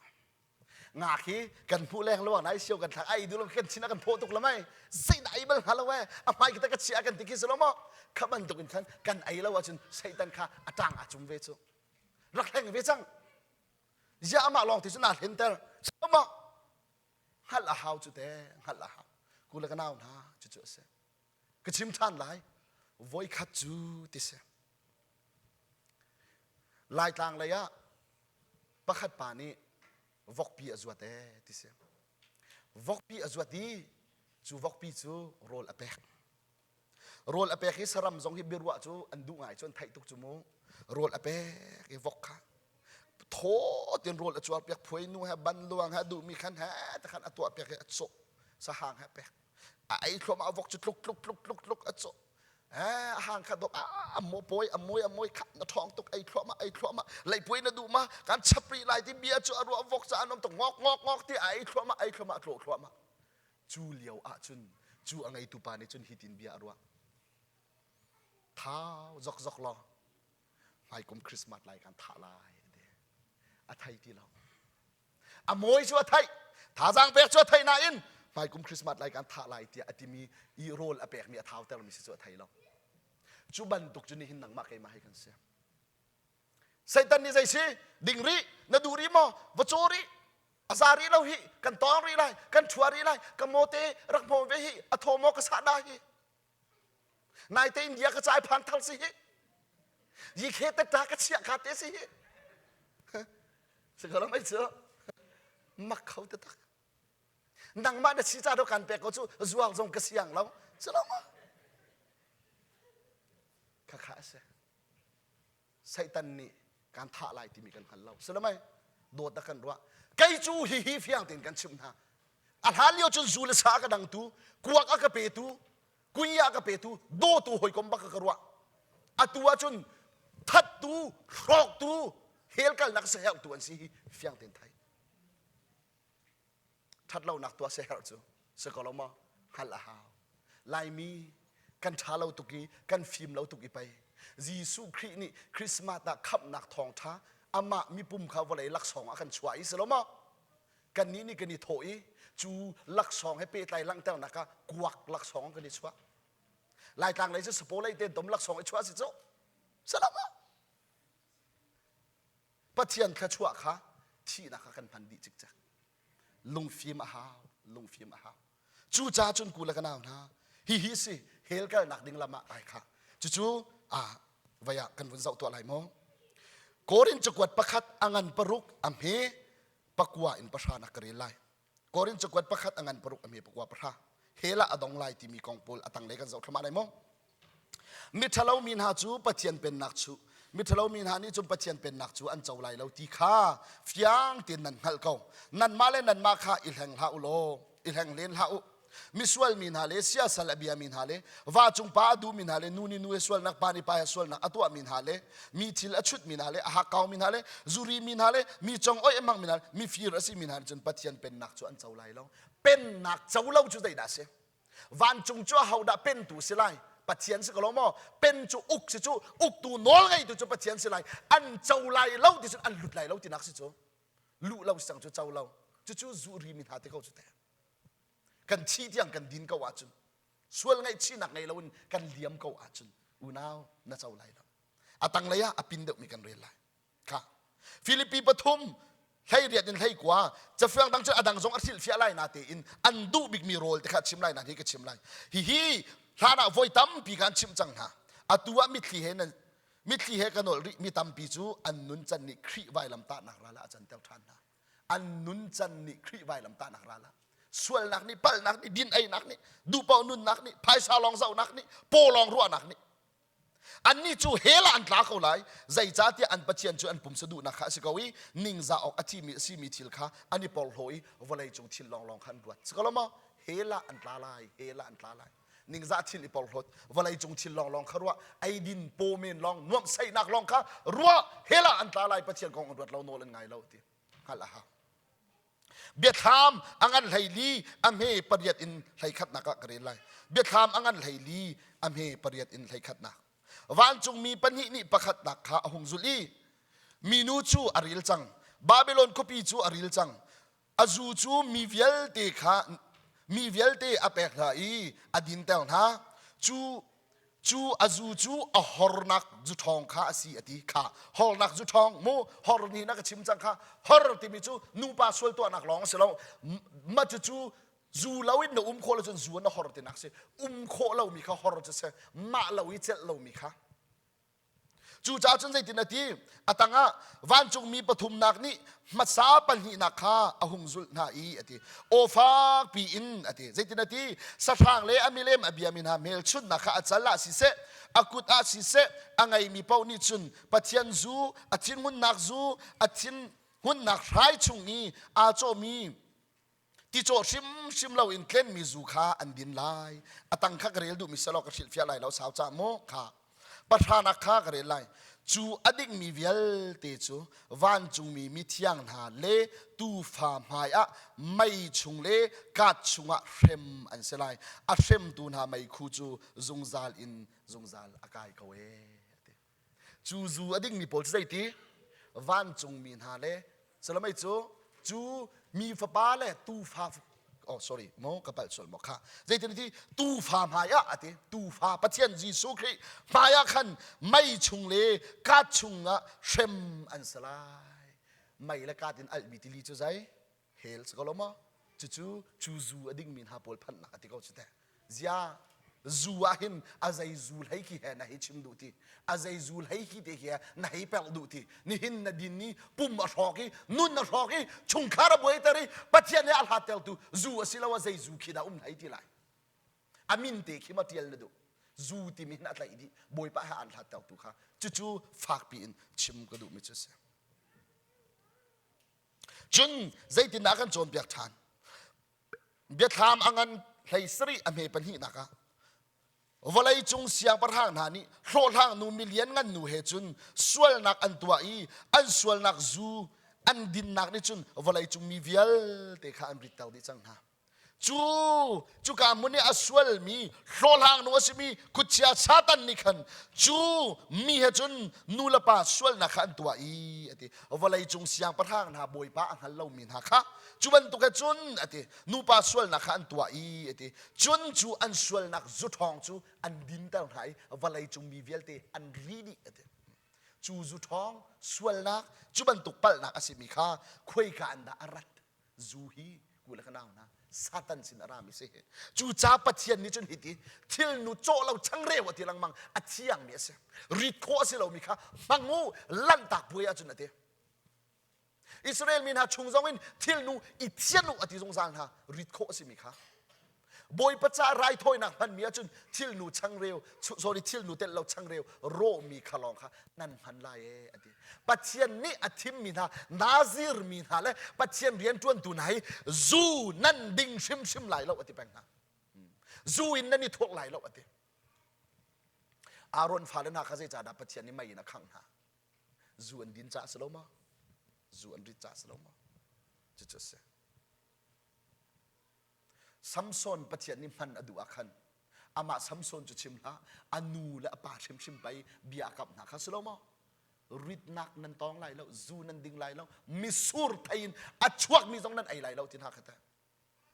งาขี้กันผู้แรงระหว่างนายเสียวกันทางไอ้ดูเรากันชินักกันโพตุกละไม่ใส่ไหนบ้างฮัลโหลเว้อภัยกิตกันเสียกันติกิสละมั้งขับมันตุกันกันไอ้เราว่าจุนไซตันข้าอาจารย์อาจุมเวจุรักแรงเวจังยามาลองที่สุนัขเห็นแต่สมองฮัลละฮาวจุดเด้ฮัลละฮาวกูเลยกันเอาหน้าจุดจุดเสียก็ชิมท่านหลายวัยขัดจูติเสียลายต่างเลยอะประคัดป่านี้วอกปีอจวดเด้ติเสียวอกปีอจวดดีจูวอกปีจูโรลอเปกโรลอเปกที่สรัมจงที่เบรัวจูอันดูง่ายจนไทยตุกจูโมโรลอเปกวอกค่ะโถเตียนโรลอจวดเปียกพวยนูฮะบันลวงฮะดูมีขันฮะแต่ขันอตัวเปียกอโศสหางฮะเปียกไอ้คลมาอวกจุดลุกอโศห่างขัดดอกอโมปอยอโมยขัดทองตกไอ้คลมาไหลพวยนะดูมาการชับปรีไหลที่เบียจูอรัวอวกจะอันนมตกงอกที่ไอ้คลมาโคลมาจูเลียวอาจุนจูอังไงตุปานี่จุนฮิตินเบียอรัวท้าจอกล้อไม่กุมคริสต์มาสไลกันท่าลายอาไทยที่เราอโมยชัวไทยถ้าจางเปียกชัวไทยนาอินไม่กุมคริสต์มาสรายการท่าลายที่อติมีอีโรลอเปียกมีท้าวแต่เรามีชัวไทยเราจุบันตุกจุนี่หินหนังมาใครมาให้กันเสียไซตันนี่ใจสิดิ่งรีนดูรีมอวจรีอาซารีเราฮีกันตองรีไรกันชัวรีไรกันโมเตรักโมเวฮีอโทโมกษาดาฮีนายเตอินเดียกระจายพันทัลสิฮียิ่งเหตุตากระเชียกขาเตสิฮีsekarang itu mak kau tetap nang mana sih caro kan pek kau tu jual zong kesiang lau selama kakak setan ni kan tak lagi timi kan halau selama dua takkan dua kai cu hi fiang tin kan cumna alhal yo cun zul sa ka dang tu kuak ka petu kuya ka petu do tu hoi kom bak ka ruwa atua cun that tu rok tuเฮลกันนักเสียตัวนี้เฟียงเต็นไทยทัดเรานักตัวเสียจูสกอลมาฮัลลาฮาวลายมีกันชาเราตุกีกันฟิล์มเราตุกีไปยิสุครินี่คริสต์มาสขับนักทองท้าอามามีปุ่มเขาวันไหนลักสองกันช่วยสโลมากันนี้นี่กันนี่โถยจูลักสองให้เปย์ไตลังเต้านักกวักลักสองกันนี่ช่วยลายต่างเลยจะสปอร์ไลท์เต้นตมลักสองให้ช่วยสิโจสโลมาปัจจัยข้าชั่วข้าที่นักขันพันดีจิกจักลุงฟิมาฮาวจู่จ้าจนกูละกันเอานะฮิสิเฮลกันนักดิ่งละมาไอ้ข้าจู่วายกันวันเสาร์ตัวอะไรมั้งโกรินจักวัดประคัดอังันปรุกอเมปักว่าอินประชานักเรียนไลโกรินจักวัดประคัดอังันปรุกอเมปักว่าประชาเฮละอดองไลที่มีกองปูลอตังเลกันเสาร์ทำอะไรมั้งมิทะเลามีนหาจูปัจจัยเป็นนักจูมิทะเลามีนหานี่จุมปัจจัยเป็นนักจูอันเจ้าไลเราตีข้าฟียงตีนนันฮัลเขานันมาเลนันมาข้าอิลแห่งฮาอุโลอิลแห่งเลนฮาอุมิสวลมีนหาเลเซียสลาบียามีนหาเลว่าจุงป้าดูมีนหาเลนูนินูเอสวลนักปานิปายสวลนักอตัวมีนหาเลมีทิลอชุดมีนหาเลฮักเขามีนหาเลจูรีมีนหาเลมีจงอ้อยมังมีนหาเลมีฟีรสิมีนหาเลจนปัจจัยเป็นนักจูอันเจ้าไลเราเป็นนักเจ้าเราจุดใดดัสเซวันจุงจ้าเฮาดาเป็นตัวสิไลปัจจัยสิกลมอเป็นจูอุกสิจูอุกตูนอลไงตัวจูปัจจัยสิไลอันเจ้าไลเล่าที่สุดอันหลุดไลเล่าที่นักสิจูลุเล่าสั่งจูเจ้าเล่าจูจูรีมินหาที่เขาจุดแต่กันชี้ที่ยังกันดินเขาว่าจุนส่วนไงชี้หนักไงเรากันเลี้ยมเขาว่าจุนอุณาวน่าเจ้าไลเราอาตังเลยอะอปินเดมีกันเรียนไลค่ะฟิลิปปีปฐุม ให้เรียนให้กว่าจะฟังดังจะอดังจงอัดสิลเฟียไลนาเตอินอันดูบิกมีโรลแต่ขัดชิมไลนาที่ก็ชิมไลฮีถ้าเราไว้ตั้มปีการชิมจังฮะอัตัวมิตรเฮนันมิตรเฮกันโนมีตั้มปีจูอันนุนจันนิครีไว้ลำตาหนักละอาจารย์เต้าท่านนะอันนุนจันนิครีไว้ลำตาหนักละส่วนนักนี่เปิลนักนี่ดินไอ้นักนี่ดูเป่านุนนักนี่พายซาลองเศร้านักนี่โปลองรัวนักนี่อันนี้จูเฮลอันตราเขาเลยใจจ้าที่อันปัจเจียนจูอันปุ่มสะดุนะคะสกวีนิ่งจะออกอาทิมีซีมีทิลค่ะอันนี้ปอลหอยวลัยจงทิลลองขันบวชสกลมาเฮลอันตราลายเฮลอันตราลายนิ่งจะทิลปอลหอยวลัยจงทิลลองขันรัวไอดินโปเมนลองนวมใส่นักลองค่ะรัวเฮลอันตราลายปัจเจียนกองอันบวชเราโนเล่นไงเราทีฮัลโหลเบียดทามอังันไหลีอัมเฮปริยัดอินไหขัดนักกระเรนไลเบียดทามอังันไหลีอัมเฮปริยัดอินไหขัดนักวันจงมีปัญหินี่ประคัดนักข้าหงจุลีมีนูจูอาริลจังบาบิโลนคปีจูอาริลจังอาจูจูมีเวลเตข้ามีเวลเตอเปกไลอดินเตลนะจูอาจูอหอร์นักจุทองข้าสีอดีข้าหอร์นักจุทองโมหอร์นี่นักชิมจังข้าหอร์ที่มีจูนูปาสวลตัวนักร้องเสร็จแล้วมาจูเราอินโคเราจนจูนหอร์ที่นักเสโคเรามีข้าหอร์จะเสมาเราอิเจเรามีข้าจูเจ้าจนใจตินาทีอาตังะวันจงมีปฐุมนักนี้มาสาปัญหินักข้าอหุงจุลนาอีอติโอฟากปีอินอติใจตินาทีสถางเลอมิเลมอบิยามินาเมลชุนนักข้าอัจฉริยะสิเสอากุตอาสิเสอังไงมีเป้านิจุนปัจเจียนจูอัจฉินหุ่นนักจูอัจฉินหุ่นนักไรชุงนี้อาโจมีที่โจชิมเราอินเคลนมีจูข้าอันดินไลอาตังข้ากระเรลดูมิสลอกระชิลฟิอาไลเราสาวจามโมข้าประธานักข้ากระเรไลจูอดิกมีเวลเตจูวันจุงมีมิเทียงหาเลตูฟาหายะไม่ชุงเลกัดชุงะเร็มอันเสลายอัเร็มตูนหาไม่คูจูจงซาลอินจงซาลอากายเขาเอจูอดิกมีโพลใจตีวันจุงมีหาเลสลาไม่จูมีฟ้าเลตูฟาsorry โมกระเป๋าส่วนหมอกค่ะใจทีนี้ตูฟ้ามายะอะทีตูฟ้าปะเทียนจีสุครีมายะขันไม่ชุงเลกัดชุงอะเชมอันสลายไม่ละกัดอินอัลบิติลีจูใจเฮลสกอลมาจูอดิ้งมินฮาโพลพันนักติกเอาชุดแต่เจียจูอาหินอาใจจูให้ขี้แห่นาฮิชิมดูทีอาใจจูให้ขี้เดียนาฮิเปลดูทีนี่หินนาดินนี่ปุ่มมาชอกีนุนมาชอกีชุงคาราบวยตรีปัจเจียนเนี่ยอัลฮัตเตลตูจูสิลาวาใจจูขี้ดาให้ทีไรอามินเตขี้มาเทียนเลยดูจูที่มินอะไรดีบวยปะให้อัลฮัตเตลตูค่ะจูฝากปีนชิมก็ดูมิจุเสจุนใจตินักันโจมเบียดทานเบียดทามอังันไฮสรีอเมปันหินักวลัยจงเสียงประทางนานี้โคทางนูมิเลียนงันนูเฮจุนสวลนักอันตัวอันสวลนักจูอันดินนักนี่จุนวลัยจงมีเวียลเตข้าอันบริตเอาดิจังฮะจูกามุนีอัสวลมีโคทางนูสิมีกุศลชาตันนิคันจูมีเฮจุนนูละปาสวลนักอันตัววลัยจงเสียงประทางนาบอยปะอันเรามินฮะค่ะจูบันตุกจุนนูปาสวลนักอันตัวจุนจูอันสวลนักจุทองจูอันดินตั้งไหนวลัยจงมีเวลเตอันรีดีจูจุทองสวลนักจูบันตุกปัลนักอสิมิค่ะคุยกันดาอารัตจูฮีกูเล็กน้าวนะซาตันสินอารามิเสจูจ้าปัจเจียนนี่จนหิติทิลนูโจเราช่างเร็วที่ลังมังอัจฉริยะมีเสริดโคสิเรามีค่ะมังงูลั่นตักบุยอาจุนเตอิสราเอลมีนาชุงจงวินทิลนูอิเทียนูอธิจงจางฮะริดโคสิมิค่ะบอยประจาไรถอยนักพันมีอาจุนทิลนูช่างเร็วsorryทิลนูเต้นเราช่างเร็วโรมีขลองค่ะนั่นพันลายอธิปัจเจียนนี่อธิมีนานาซิรมีนาและปัจเจียนเรียนจวนตุไหนจูนั่นดิ่งชิมไหลเราอธิแปลงฮะจูอินนั่นนี่ทวกไหลเราอธิอารอนฟาเลนาข้าจะจ่าดับปัจเจียนนี่ไม่นะขังฮะจูอันดินจ่าสโลมาจูอันริจาสโลมาจะเสซัมซอนปัจเจียนนี่มันอดูอาคันอามาซัมซอนจะชิมละอนูและป่าชิมไปเบียกับนักข้าสโลมาริดนักนันตองไหลแล้วจูนันดิ่งไหลแล้วมิสูร์ไทยน์อัจฉริยะมีตรงนั้นไอไหลแล้วที่นักข้าแต่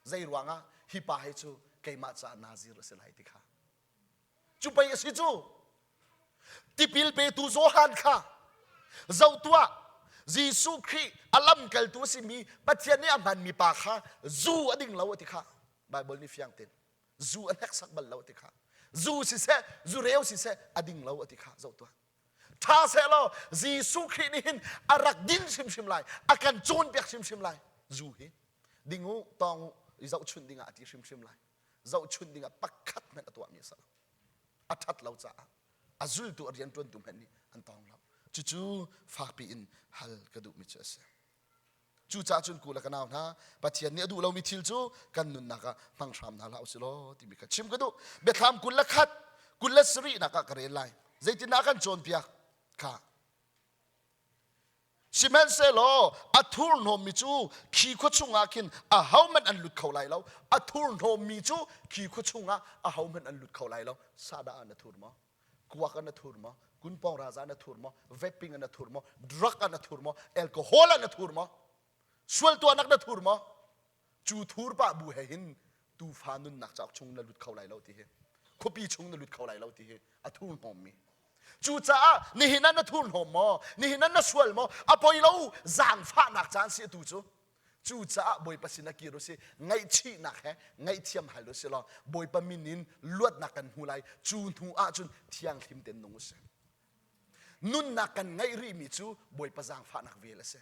ใจรวงอ่ะฮิปาให้จูเกยมาจานาซีร์เสลายติค่ะจูไปสิจูที่พิลเปตูโซฮันค่ะเจ้าตัว จีสุครีอัลลัมเกลตัวสิมีปัจเจียนนี่มันมีปากค่ะจูอดิ่งเราติค่ะไบเบิลนี่ฟังเต็นจูอันเล็กสักบัลเราติค่ะจูสิเสจูเรียวสิเสอดิ่งเราติค่ะเจ้าตัวถ้าเสร็จแล้วจีสุครีนี่หินอารักดินชิมไลอาการโจนเปียกชิมไลจูหิดิ่งหูตองเจ้าชุนดิ่งอาทิชิมไลเจ้าชุนดิ่งอาปักขัดมันตัวมีสักอัฐัดเราจ้าอาจุลตัวเรียนตัวตุ่มเห็นนี่อันตองเราจู่ๆฝากปีอินฮัลกระดูกมิเชสจู่จ้าจุนกูละกันเอานะปัจเจียนเนี่ยดูเรามีทิลจู่กันนุนนักฟังชามนาเราสิโลที่มีกันชิมกระดูกเบ็ดทำกุลละขัดกุลละสรีนักกระเรนไลใจตินักกันโจนเปียกค่ะชิมเอนเซโลอัทุรโนมิจูขี้ขชุงอาคินอาเฮามันอันหลุดเข้าไหลแล้วอัทุรโนมิจูขี้ขชุงอาเฮามันอันหลุดเข้าไหลแล้วซาดาอันทุรมากวากันทุรมากุนปองราซานทุรมาเวปปิ้งอันทุรมาดรักอันทุรมาแอลกอฮอล์อันทุรมาสวลตัวนักทุรมาจูทุรปะบูเหินตูฟานุนนักจากชงนหลุดเข้าไหลแล้วที่เฮคุปีชงนหลุดเข้าไหลแล้วที่เฮอัทุรโนมีจู่จ้านี่หินันนัทุนหอมมอนี่หินันนัสวลมออพอยเราจางฟ้านักจานเสียตู่จู่จ้าบอยปัสนักกิรุสิไงชีนักแฮไงเทียมหายรุสิลอบอยปมินินลวดนักกันหูไลจูนหูอาจุนเทียงทิมเต็นนงเสนุนนักกันไงรีมิจูบอยปัจางฟ้านักเวลเส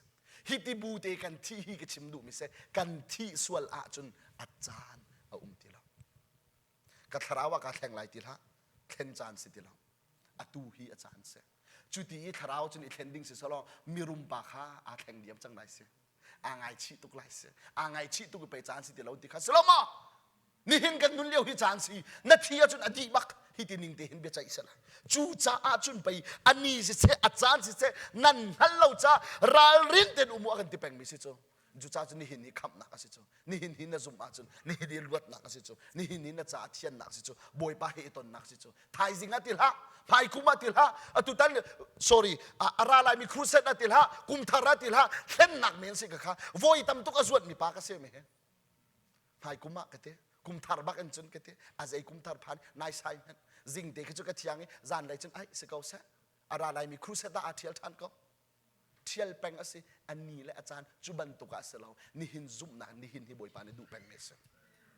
ฮิติบูเตกันที่ฮิกชิมดูมิเสกันที่สวลอาจุนอาจารย์เอาติลากัทราวะกัทแข่งไลติละแข่งจานสิติละอตูฮีอาจารย์เสจุดที่ทาราวจนอีเทนดิ้งสิสลอมีรุมปากฮาอาแข่งเดียมจังไรเสอ่างไอชีตุกไรเสอ่างไอชีตุกไปจานสิเดลาติคัสสลอมานี่เห็นกันนุ่นเลี้ยวฮิจานสินาทีอาจุนอดีบักฮิตินิงเตเห็นเบียใจสละจูจ้าอาจุนไปอันนี้สิเสอาจารย์สิเสนั่นฮัลโหลจ้าราลินเต็นอุโมกันติแปงมิสิโจจูจ้าจุนนี่เห็นนี่คำนักสิโจนี่เห็นหินน่ะซุ่มอาจุนนี่เห็นลวดนักสิโจนี่เห็นนี่น่ะจ้าเทียนนักสิโจบอยปะเฮตนนักสิโจไทยสิงห์ติลฮะพายคุมาติลฮะตุตัน sorry อะไรอะไรมีครูเซตติลฮะกุมทาราติลฮะเล่นหนักเหมือนสิกะค่ะโวยตำตุกอสวดมีปากเสียไหมฮะพายคุมะกะเตกุมทาร์บักอันจุนกะเตอาศัยกุมทาร์พันนายไซมันจิงเตกจุกะเทียงจานไรจุนไอสิกเอาเสอะไรอะไรมีครูเซตอาเทียลทันก็เทียลแปงอสิอันนี้แหละอาจารย์จุบันตุกะเสลานี่หินซุ่มนะนี่หินที่บอยปานี่ดูแปงเมส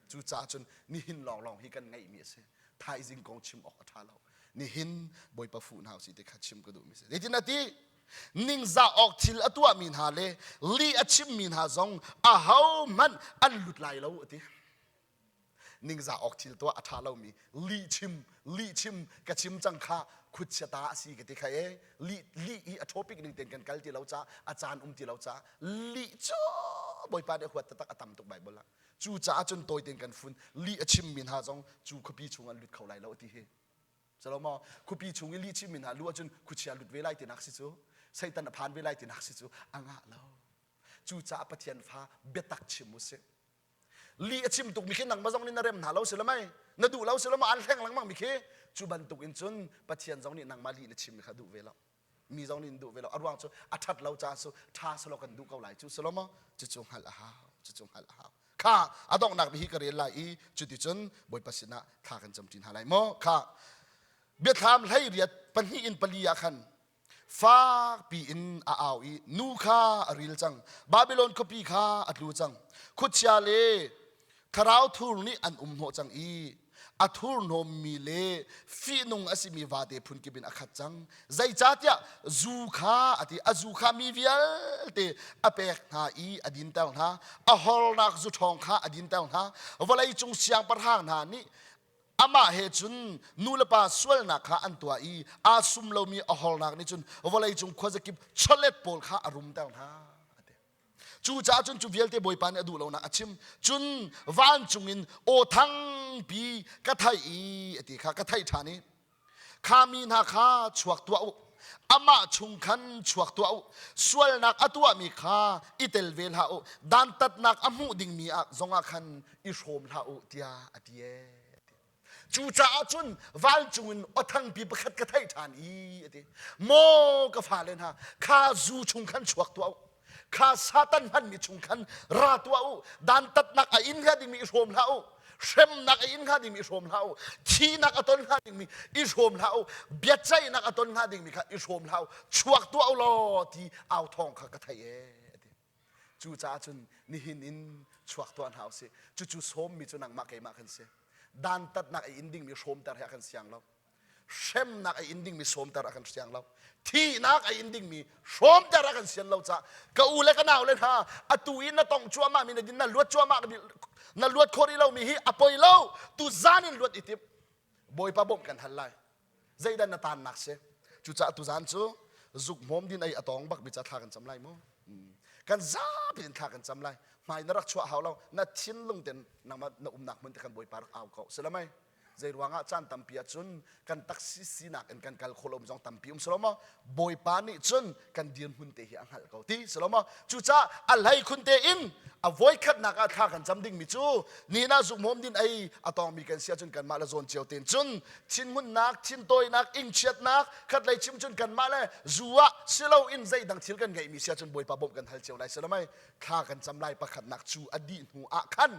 จูจ้าจนนี่หินลองฮิกันไงเมสไทยจิงกงชิมออกท่าเรานี่หินบอยปะฟูนหาวสิเด็กขัดชิมก็ดูมิเสเดี๋ยวนาทีนิ่งจะออกทิลอตัวมินหาเลลีอชิมมินหาจงอาเฮามันอันหลุดไหลแล้วทีนิ่งจะออกทิลตัวอัฐาเรามีลีชิมกะชิมจังค่ะขุดชะตาสีกติใครลีอีอโทปิกหนึ่งเต็นกันกัลที่เราจ้าอาจารย์ที่เราจ้าลีจ้าบอยปาเดหัวตะตักอตัมตุกใบบละจูจ้าจนโตยเต็นกันฟุนลีอชิมมินหาจงจูขบีชงอันหลุดเข้าไหลแล้วทีเฮสลามอคุปีชงลีชิมินหาลัวจนคุเชียลุดเวไลตินักสิจูใส่ตันพานเวไลตินักสิจูอ่างะเราจูจ้าปะเทียนฟ้าเบตักชิมุเสลีชิมตุกมิเขนังมาจงนี่นาเรมหาเราสิละไม่นาดูเราสิละมาอันแข่งหลังมั่งมิเขจูบันตุกอินจนปะเทียนจงนี่นางมาลีนชิมมิขาดูเวลามีจงนี่ดูเวลาอรวงจูอัฐัดเราจ้าสูท่าสโลกันดูเกาไหลจูสลามอจูจงฮัลฮาวจูจงฮัลฮาวข้าอดองนักบิฮิกเรียนไลจุดที่จนบอยปัสนะท่ากันจำจินหาไลมอข้าเบียดทามให้เรียดปัญหาอินปลียาคันฟ้าปีอินอาอีนูข้าอริลจังบาบิโลนก็ปีข้าอัดลูจังขุดชาเลทาราวทูร์นี่อันหัวจังอีอัทูร์โนมีเลฟีนุงอสิมีวาเดพุนกิบินอขัดจังใจจัดยะจูข้าอติอจูข้ามีวิลเตอเปกนาอีอดินเตลนาอฮอลนักจุดทองข้าอดินเตลนาวลัยจงเสียงประหางนานี่อามาเฮจุนนูเลปาสวลนักข้าอันตัวอีอาซุมเรามีอฮอลนักนี่จุนวลัยจงควาจะกิบชเลตโพลข้าอารมณ์เตลนาจูจ้าจุนจูเวลเตบอยปานอดูเรานะชิมจุนวันจุงอินโอทั้งปีกะไทยติข้ากะไทยฐานีข้ามีนาข้าชวกตัวอามาชุงขันชวกตัวสวลนักอตัวมีข้าอิเตลเวลฮาโอดันตัดนักอมูดิ่งมีอะจงอาคันอิโชมฮาโอเตียอติเยจูจ้าจุนวันจุงอินโอทั้งปีประคัดกะไทยฐานีติโมกะฟาเลนฮาข้าจูชุงขันชวกตัวข้าซาตันมันมีชุงขันราตัวดันตัดนักอินฮาดิ่งมีอิโชมฮาโอ เช่นนักอินข้าดิ่งมีชมเล่าที่นักอตนข้าดิ่งมีอิชมเล่าเบียดใจนักอตนข้าดิ่งมีข้าอิชมเล่าชวกตัวเอาล้อที่เอาทองข้ากระไทยจูจ้าจุนนี่หินอินชวกตัวเอาเสียจูชมมีจุนังมาเกยมากันเสียดันตัดนักอินดิ่งมีชมแต่ละกันเสียงเราเช่นนักอินดิ่งมีชมแต่ละกันเสียงเราที่นักอินดิ่งมีชมแต่ละกันเสียงเราจ้าก็อูเล็กนาวเลยฮะอตุอินน่ะต้องชัวมามีนดินน่ะลวดชัวมานั่นลวดโคริเรามีฮีอปอยเราตุจานินลวดอิติบบอยปะบ่มกันทันไลใจดันนาตานนักเสจุจ้าตุจานจูจุกมอมดินไออตองบักบิจัดทากันจำไลมั้งกันจ้าเป็นทากันจำไลไม่นรักชัวเขาเรานัดทิ้นลงเต็นนักมานักนักมันจะกันบอยปารักเอาเขาเสร็จแล้วไหมใจรวงอาจารย์ตั้มปีจุนกันตักซิสีนักกันกัลโคลมจงตั้มปีสลมบอยปานิจุนกันเดียนหุ่นเตะอังหัลเขาที่สลมจุจ้าอะไรคุณเตอินอโวยขัดนักอาทากันจำดิ่งมิจูนี่น่าจุกมอมดินไออตองมีกันเสียจนกันมาละโซนเจียวเต็นจุนทิ้นหุ่นนักทิ้นตัวนักอิงเชียดนักขัดไหลชิมจนกันมาเลยจัวเสียเราอินใจดังทิ้งกันไงมีเสียจนบอยปาบ่มกันทัลเจียวไรเสร็จแล้วไหมข้ากันจำไลประขัดนักจูอดีตหัวขัน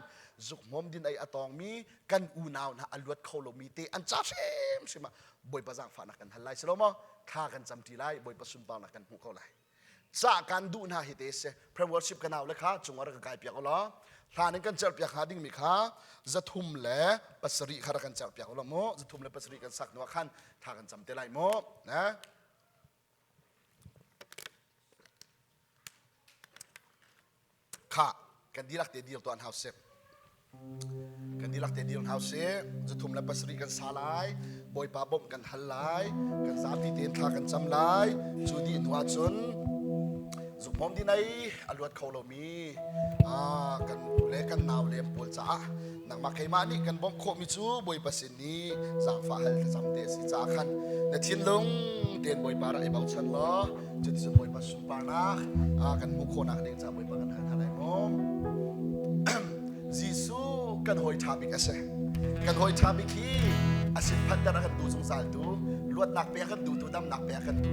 จุกมอมดินไออตองมีกันอูนาวนะอลวดเขาลมีเตอันจ้าเชมใช่ไหมบอยประจังฝานักกันทัลไรเสร็จแล้วมั้งข้ากันจำทีไรบอยประสุนปานักกันหูเขาไรจากการดูน่าฮิตเอสพระวอร์ชิปกันเอาเลยค่ะจงว่าเรากายเปียกเอาละทานึงกันเจอเปียกหาดิ่งมีค่ะจะทุ่มแหล่ปัสริขากันเจอเปียกเอาละโมจะทุ่มแหล่ปัสริกันสักนัวขันทากันจำเตลัยโมนะค่ะกันดีลักเตดีลตัวอันเฮาเซกันดีลักเตดีลเฮาเซจะทุ่มแหล่ปัสริกันสาลายบอยปาบ่มกันหันลายกันสาธิตเต็นทากันจำลายจูดีนัวจนสุขมอมที่ไหนอรวดเขาเรามีกันเล็กกันนาวเลี้ยมปวดจ้านักมาใครมานี่กันบ่มโคมิจูบอยปัสสินีจากฟ้าหัลจำเตสิจ้าขันแต่ทิ้นลงเตียนบอยปาระไอเบาชันล้อจุดสุดบอยปัสสุปานักกันมุขโคนักเด้งจ้าบอยปากันหันอะไรมอมจีซูกันหอยทาบิกเสกันหอยทาบิกีอาศิพันดากันดูสงสารดูลวดนักเปียกันดูดำนักเปียกันดู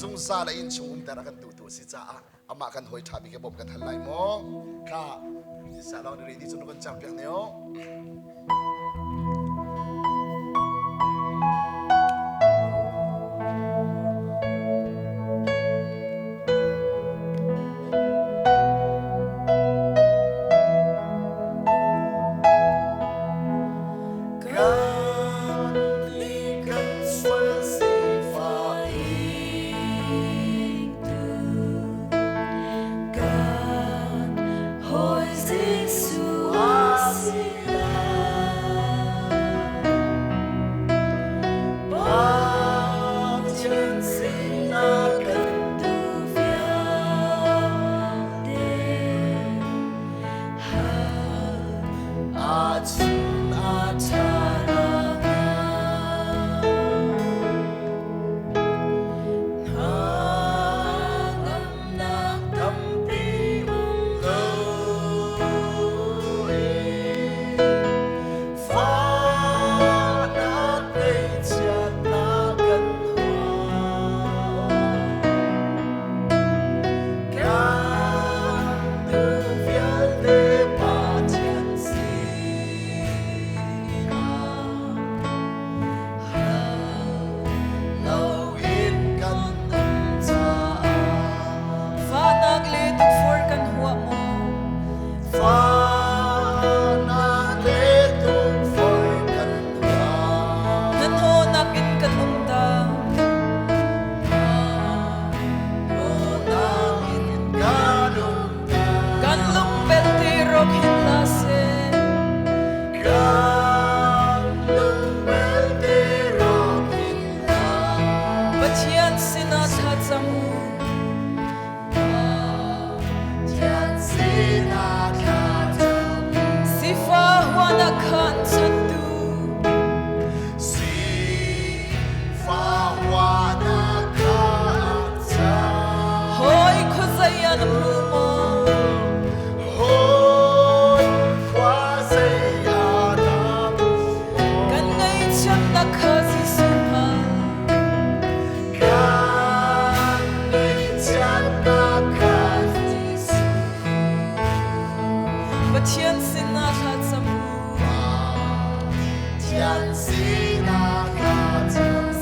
สงสารอินชงแต่ละกันดูสิจ้าอามากันหอยทาบิกบ่มกันทันไลมอค่ะสิสาเราดีๆจนกันจับอย่างเนี้ย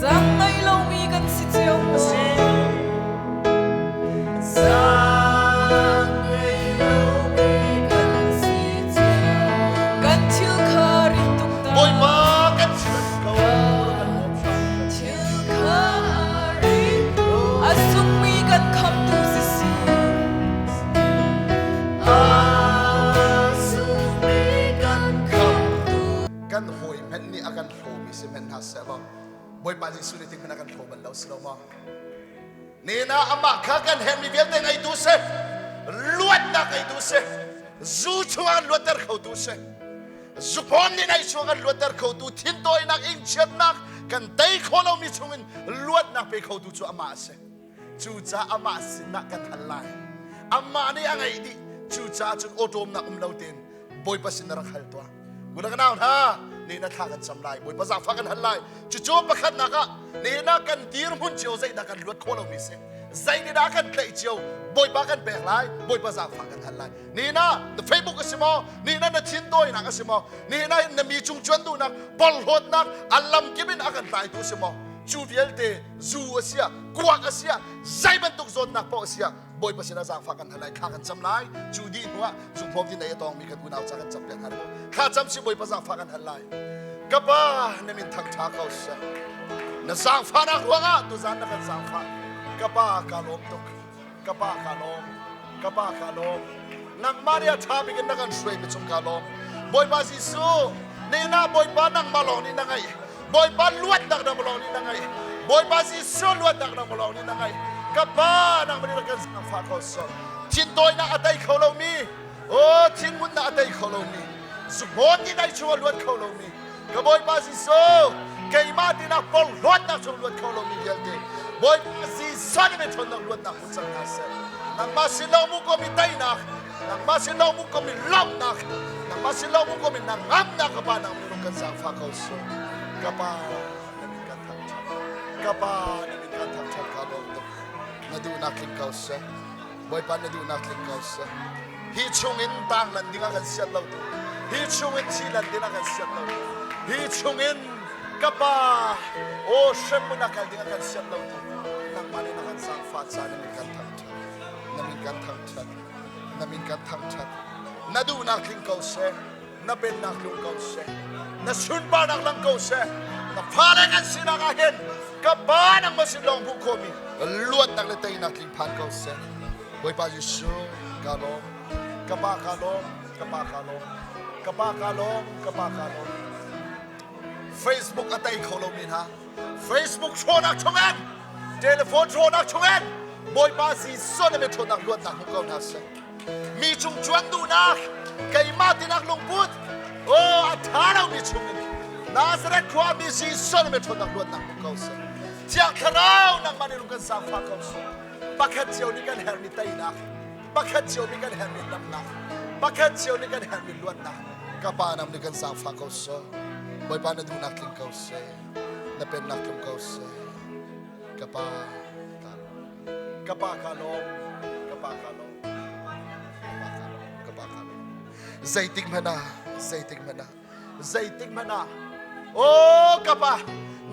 Zang ai lo mi kan si chiu mo kan thil kha ri tuk ta boi ba kan chil ko thil kha ri asung mi kan kham tu si si kan hoi men ni akan hlo mi se men ha se ba boi ba ji su ni tik men akan hlo ban lo slo ma ni na ama kha kan hem mi vel te ngai tu se luat na kai tu se zu chuan luat ter khau tu se zu pom ni nai chuan luat ter khau tu thin toi nak ing chet nak kan dai kholo mi chungin luat nak pe khau tu chu ama se chu cha ama sin na kan halai amma ni angai di chu cha chun otom na lo ten boi pa sin ra khal to guna kan ha ni na tha kan sam lai boi pa za fa kan hal lai chu chu pa khat na ka ni na kan dir mun chiu zai da kan luat kholo mi se zai ni da kan klei chiu boi pa kan bek lai boi pa za fa kan hal lai ni na the facebook asimo ni na na thin doi na asimo ni na na mi chung chuan du na bol hot na alam kibin akan tai tu simo chu viel te zu asia kwak asia zai ban tuk zot na po asia boi pa sina za fa kan hal lai kha kan sam lai chu di nuwa chu phom di nei tong mi kan gunau cha kan chap pen har kha cham si boi pa za fa kan hal lai ka ba na min thak tha kau sa na sang fa na ruanga tu zan na kan sang fa ka ba ka lom tok ka ba ka lom ka ba ka lom nang maria tha bi kan na kan shrei mi chung ka lom boi pa si su ni na boi pa nang malong ni na ngai boi pa luat dak na malong ni na ngai boi pa si su luat dak na malong ni na ngai ka ba nang mani kan sang fa kau so chin doi na atai kholo mi o chin mun na atai kholo mi zu bon ni dai chu luat kholo mi ka boi pa si so kai ma ti na pol luat na chu luat kholo mi gel te boi pa si san me thon na luat na put sang na se nang ma si lo mu ko mi tai na nang ma si lo mu ko mi lam na nang ma si lo mu ko mi nang ngam na ka ba nang mi kan sang fa kau so ka ba na mi kan thang cha ka ba na mi kan thang cha ka lo to na du na kling kau se boi pa na du na kling kau se hi chung in tang lan dinga kan siat lo tu hi chung in chi lan dinga kan siat lo hi chung in ka ba o shem mu na kan dinga kan siat lo tu nang mani na kan sang fa cha na mi kan thang cha na mi kan thang cha na mi kan thang cha na du na kling kau se na ben na kling kau se na sun ba na lang kau se na pha le kan sina ka hen ka ba nang masilong bu ko mi luat nak le tai na kling phan kau se boi pa Yesu ka lo ka ba ka lo ka ba ka lo ka ba ka lo ka ba ka lo Facebook atai kholo min ha Facebook chona chongan telephone chona chongan boi pa si so na me chona luat nak ko na se mi chung chuan du na kai ma ti nak long put o athara mi chung Nazareth khwa mi si so na me chona luat nak ko se chiang Thlarau nang mani lu kan sa fa ko se pakhat chiu ni kan her mi tai na pakhat chiu ni kan her mi lam na pakhat chiu ni kan her mi luat na ka pa nam ni kan sa fa ko se boi pa na du nak ling ko se na pen nak ling ko se ka pa ka lo ka pa ka lo ka pa ka lo zaitik mana zaitik mana o ka pa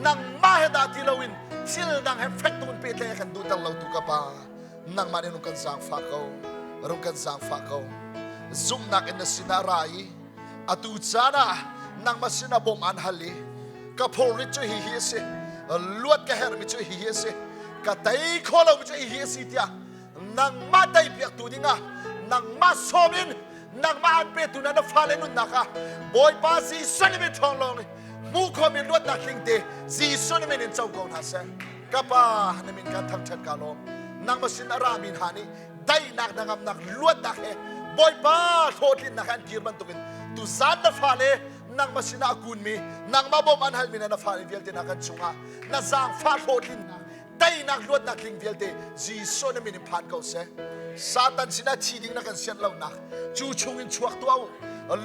nang maheda tilawin sil nang effect tun pe te kan du tang lo tu ka pa nang mani nu kan sang fa ko rong kan sang fa ko zum nak in sinarai atu chana nang masina bom an hali ka phori chu hi se luat ka her mi chu hi se ka tai kholo mi chu hi se tia nang ma tai piak tu dinga nang ma somin nang ma an pe tu na fa le nu naka boy pa si san mi thong long mu kho mi luat na king te si son mi nin chau kon ha se ka pa na min ka thak chat ka lo nang masin ara min hani dai nak nangam nak luat na he boy pa thotlin na kan kir ban tukin tu zan na fa le nang masina akun mi nang mabom an hal mi na fa vial te na kan chunga na zang fa thotlin na dai nak luat na king vial te si son mi nin phan ko se Satan sina chi ding na kan sian lo na chu chung in chuak tu au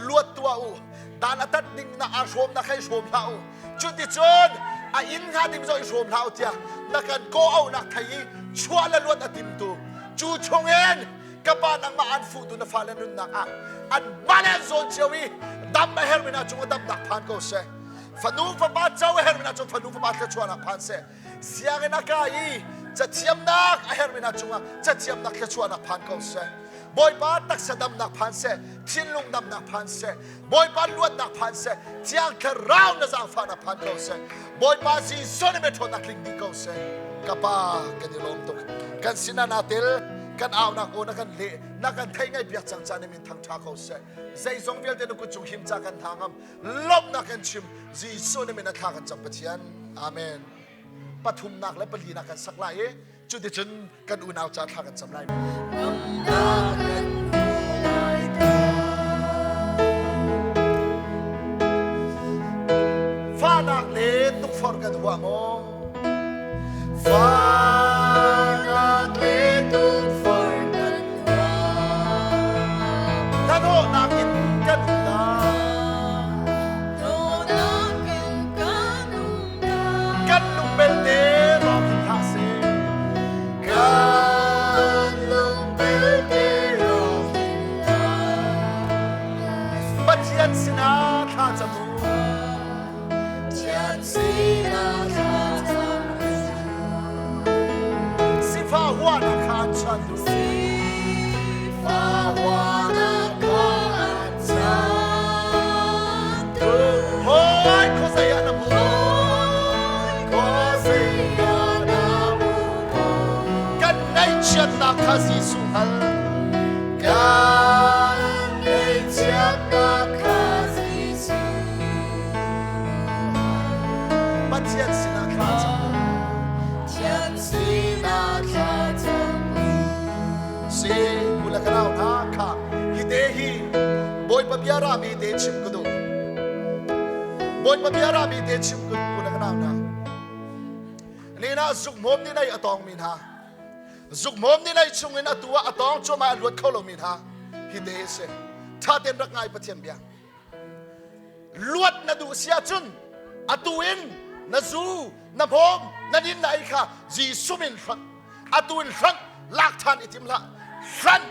luat tu au dan atat ding na a shom na khai shom lau chu ti chon a in nga dim zo shom lau tia na kan ko au na thai chua la luat atim tu chu chung en ka pa nang ma an fu tu na fa la nun na a an balan zon chewi dam ma her mina chung dam dak phan ko se ฝันูฟ้าบ้าเจ้าเฮร์มินาจงฝันูฟ้าบ้าจะชวนนักพันเสเสียงนักไอ้จะเทียมนักเฮร์มินาจงจะเทียมนักจะชวนนักพันเขาเสบอยบ้าตักสะดำนักพันเสทิ้งลุงดำนักพันเสบอยบ้าลวดนักพันเสเที่ยงแค่ราวนักจางฟ้านักพันเขาเสบอยบ้าซีส่วนเมทนักลิงดีเขาเสกับป้ากันยลมตุกกันสินานาเตลกันเอานักโอนักกันเละนักกันไทยไงเบียดจังจานมินทางชาเขาเสใจทรงเบียดเดนุกุจุหิมจากกันทางมลบนักกันชิมจีส่วนมินนักกันจังปะเทียนอาเมนปฐุมนักและปลีนักกันสักหลายจุดที่จนกันอุณเอาจากทางกันจำไรฟ้านักเล่ตุกฟอร์กันหัวโมฟ้านักเล่ตุกฟอร์กันหัวถ้าโดนนักกินกันหัวกันลุงเบลเดรอกินท่าเซกันลุงเบลเดรอกินท่าบัดเจียนสินาท่าจมูกเจียนสินาท่าจมูกสิฟ้าหัวนักขันชันดูสิฟ้าหัวนักขันชันดูโอ้ยเขาใส่ยาน้ำมูกฉันนักข้าสิสุหัลกันให้ฉันนักข้าสิสุบัดเจียนสินักข้าจมูเจียนสินักข้าจมูสิกุลกันเอาหน้าข้าฮิเดฮีบอยปะเบียรามีเดชิมกุดูบอยปะเบียรามีเดชิมกุกุลกันเอาหน้านี่นะสุกมมนี่ได้อตองมินฮาจุกมอมนี่ในช่วงนี้นะตัวอตองจมาลวดเข้าลงมีท่าฮิเดเซท่าเต็มรักไงปะเทียนเบียลวดนะดูเสียจุนอตูอินนะซูนะพมนะดินไหนค่ะจีสุมินฟันอตูอินฟันลักทานอิติมละฟัน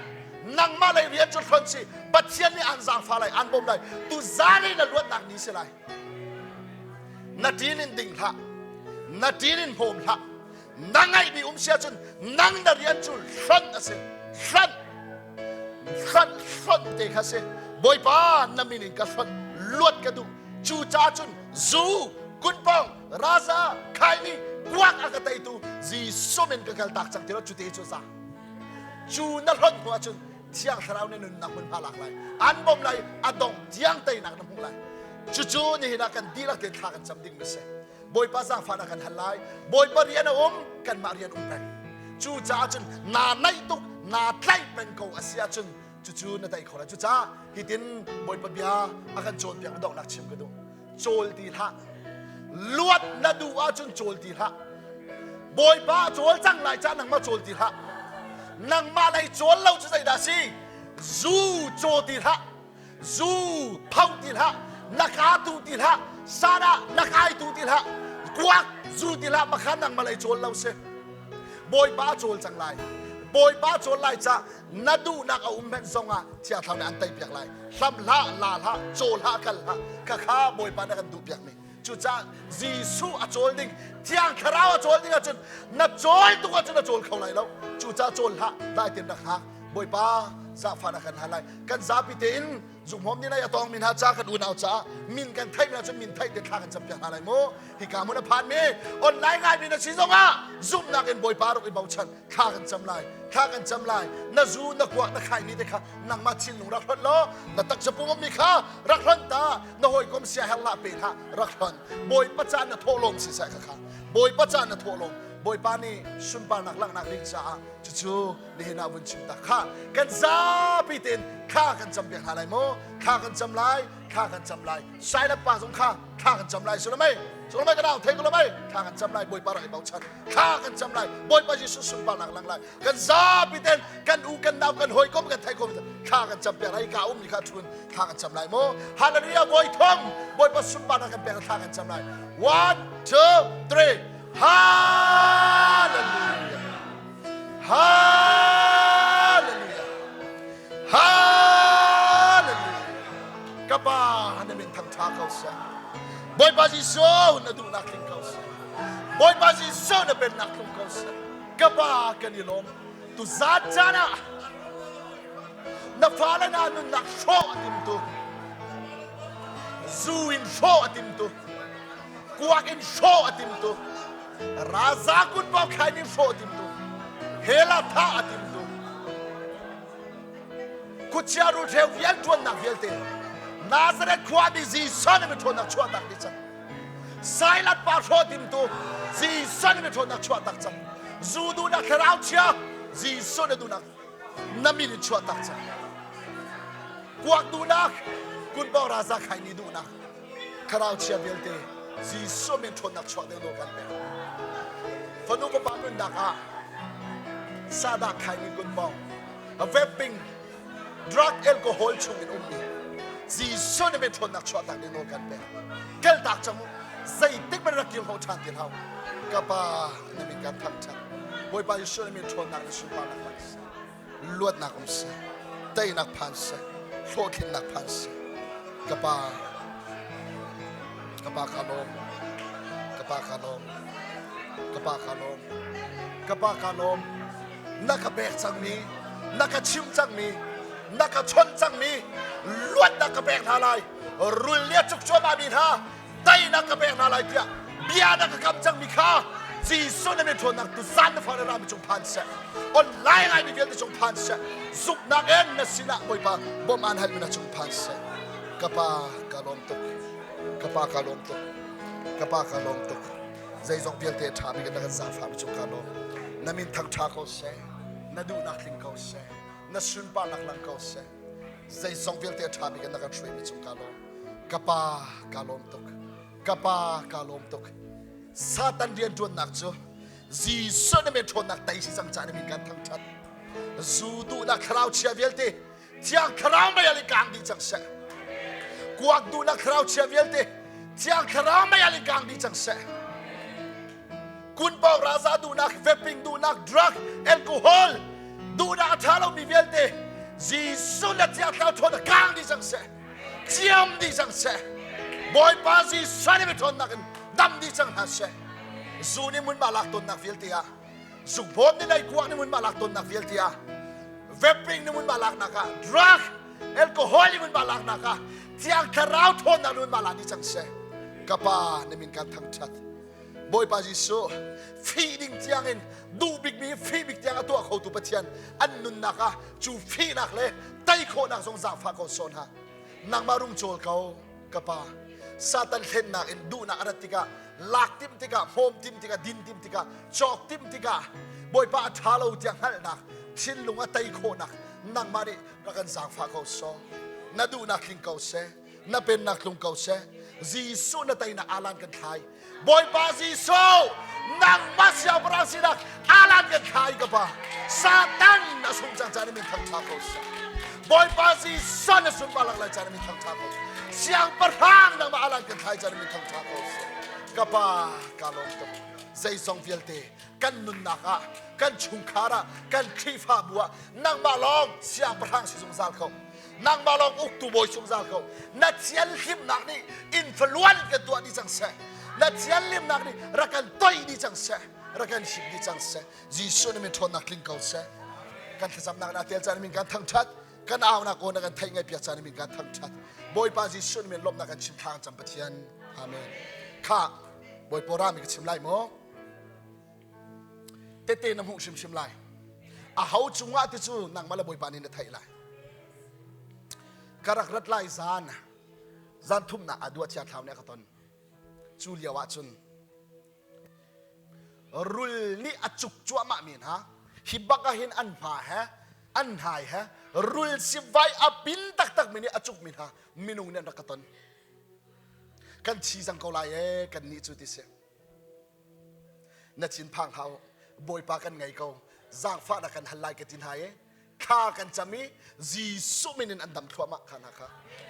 นังมาเลยเรียนจนฟันสิปะเทียนนี่อันจางฟ้าเลยอันบมเลยตูซานี่นะลวดนักนี้เสียเลยนาดินินดิ่งละนาดินินพมละนังไงมีเสียจนนังดาเรียนจุลฟันนะสิฟันเตะค่ะสิบอยป้านามินินกับฟันลวดกระดูจูจ้าจุนซูกุนปองราซาไข่นี่กวักอากาศตูจีสุมินกับการตักจังที่เราจุดเอจูซาจูนั่นหันหัวจุนเที่ยงเท่าเราเนี่ยนักมันพาหลักเลยอันบ่มเลยอดงเที่ยงเตยนักน้ำมันเลยจู่ๆนี่นักกันดีลักเดินทางกันจำดิ่งไม่ใช่บอยป้าสร้างฝันกันหันไลบอยป้าเรียนกันมาเรียนเป็นจู่จ้าจนนาในตุกนาไทยเป็นกูอาเซียจนจู่ๆนั่นแต่คนละจู่จ้าฮิตินบอยป้าเบียอากันโจลเบียดอกนักชิมกันดูโจลตีละลวดนาดูอาจนโจลตีละบอยป้าโจลจังไรจ้านังมาโจลตีละนังมาในโจลเราจะใส่ดาซีซูโจตีละซูเผาตีละนักอาตูตีละซาดานักไอตูตีละกวักจูตีละมาขันนังมาเลยโจลเราเสบอยป้าโจลจังไรบอยป้าโจลไรจ้านาดูนักเอาเม็ดซงอ่ะที่อาทำในอันไตเปียกไรทำละลาละโจลละกันละข้าบอยป้านักดูเปียกนี่จู่จ้าจีซูอโจลดิ้งเที่ยงคราวอโจลดิ้งจนนัดโจลตัวจนนัดโจลเข้าไรแล้วจู่จ้าโจลละได้เต็มนักฮะบอยป้าซาฟานักกันอะไรกันซาปิเตนจุกมอมนี่นายตองมินหาจ้ากันอุนเอาจ้ามินกันไทยมินจนมินไทยเด็ดขากันจำเป็นอะไรโมฮิกามุนผ่านมีออนไลน์ง่ายมินชิซงอ่ะซุ่มนักเอ็นบอยปาร์กอีเบาชันข้ากันจำไรน่าจูนักวักนักขายนี่เด็กข้านังมาชินหนุ่งรักรันล้อนักตักจะปุ่มมีข้ารักรันตาน่าหอยกลมเสียหลับเป็นฮะรักรันบอยประจานน่ะโทลมสิใส่ข้าบอยประจานน่ะโทลมบอยปานี่ชุมปานักลักนักลิงจ้าจู่ๆนี่นาวันชิมตาข้ากันซาปิเตนข้ากันจำเป็นอะไรโมข้ากันจำไรใส่ละป่าสงข้ากันจำไรสุดไหมกันเอาเทกันละไหมข้ากันจำไรบอยปาไรเบาชันข้ากันจำไรบอยปาจิสุชุมปานักลักไรกันซาปิเตนกันอูกันดาวกันหอยก้มกันไทยก้มข้ากันจำเป็นอะไรข้ามีข้าทุนข้ากันจำไรโมฮาเลลูยาบอยทองบอยปาชุมปานักกันเป็นข้ากันจำไร 1 2 3 Hallelujah. Hallelujah. Hallelujah. Kapa hanamin tang takaw sa boy pa Jisu na du nak ling kau se boy pa Jisu na ben nak ling kau se kapa kanilom tu zat jana na fala na nun nak show atim tu zu in show atim tu kuak in show atim tu raza kun pau khai ni show atim tu hela tha atim tu kuchiaru the vial tuan nak vial te Nazareth kwa di zi son me thon nak chua tak ni chang silent pa show atim tu zi son me thon nak chua tak chang zu du na kharau chia zi son du nak nami ni chua tak chang kuak du nak kun pau raza khai ni du nak kharau chia vial te zi son me thon nak chua de lo kan be phanu ko pa nun dak a sada khai ni kun pau a vaping drug alcohol chung in ummi zi son me thon nak chua tak de lo kan be kel tak chang zai tik ba rakil ho chan tin hau kapa nami kan tham chan boy pa son me thon nak su pa nak mas luat nak um se tai nak phan se Fokin nak panse, kapa kalom, nakabek sang mi, nakachim sang mi, nakachon sang mi, luat nakabek halay, rulya chukcho mamin ha, tay nakabek halay dia, biya nakakam sang mi ka, Jisu na metron nak tu Zaan na fara rami chung panse, online ay bigyan na chung panse, zuk na en na sina mo iba, bom anhal mo na chung panse, kapa kalom tuk, zay zong biyal te tabi ka nakazaf hami chung kalom, namin tagtako se, nadu nakling ko se, nasunpa naklang ko se, zay zong biyal te tabi ka nakatray mi chung kalom, kapa kalom tuk, Satan dia tuan nak jo, Jisu na me tuan nak tay si sang chan mi kan thang chat, Zudu nak kharau chia velte, tiang kharau ma yali kang di chang se, kuak du nak kharau chia velte, tiang kharau ma yali kang di chang se, kun pau raza du nak vaping du nak drug alcohol, du nak Thlarau mi velte, Jisu na tiang kharau tuan nak kang di chang se, tiam di chang se, boy pa Jisu na me tuan nak dam di chang hase zuni mun malak ton nak filtia zubon ni lai kuak ni mun malak ton nak filtia vaping ni mun malak naka drug alcohol ni mun malak naka tiang kharau thon na mun malak ni chang se kapa ni min kan thang chat boy pa Jisu feeding tiang in du big mi feeding tiang ato kho tu pathian an nun naka chu fi nak le tai kho nak song za fa ko son ha nang marung chol kau kapa Satan khen nak in du na aratika lak tim tika hom tim tika din tim tika chok tim tika boy pa Thlarau tiang hal nak thin lunga tai kho nak nang mari rakan sang fa ko so na du na kling ko se na pen nak lung ko se Jisu na tai na alan kan khai boy pa Jisu nang masya brasidak alan kan khai ka pa Satan na sum chang chani min thang tha ko se boy pa Jisu na sum balak la chani min thang tha ko siang perang nang maalan kan khai chani min thang tha ko se kapa kalom to zai song vielte kan nun naka kan chungkhara kan khifa bua nang balong siang perang si sung zal ko nang balong uk tu boy sung zal ko na chial him nak ni influence ke tua di chang se na chial lim nak ni rakan toy di chang se rakan ship di chang se Jisu ni min thon nak ling ko se kan thasam nak na tel chan min kan thang that kan aw na ko na kan thai ngai pia chan min kan thang that boy pa Jisu ni min lop na kan chim thang cham pathian amen kha boy pora mi chim lai mo te nam hu shim lai a hau chunga ti chu nang mala boy pa ni na thai lai karak rat lai zan thum na adua chia thau ne khaton chu liawa chun rul ni achuk chua ma min ha hibaka hin an pha ha an hai ha rul si vai apin tak tak mini achuk min ha minung ne rakaton kan chi sang ko lai e kan ni chu ti se na chin phang hau boy pa kan ngai ko zang fa na kan halai ke tin hai e kha kan chami Jisu minin andam thua ma khana kha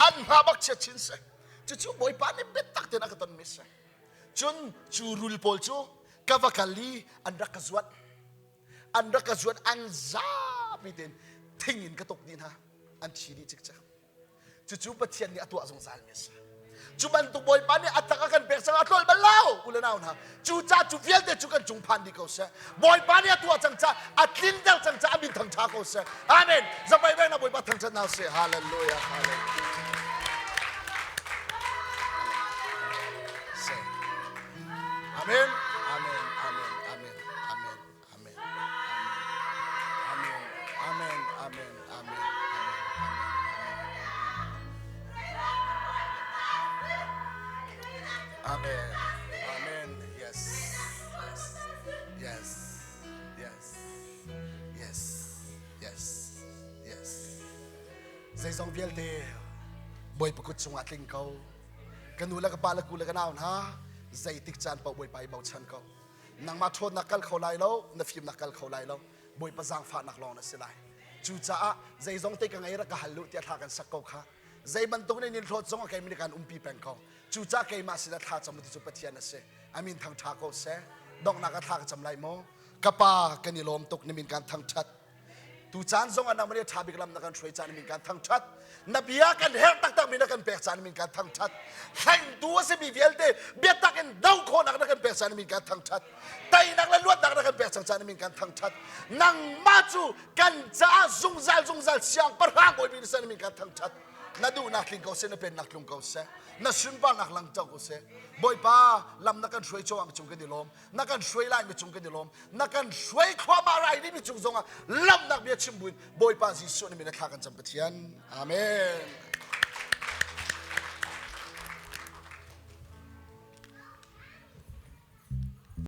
an ha bak che chin se chu boy pa ni bet tak te na katon mi se chun chu rul pol chu kavakali an rakazwat an za bitin thingin ka tok din ha an chi di chik cha chu pathian ni atwa song sal mi se จูบันตุบอยปานี่อัตตะกันเปกสังอัตลบัลลาวอุลนาวนะจูจ้าจูเฟียลเดจูกันจุงพันดีเขาเสบอยปานี่ตัวจังจ้าอัตลินเดลจังจ้าบินทางชาเขาเสอาเมนจะไปเวนะบอยปาทางชานาเสฮาเลลูยาฮาเลลูยาอาเมนอาเมนอาเมนอาเมนอาเมนอาเมนอาเมนอาเมนอาเมนอาเมนอาเมนAmen. Amen. Yes. Yes. Yes. Yes. Yes. Yes. Zay zong viel te boy pakut sung atling kau. Kanula ka pala kula ka naon ha. Zay tik chan pa boy pa ibaw chan kau. Nang mathod nakal khau lai lo, na phim nakal khau lai lo. Boy pa zang fa nak long na silai. Chu cha a zay zong te ka ngai ra ka halu ti tha kan sakau kha. Zay bantung ni nilthot zong ka mi kan umpi pen kau. Chu cha kai ma sila tha cham ti chu pathian na se. Amin thang tha ko se. Dong na ka tha ka cham lai mo. Kapa kanilom tok ni min kan thang chat. Tu chan zong anang mani tha biklam na kan throi chan min kan thang chat. Nabia kan her tak tak min kan pek chan min kan thang chat. Hang tu se bi vielte bia tak en dau ko nak kan pek chan min kan thang chat. Tai nak la luat nak kan pek chan min kan thang chat. Nang ma chu kan cha zung zal siang parhang oi bin san min kan thang chat. Nadu nak ling ko se na pen nak lung ko se. Na sunpa nak lang chau ko se. Boy pa lam nakan shui cho ang chung ke dilom. Nakan shui lai mi chung ke dilom. Nakan shui kwa ba rai ni mi chung zonga. Lam nak bia chimbuin. Boy pa Jisu ni mi na thakan cham pathian. Amen.